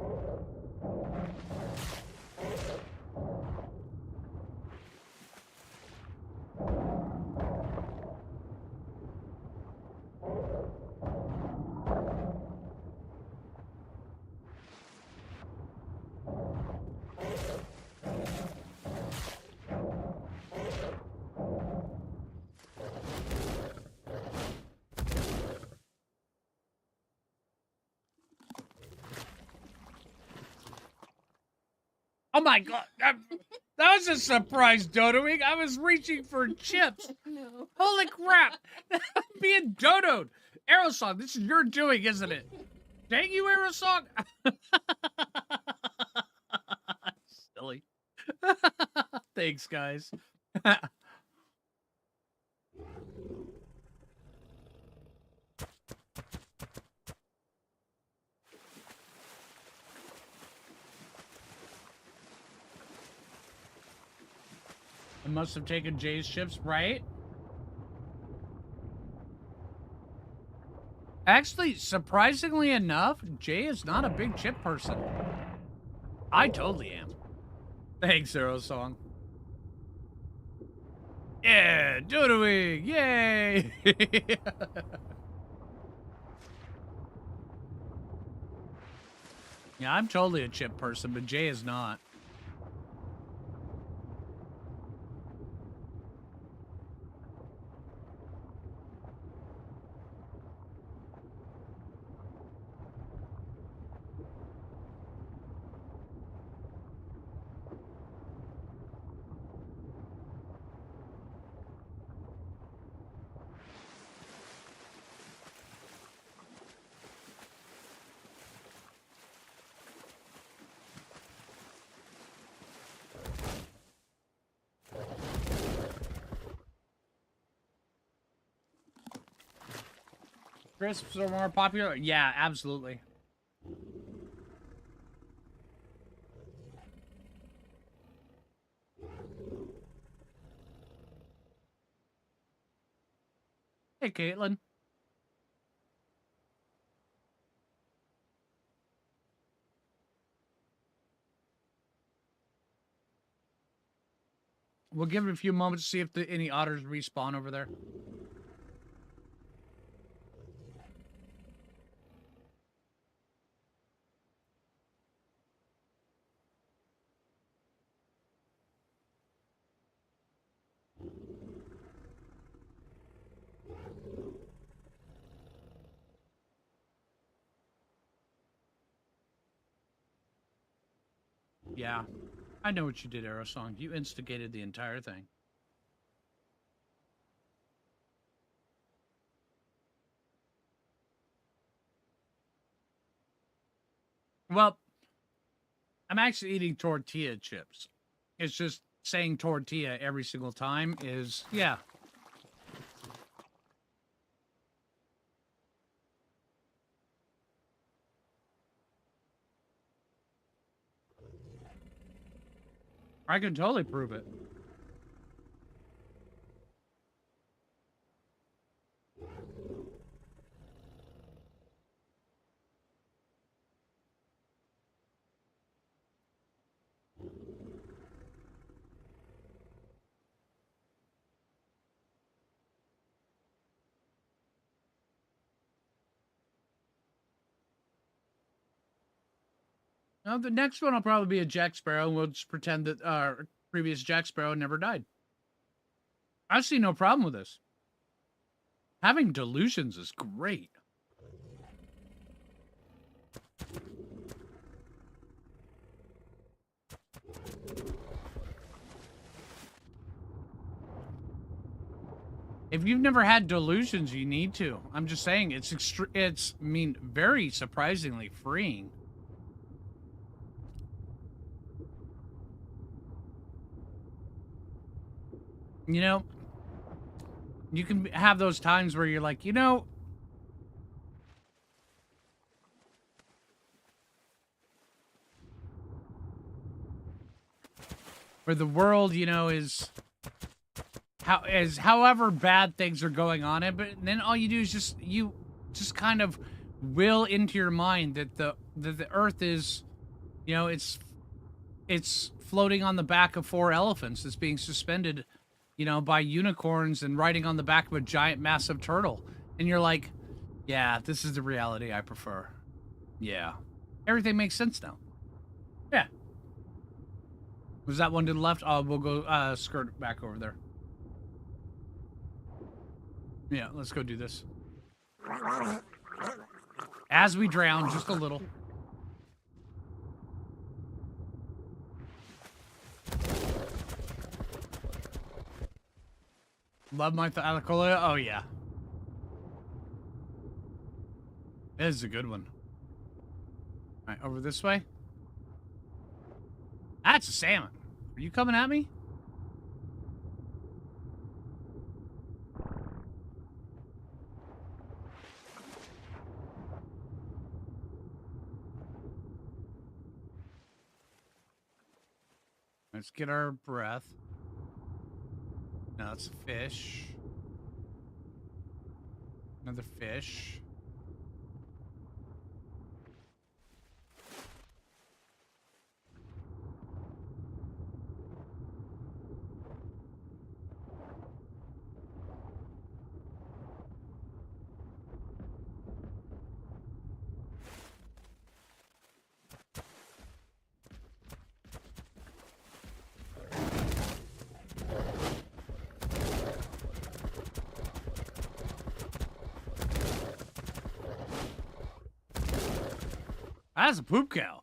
Oh my god, that was a surprise dodoing. I was reaching for chips. No. Holy crap! I'm being dodoed. Aerosong, this is your doing, isn't it? Dang you, Aerosong! Silly. Thanks, guys. I must have taken Jay's chips, right? Actually, surprisingly enough, Jay is not a big chip person. I totally am. Thanks, Aerosong. Yeah, doodling, yay! Yeah, I'm totally a chip person, but Jay is not. Crisps are more popular? Yeah, absolutely. Hey, Caitlin. We'll give it a few moments to see if any otters respawn over there. Yeah, I know what you did, Aerosong. You instigated the entire thing. Well, I'm actually eating tortilla chips. It's just saying tortilla every single time is, yeah. I can totally prove it. Now, the next one will probably be a Jack Sparrow, and we'll just pretend that our previous Jack Sparrow never died. I see no problem with this. Having delusions is great. If you've never had delusions, you need to. I'm just saying, it's very surprisingly freeing. You know, you can have those times where you're like, you know, where the world, you know, is however bad things are going on it, but then all you do is just kind of will into your mind that the earth is, you know, it's floating on the back of 4 elephants that's being suspended, you know, by unicorns and riding on the back of a giant massive turtle. And you're like, yeah, this is the reality I prefer. Yeah. Everything makes sense now. Yeah. Was that one to the left? Oh, we'll go skirt back over there. Yeah, let's go do this. As we drown, just a little. Love my Thylacolia? Oh, yeah. This is a good one. All right, over this way. That's a salmon. Are you coming at me? Let's get our breath. No, that's a fish. Another fish. That's a poop cow.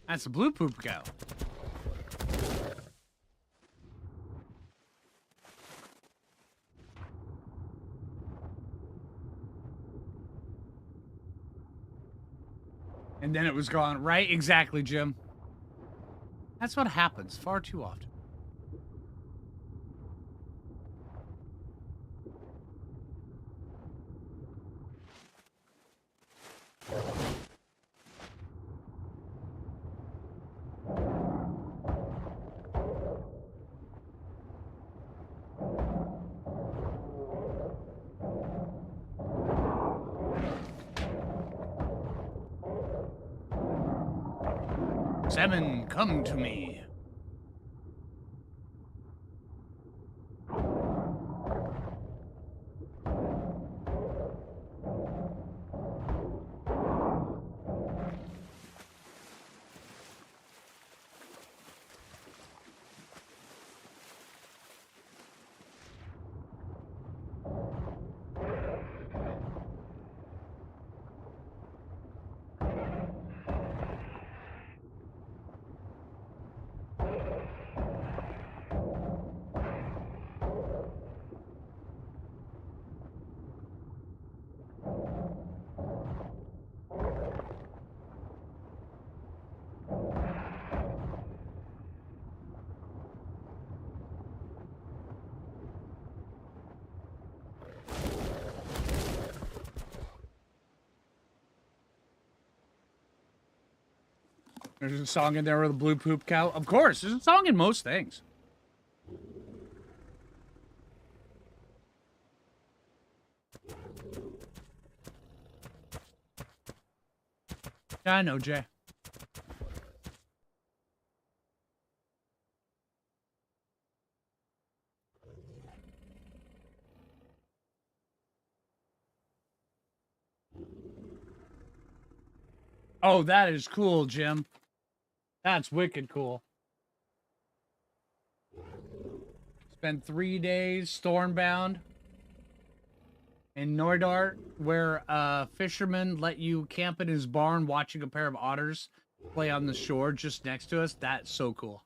That's a blue poop cow. And then it was gone. Right? Exactly, Jim. That's what happens far too often. Salmon, come to me. There's a song in there with a blue poop cow. Of course, there's a song in most things. Yeah, I know, Jay. Oh, that is cool, Jim. That's wicked cool. Spent 3 days stormbound in Nordart, where a fisherman let you camp in his barn watching a pair of otters play on the shore just next to us. That's so cool.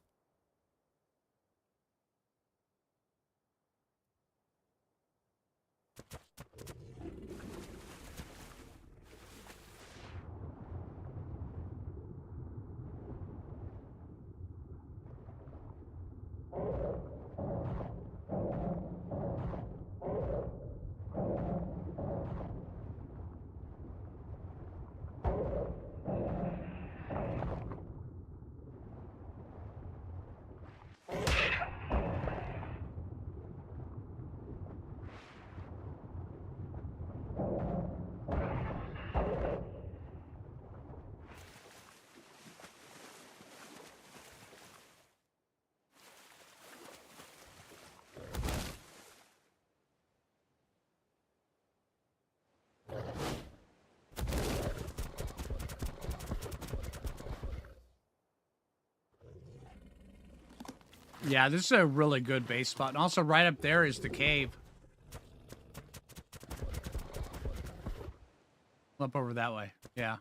Yeah, this is a really good base spot. And also right up there is the cave. Up over that way. Yeah.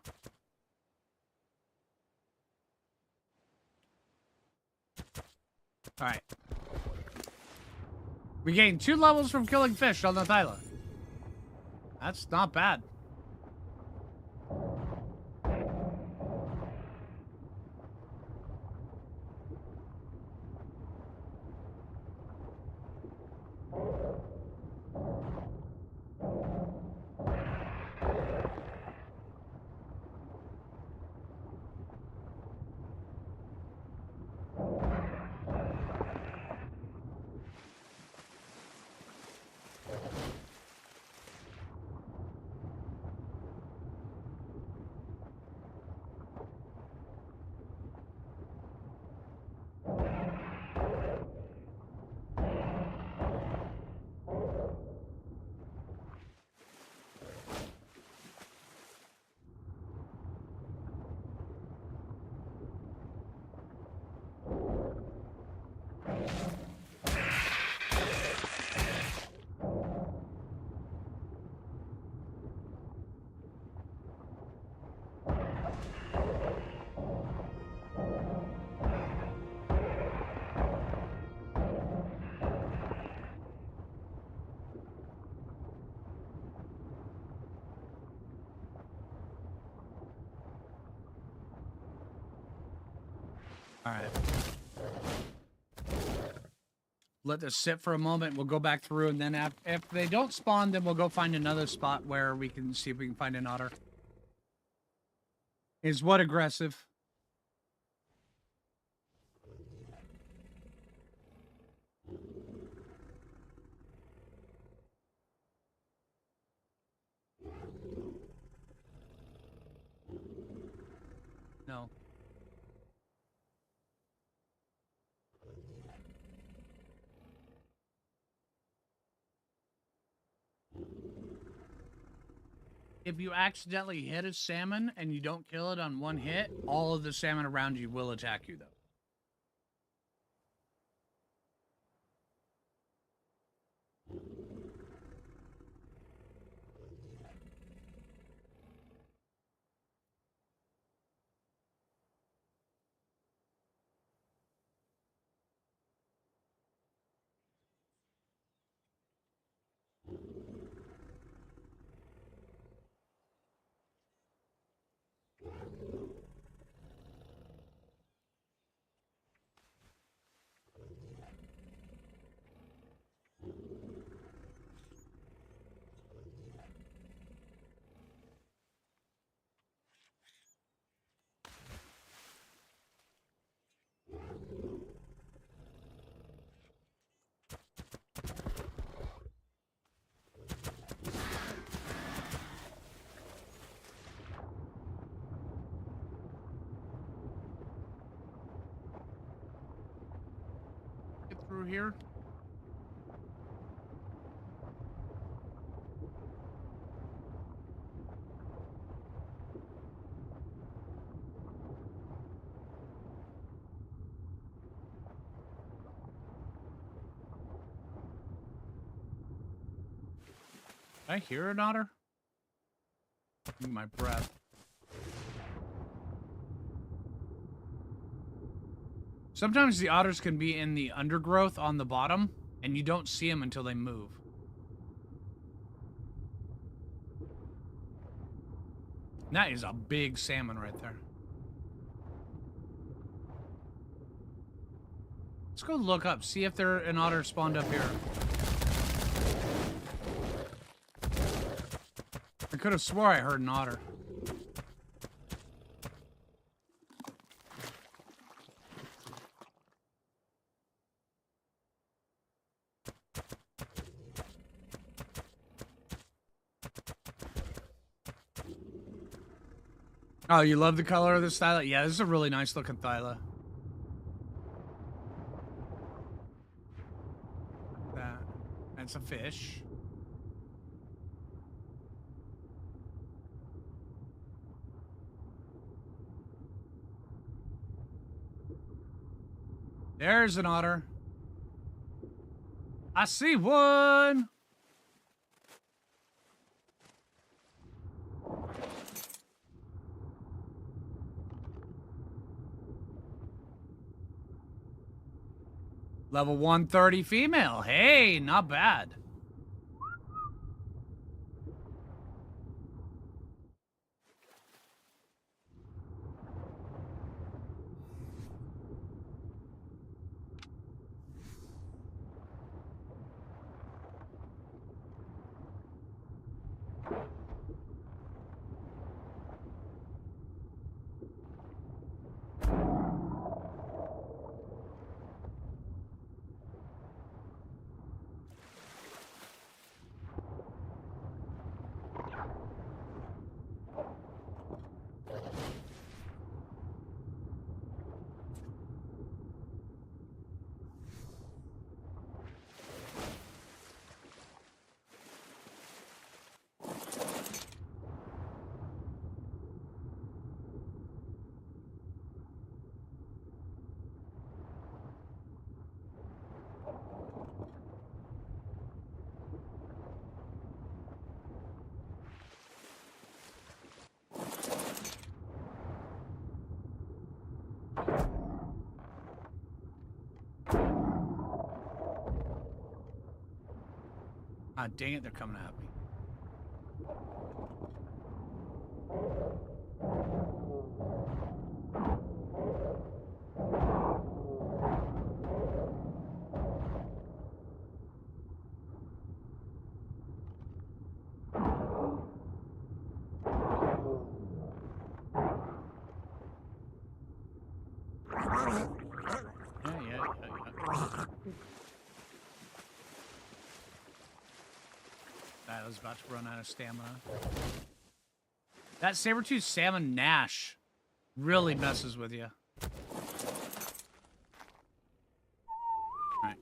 All right. We gained 2 levels from killing fish on the Thyla. That's not bad. All right. Let this sit for a moment. We'll go back through, and then if they don't spawn, then we'll go find another spot where we can see if we can find an otter. Is what aggressive? No. If you accidentally hit a salmon and you don't kill it on one hit, all of the salmon around you will attack you, though. Get through here. Did I hear an otter? My breath. Sometimes the otters can be in the undergrowth on the bottom, and you don't see them until they move. And that is a big salmon right there. Let's go look up, see if there an otter spawned up here. I could have swore I heard an otter. Oh, you love the color of this Thyla? Yeah, this is a really nice looking Thyla. That's a fish. There's an otter. I see one. Level 130 female. Hey, not bad. Ah, dang it, they're coming at me. Yeah. I was about to run out of stamina. That saber-tooth salmon Nash really messes with you. Right.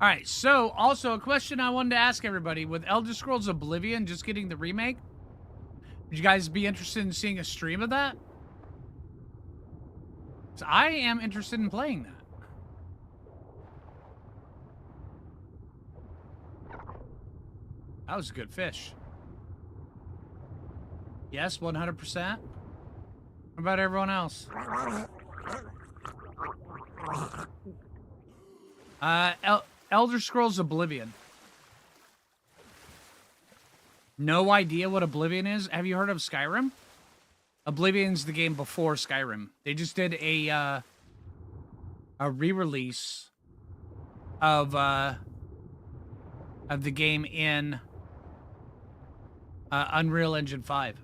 All right, so also a question I wanted to ask everybody. With Elder Scrolls Oblivion just getting the remake, would you guys be interested in seeing a stream of that? So I am interested in playing that. That was a good fish. Yes, 100%. What about everyone else? Elder Scrolls Oblivion. No idea what Oblivion is? Have you heard of Skyrim? Oblivion's the game before Skyrim. They just did a re-release of the game in Unreal Engine 5.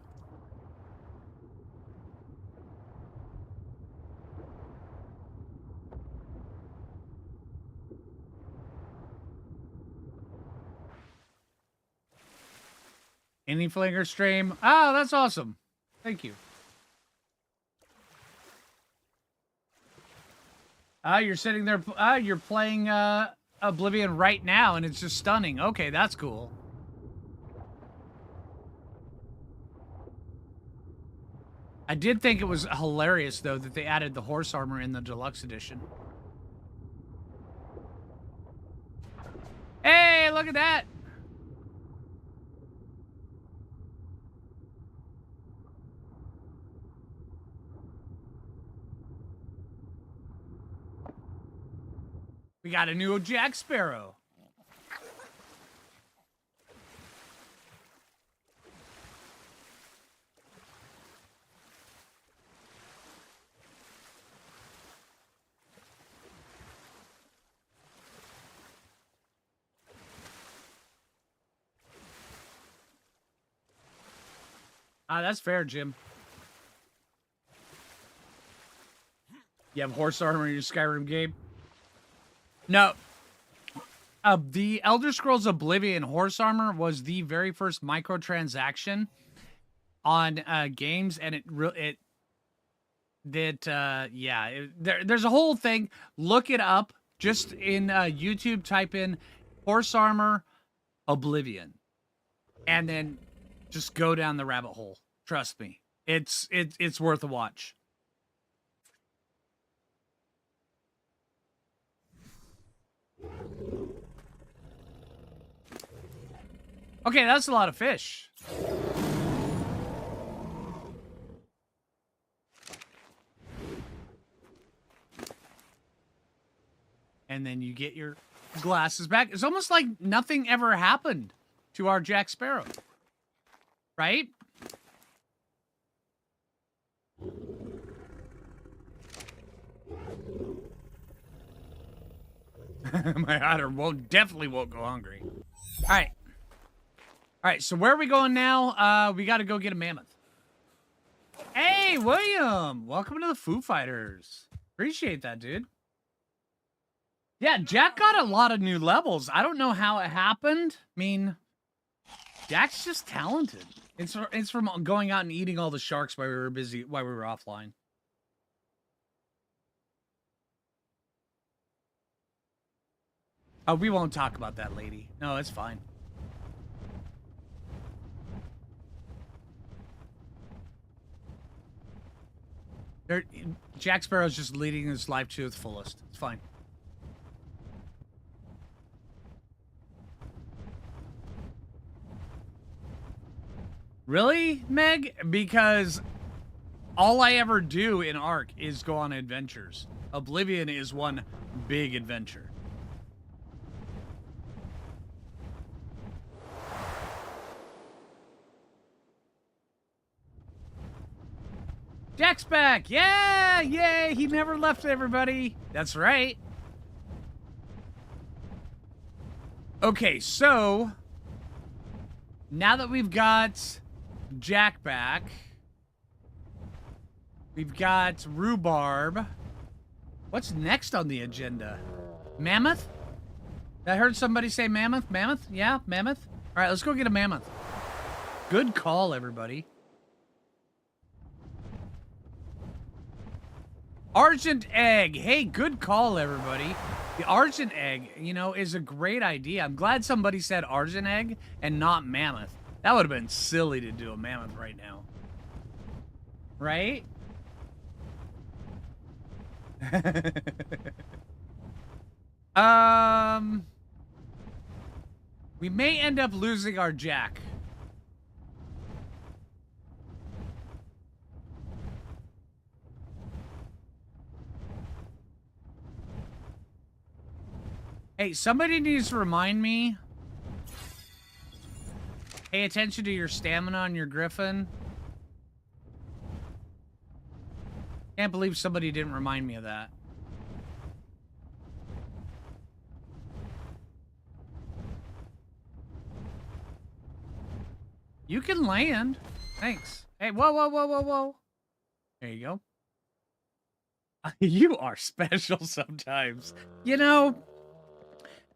Any Phlinger stream? Oh, that's awesome. Thank you. You're sitting there, you're playing Oblivion right now, and it's just stunning. Okay, that's cool. I did think it was hilarious, though, that they added the horse armor in the deluxe edition. Hey, look at that! We got a new Jack Sparrow. Ah, that's fair, Jim. You have horse armor in your Skyrim game? No. The Elder Scrolls Oblivion horse armor was the very first microtransaction on games, and there's a whole thing. Look it up. Just in YouTube, type in horse armor Oblivion, and then just go down the rabbit hole. Trust me, it's worth a watch. Okay, that's a lot of fish. And then you get your glasses back. It's almost like nothing ever happened to our Jack Sparrow. Right? My otter definitely won't go hungry. All right. All right, so where are we going now? We got to go get a mammoth. Hey, William! Welcome to the Foo Fighters. Appreciate that, dude. Yeah, Jack got a lot of new levels. I don't know how it happened. I mean, Jack's just talented. It's from going out and eating all the sharks while we were offline. Oh, we won't talk about that lady. No, it's fine. Jack Sparrow's just leading his life to its fullest. It's fine. Really, Meg? Because all I ever do in Ark is go on adventures. Oblivion is one big adventure. Jack's back! Yeah! Yay! He never left everybody. That's right. Okay, so now that we've got Jack back, we've got rhubarb. What's next on the agenda? Mammoth? I heard somebody say mammoth. Mammoth? Yeah, mammoth. All right, let's go get a mammoth. Good call, everybody. Argent egg. Hey, good call, everybody. The argent egg, you know, is a great idea. I'm glad somebody said argent egg and not mammoth. That would have been silly to do a mammoth right now. Right? We may end up losing our Jack. Hey, somebody needs to remind me. Pay attention to your stamina on your Griffin. Can't believe somebody didn't remind me of that. You can land. Thanks. Hey, whoa, whoa, whoa, whoa, whoa. There you go. You are special sometimes. You know,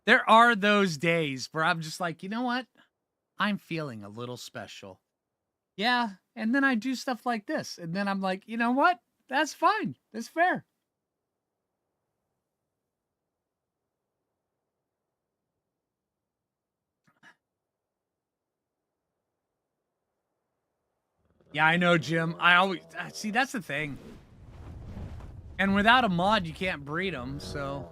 there are those days where I'm just like, you know what? I'm feeling a little special. Yeah, and then I do stuff like this. And then I'm like, you know what? That's fine. That's fair. Yeah, I know, Jim. I always... See, that's the thing. And without a mod, you can't breed them, so...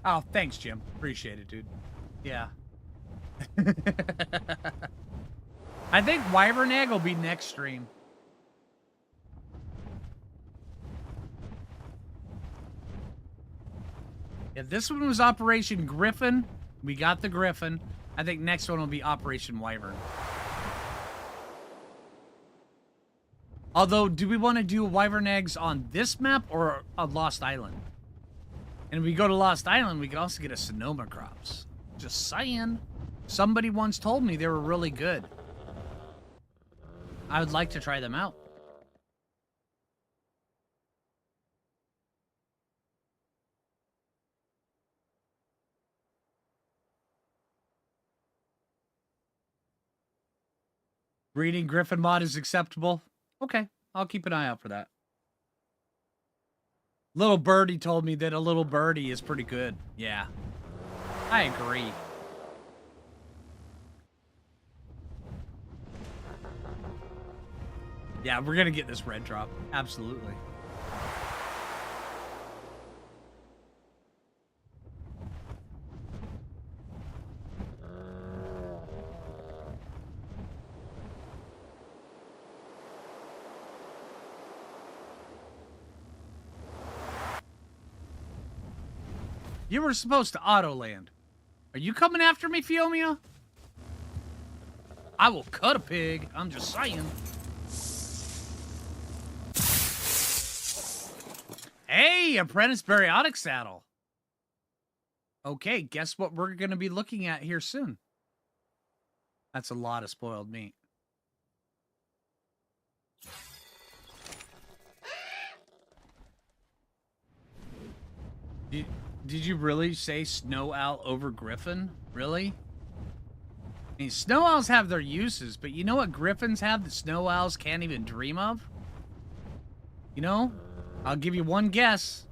Oh, thanks, Jim. Appreciate it, dude. Yeah. I think Wyvern Egg will be next stream. If this one was Operation Griffin, we got the Griffin. I think next one will be Operation Wyvern. Although, do we want to do Wyvern Eggs on this map or on Lost Island? And if we go to Lost Island, we can also get a Sonoma Crops. Just saying. Somebody once told me they were really good. I would like to try them out. Breeding Griffin mod is acceptable. Okay, I'll keep an eye out for that. Little Birdie told me that a little birdie is pretty good. Yeah, I agree. Yeah, we're gonna get this red drop. Absolutely. You were supposed to auto land. Are you coming after me, Fiomia? I will cut a pig. I'm just saying. Hey, Apprentice Bariotic Saddle. Okay, guess what we're going to be looking at here soon? That's a lot of spoiled meat. Did you really say Snow Owl over Griffin? Really? I mean, Snow Owls have their uses, but you know what Griffins have that Snow Owls can't even dream of? You know? I'll give you one guess.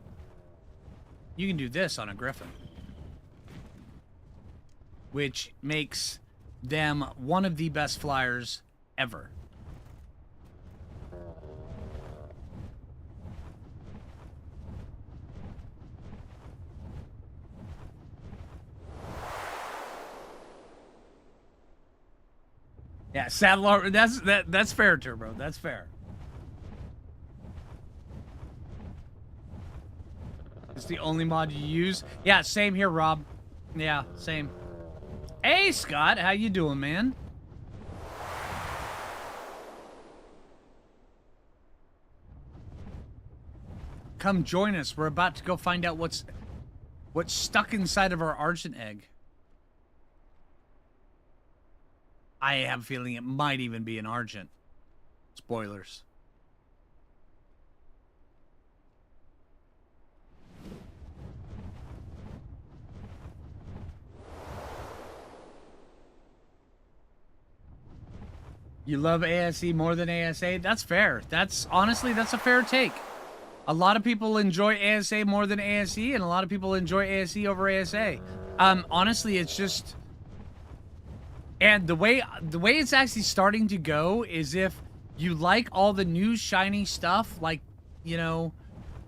You can do this on a Griffin. Which makes them one of the best flyers ever. Yeah, saddle. That's fair, Turbo. That's fair. It's the only mod you use. Yeah, same here, Rob. Yeah, same. Hey, Scott, how you doing, man? Come join us. We're about to go find out what's stuck inside of our Argent egg. I have a feeling it might even be an Argent. Spoilers. You love ASE more than ASA? That's fair. Honestly, that's a fair take. A lot of people enjoy ASA more than ASE, and a lot of people enjoy ASE over ASA. Honestly, it's just... And the way it's actually starting to go is if you like all the new shiny stuff, like, you know,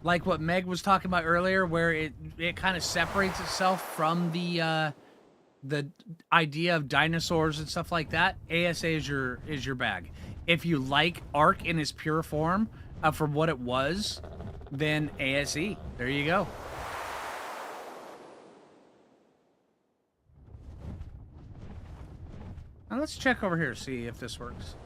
like what Meg was talking about earlier, where it kind of separates itself from the idea of dinosaurs and stuff like that. ASA is your bag. If you like Arc in its pure form, for what it was, then ASE. There you go. Now let's check over here, see if this works.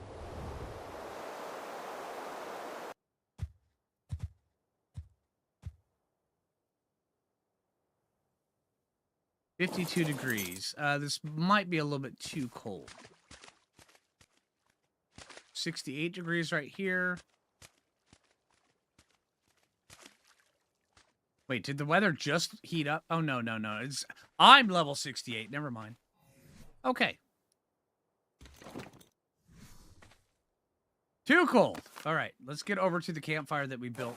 $52 degrees. This might be a little bit too cold. 68 degrees right here. Wait, did the weather just heat up? Oh, no. I'm level 68. Never mind. Okay. Too cold. All right, let's get over to the campfire that we built.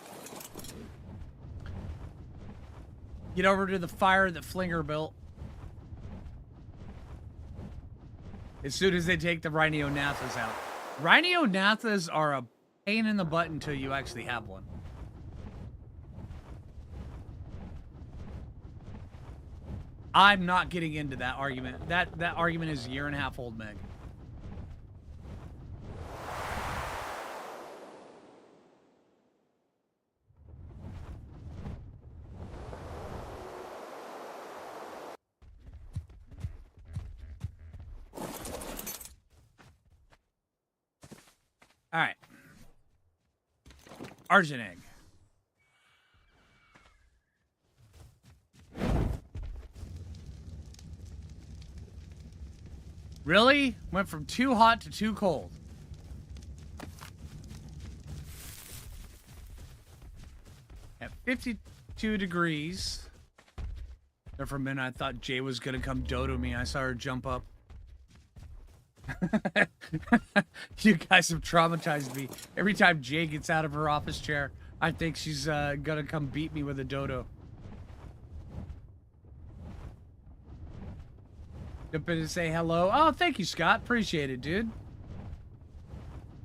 Get over to the fire that Phlinger built. As soon as they take the Rhinonathas out. Rhinonathas are a pain in the butt until you actually have one. I'm not getting into that argument. That argument is a year and a half old, Meg. All right. Argent egg. Really? Went from too hot to too cold. At 52 degrees. There for a minute, I thought Jay was gonna come dodo me. I saw her jump up. You guys have traumatized me. Every time Jay gets out of her office chair, I think she's gonna come beat me with a dodo. Jump in and say hello. Oh, thank you, Scott. Appreciate it, dude.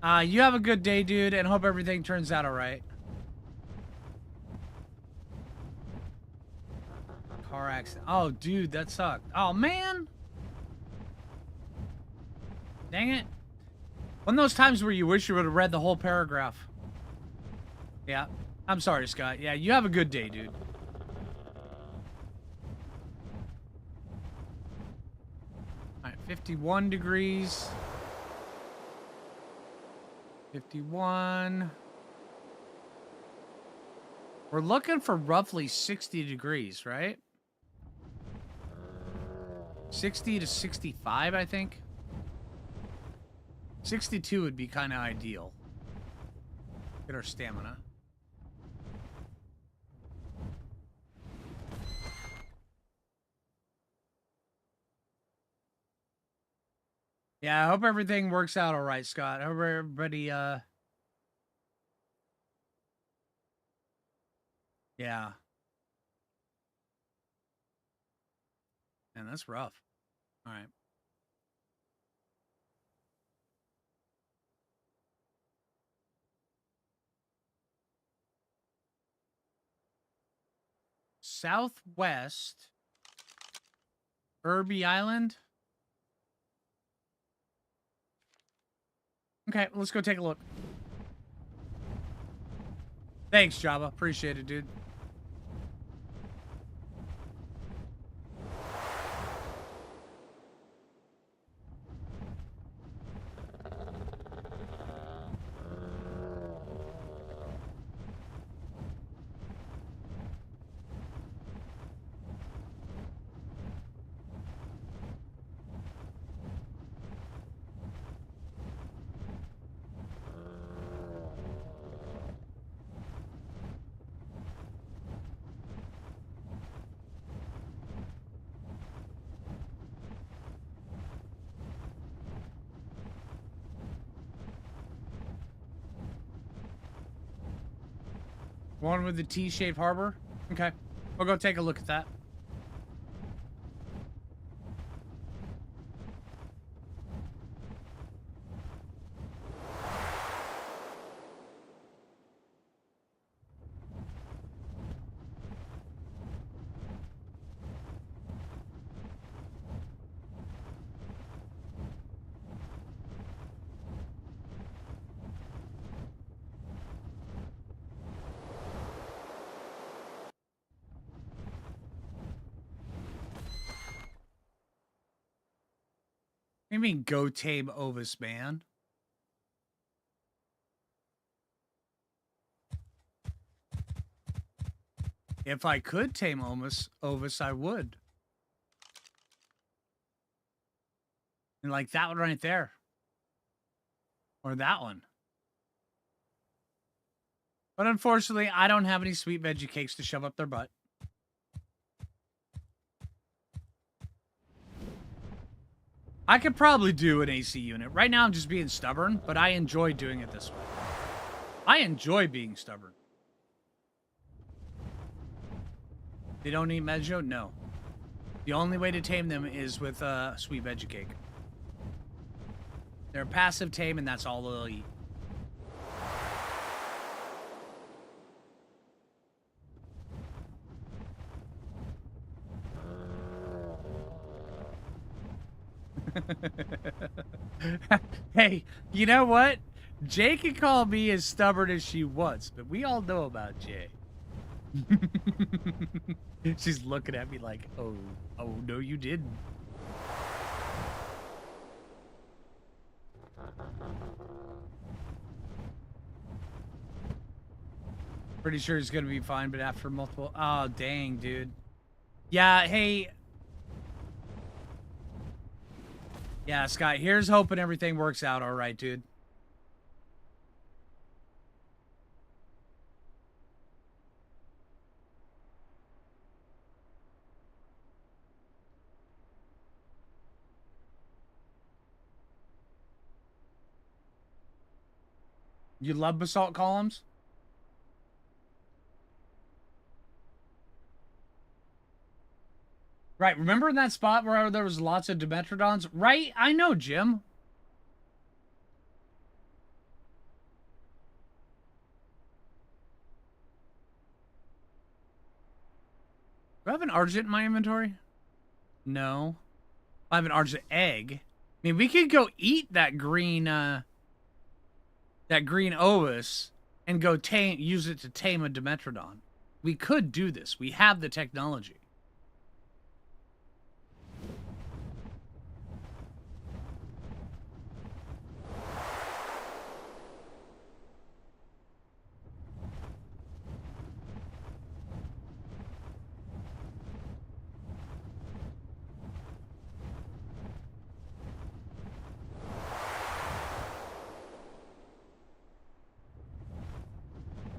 You have a good day, dude, and hope everything turns out all right. Car accident. Oh, dude, that sucked. Oh, man. Dang it. One of those times where you wish you would have read the whole paragraph. Yeah. I'm sorry, Scott. Yeah, you have a good day, dude. All right, 51 degrees. 51. We're looking for roughly 60 degrees, right? 60 to 65, I think. 62 would be kind of ideal. Get our stamina. Yeah, I hope everything works out all right, Scott. I hope everybody, yeah. Man, that's rough. All right. Southwest. Irby Island. Okay, let's go take a look. Thanks, Java. Appreciate it, dude. One with the T-shaped harbor? Okay. We'll go take a look at that. What do you mean, go tame Ovis, man? If I could tame Ovis, I would. And like that one right there. Or that one. But unfortunately, I don't have any sweet veggie cakes to shove up their butt. I could probably do an AC unit. Right now, I'm just being stubborn, but I enjoy doing it this way. I enjoy being stubborn. They don't eat Mejo? No. The only way to tame them is with sweet veggie cake. They're passive tame, and that's all they'll eat. Hey, you know what? Jay can call me as stubborn as she wants, but we all know about Jay. She's looking at me like, oh, no, you didn't. Pretty sure it's gonna be fine, but after multiple... Oh, dang, dude. Yeah, hey... Yeah, Scott, here's hoping everything works out all right, dude. You love basalt columns? Right, remember in that spot where there was lots of Dimetrodons? Right, I know, Jim. Do I have an Argent in my inventory? No. I have an Argent egg. I mean, we could go eat that green Ovis and go use it to tame a Dimetrodon. We could do this. We have the technology.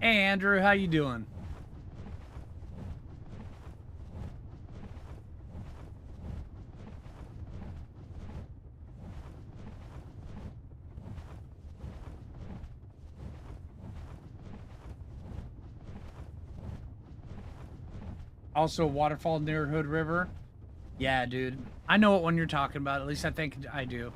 Hey, Andrew, how you doing? Also, waterfall near Hood River. Yeah, dude. I know what one you're talking about. At least I think I do.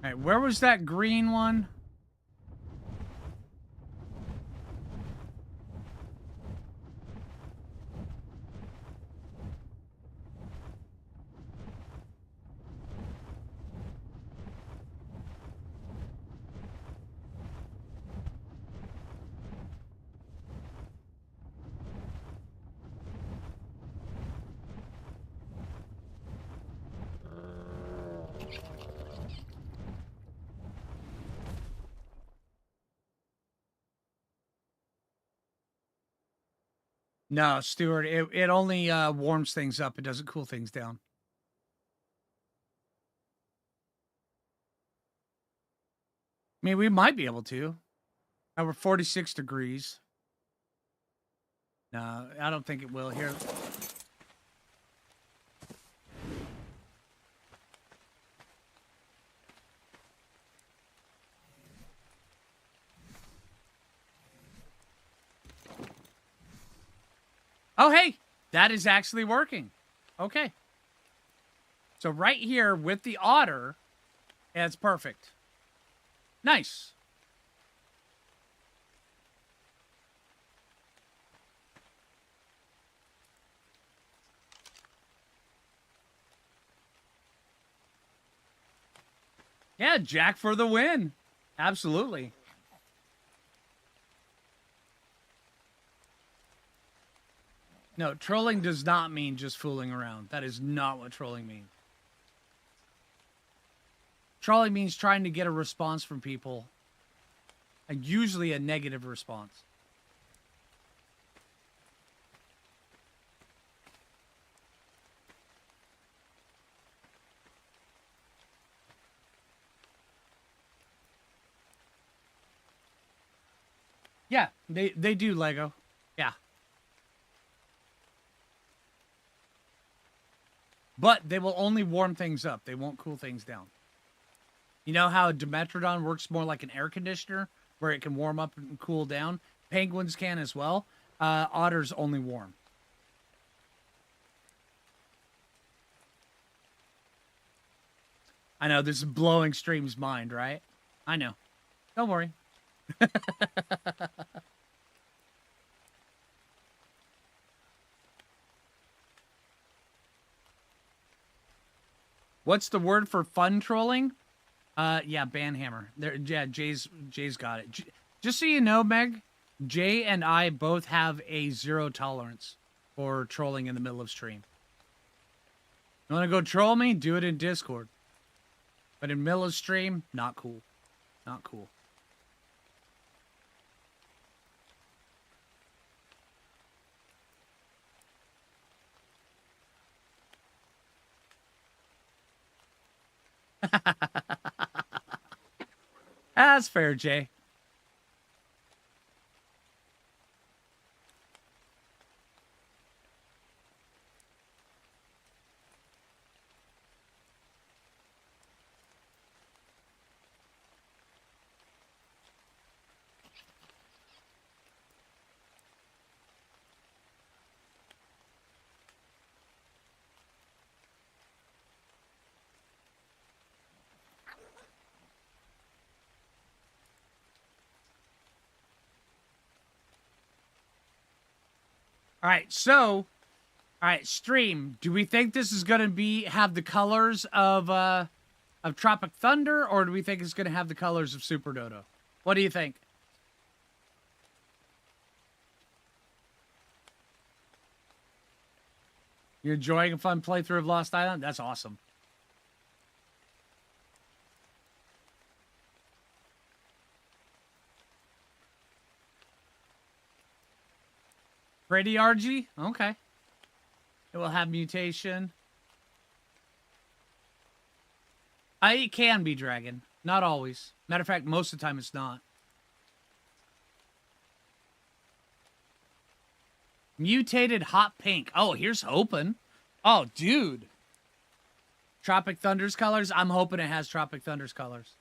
All right, where was that green one? No, Stuart, it only warms things up. It doesn't cool things down. I mean, we might be able to. We're 46 degrees. No, I don't think it will. Here. Oh, hey, that is actually working. Okay. So right here with the otter, it's perfect. Nice. Yeah, Jack for the win. Absolutely. No, trolling does not mean just fooling around. That is not what trolling means. Trolling means trying to get a response from people, and usually a negative response. Yeah, they do, Lego. Yeah. But they will only warm things up. They won't cool things down. You know how a Dimetrodon works more like an air conditioner, where it can warm up and cool down? Penguins can as well. Otters only warm. I know, this is blowing Stream's mind, right? I know. Don't worry. What's the word for fun trolling? Yeah, banhammer. There, yeah, Jay's got it. Just so you know, Meg, Jay and I both have a 0 tolerance for trolling in the middle of stream. You want to go troll me? Do it in Discord. But in middle of stream, not cool. Not cool. That's fair, Jay. All right, so, all right, stream. Do we think this is gonna have the colors of Tropic Thunder, or do we think it's gonna have the colors of Super Dodo? What do you think? You're enjoying a fun playthrough of Lost Island? That's awesome. Pretty RG? Okay. It will have mutation. It can be dragon. Not always. Matter of fact, most of the time it's not. Mutated hot pink. Oh, here's hoping. Oh, dude. Tropic Thunder's colors. I'm hoping it has Tropic Thunder's colors.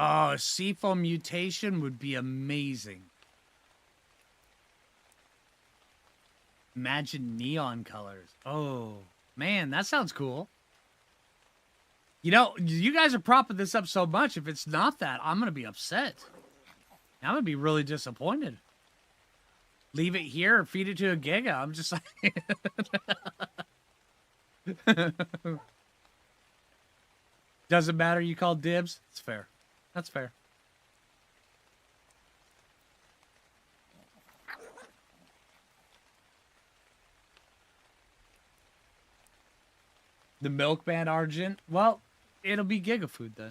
Oh, seafoam mutation would be amazing. Imagine neon colors. Oh, man, that sounds cool. You know, you guys are propping this up so much. If it's not that, I'm going to be upset. I'm going to be really disappointed. Leave it here or feed it to a Giga. I'm just like... Doesn't matter, you call dibs? It's fair. That's fair. The Milkman Argent? Well, it'll be Giga Food then.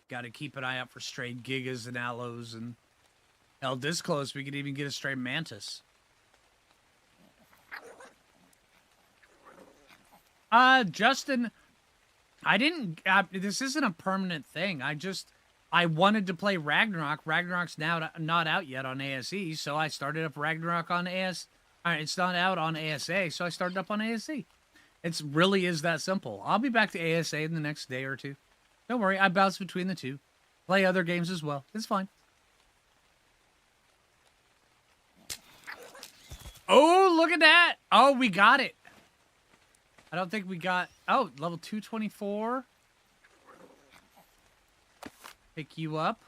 Got to keep an eye out for stray Gigas and Aloes, and hell, this close we could even get a stray Mantis. Justin, I didn't. This isn't a permanent thing. I wanted to play Ragnarok. Ragnarok's now not out yet on ASE, so I started up Ragnarok on AS. It's not out on ASA, so I started up on ASE. It really is that simple. I'll be back to ASA in the next day or two. Don't worry, I bounce between the two. Play other games as well. It's fine. Oh, look at that. Oh, we got it. I don't think we got... Oh, level 224. Pick you up.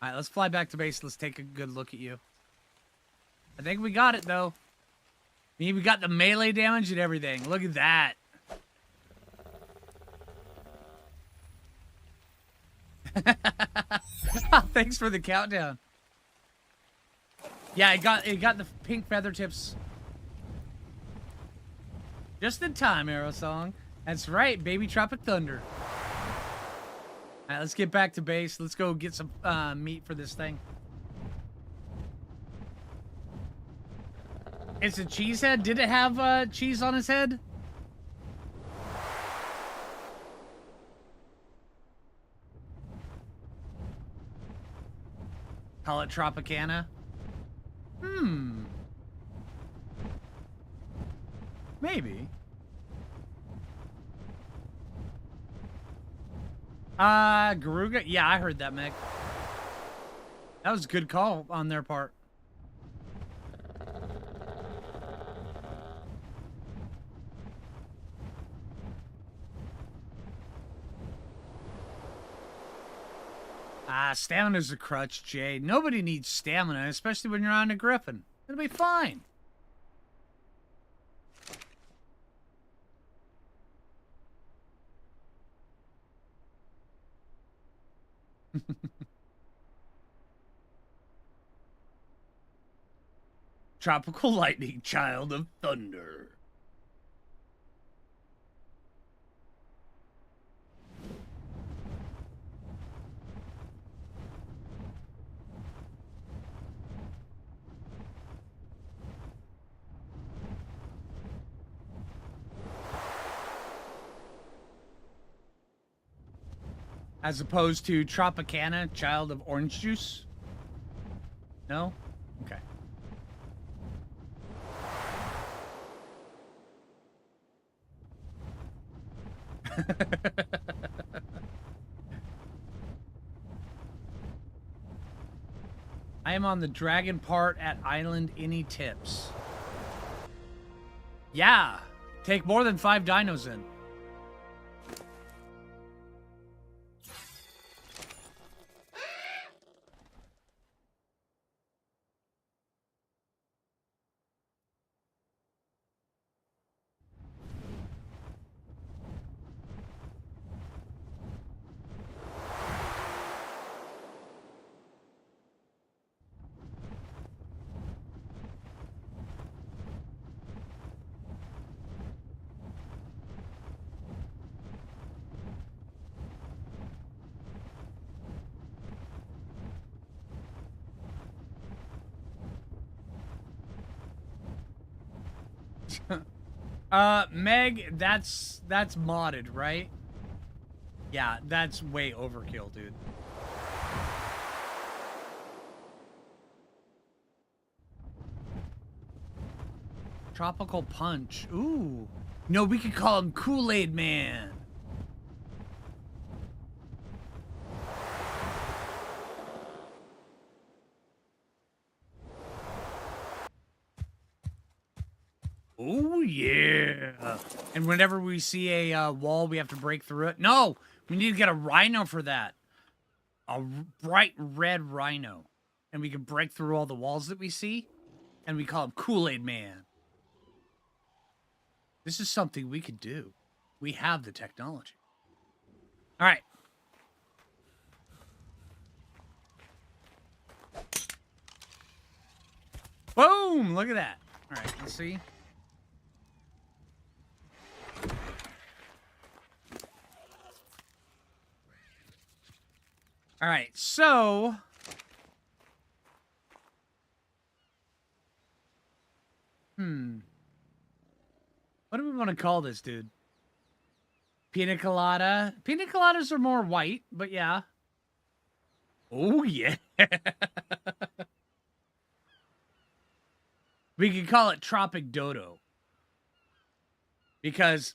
All right, let's fly back to base. Let's take a good look at you. I think we got it, though. I mean, we got the melee damage and everything. Look at that. Thanks for the countdown. Yeah, it got the pink feather tips. Just in time, Arrow Song. That's right, baby Tropic Thunder. Alright, let's get back to base. Let's go get some meat for this thing. It's a cheese head? Did it have cheese on its head? Call it Tropicana? Maybe. Garuga? Yeah, I heard that, Mick. That was a good call on their part. Stamina's a crutch, Jay. Nobody needs stamina, especially when you're on a Griffin. It'll be fine. Tropical lightning, child of thunder. As opposed to Tropicana, child of orange juice? No? Okay. I am on the dragon part at Island Any Tips. Yeah. Take more than 5 dinos in. Meg, that's modded, right? Yeah, that's way overkill, dude. Tropical Punch. Ooh. No, we could call him Kool-Aid Man. Oh, yeah. And whenever we see a wall, we have to break through it. No, we need to get a rhino for that. A bright red rhino. And we can break through all the walls that we see. And we call him Kool-Aid Man. This is something we could do. We have the technology. All right. Boom! Look at that. All right, let's see. All right, so what do we want to call this, dude? Pina colada. Pina coladas are more white, but yeah. Oh, yeah. We could call it Tropic Dodo. Because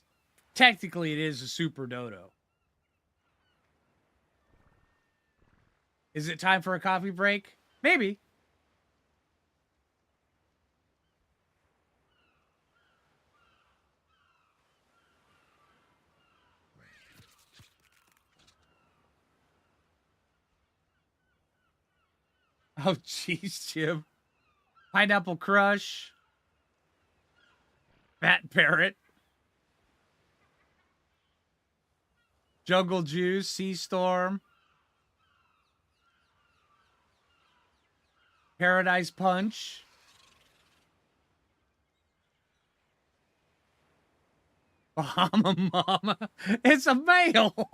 technically it is a super dodo. Is it time for a coffee break? Maybe. Oh, jeez, Jim. Pineapple Crush. Fat Parrot. Jungle Juice. Sea Storm. Paradise Punch. Bahama Mama. It's a male.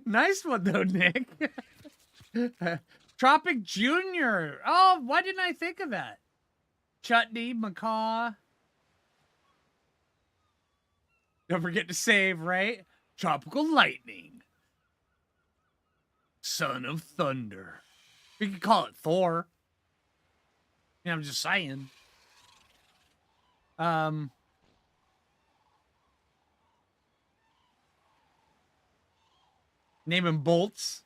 Nice one, though, Nick. Tropic Junior. Oh, why didn't I think of that? Chutney, Macaw. Don't forget to save, right? Tropical Lightning. Son of Thunder. We could call it Thor. Yeah, I'm just saying. Name him Bolts.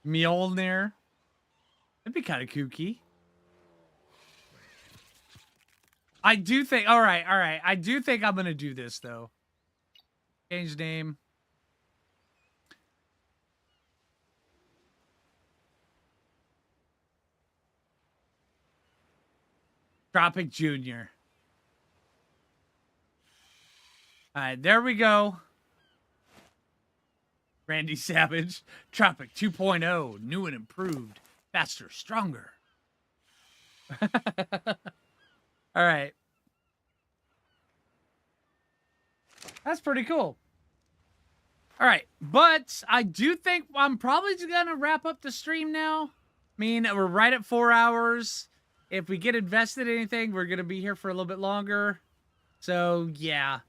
Mjolnir. That'd be kind of kooky. I do think, all right. I do think I'm going to do this, though. Change name. Tropic Jr. All right, there we go. Randy Savage. Tropic 2.0. New and improved. Faster, stronger. All right. That's pretty cool. All right, but I do think I'm probably just going to wrap up the stream now. I mean, we're right at 4 hours. If we get invested in anything, we're going to be here for a little bit longer. So, yeah.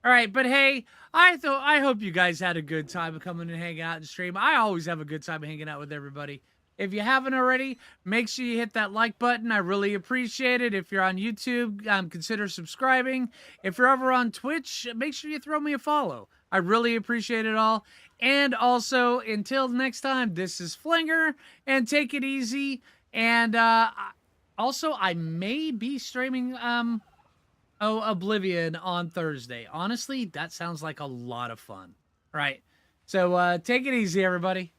All right, but hey, I hope you guys had a good time coming and hanging out and stream. I always have a good time hanging out with everybody. If you haven't already, make sure you hit that like button. I really appreciate it. If you're on YouTube, consider subscribing. If you're over on Twitch, make sure you throw me a follow. I really appreciate it all. And also, until next time, this is Phlinger, and take it easy. And also, I may be streaming Oblivion on Thursday. Honestly, that sounds like a lot of fun. All right. So take it easy, everybody.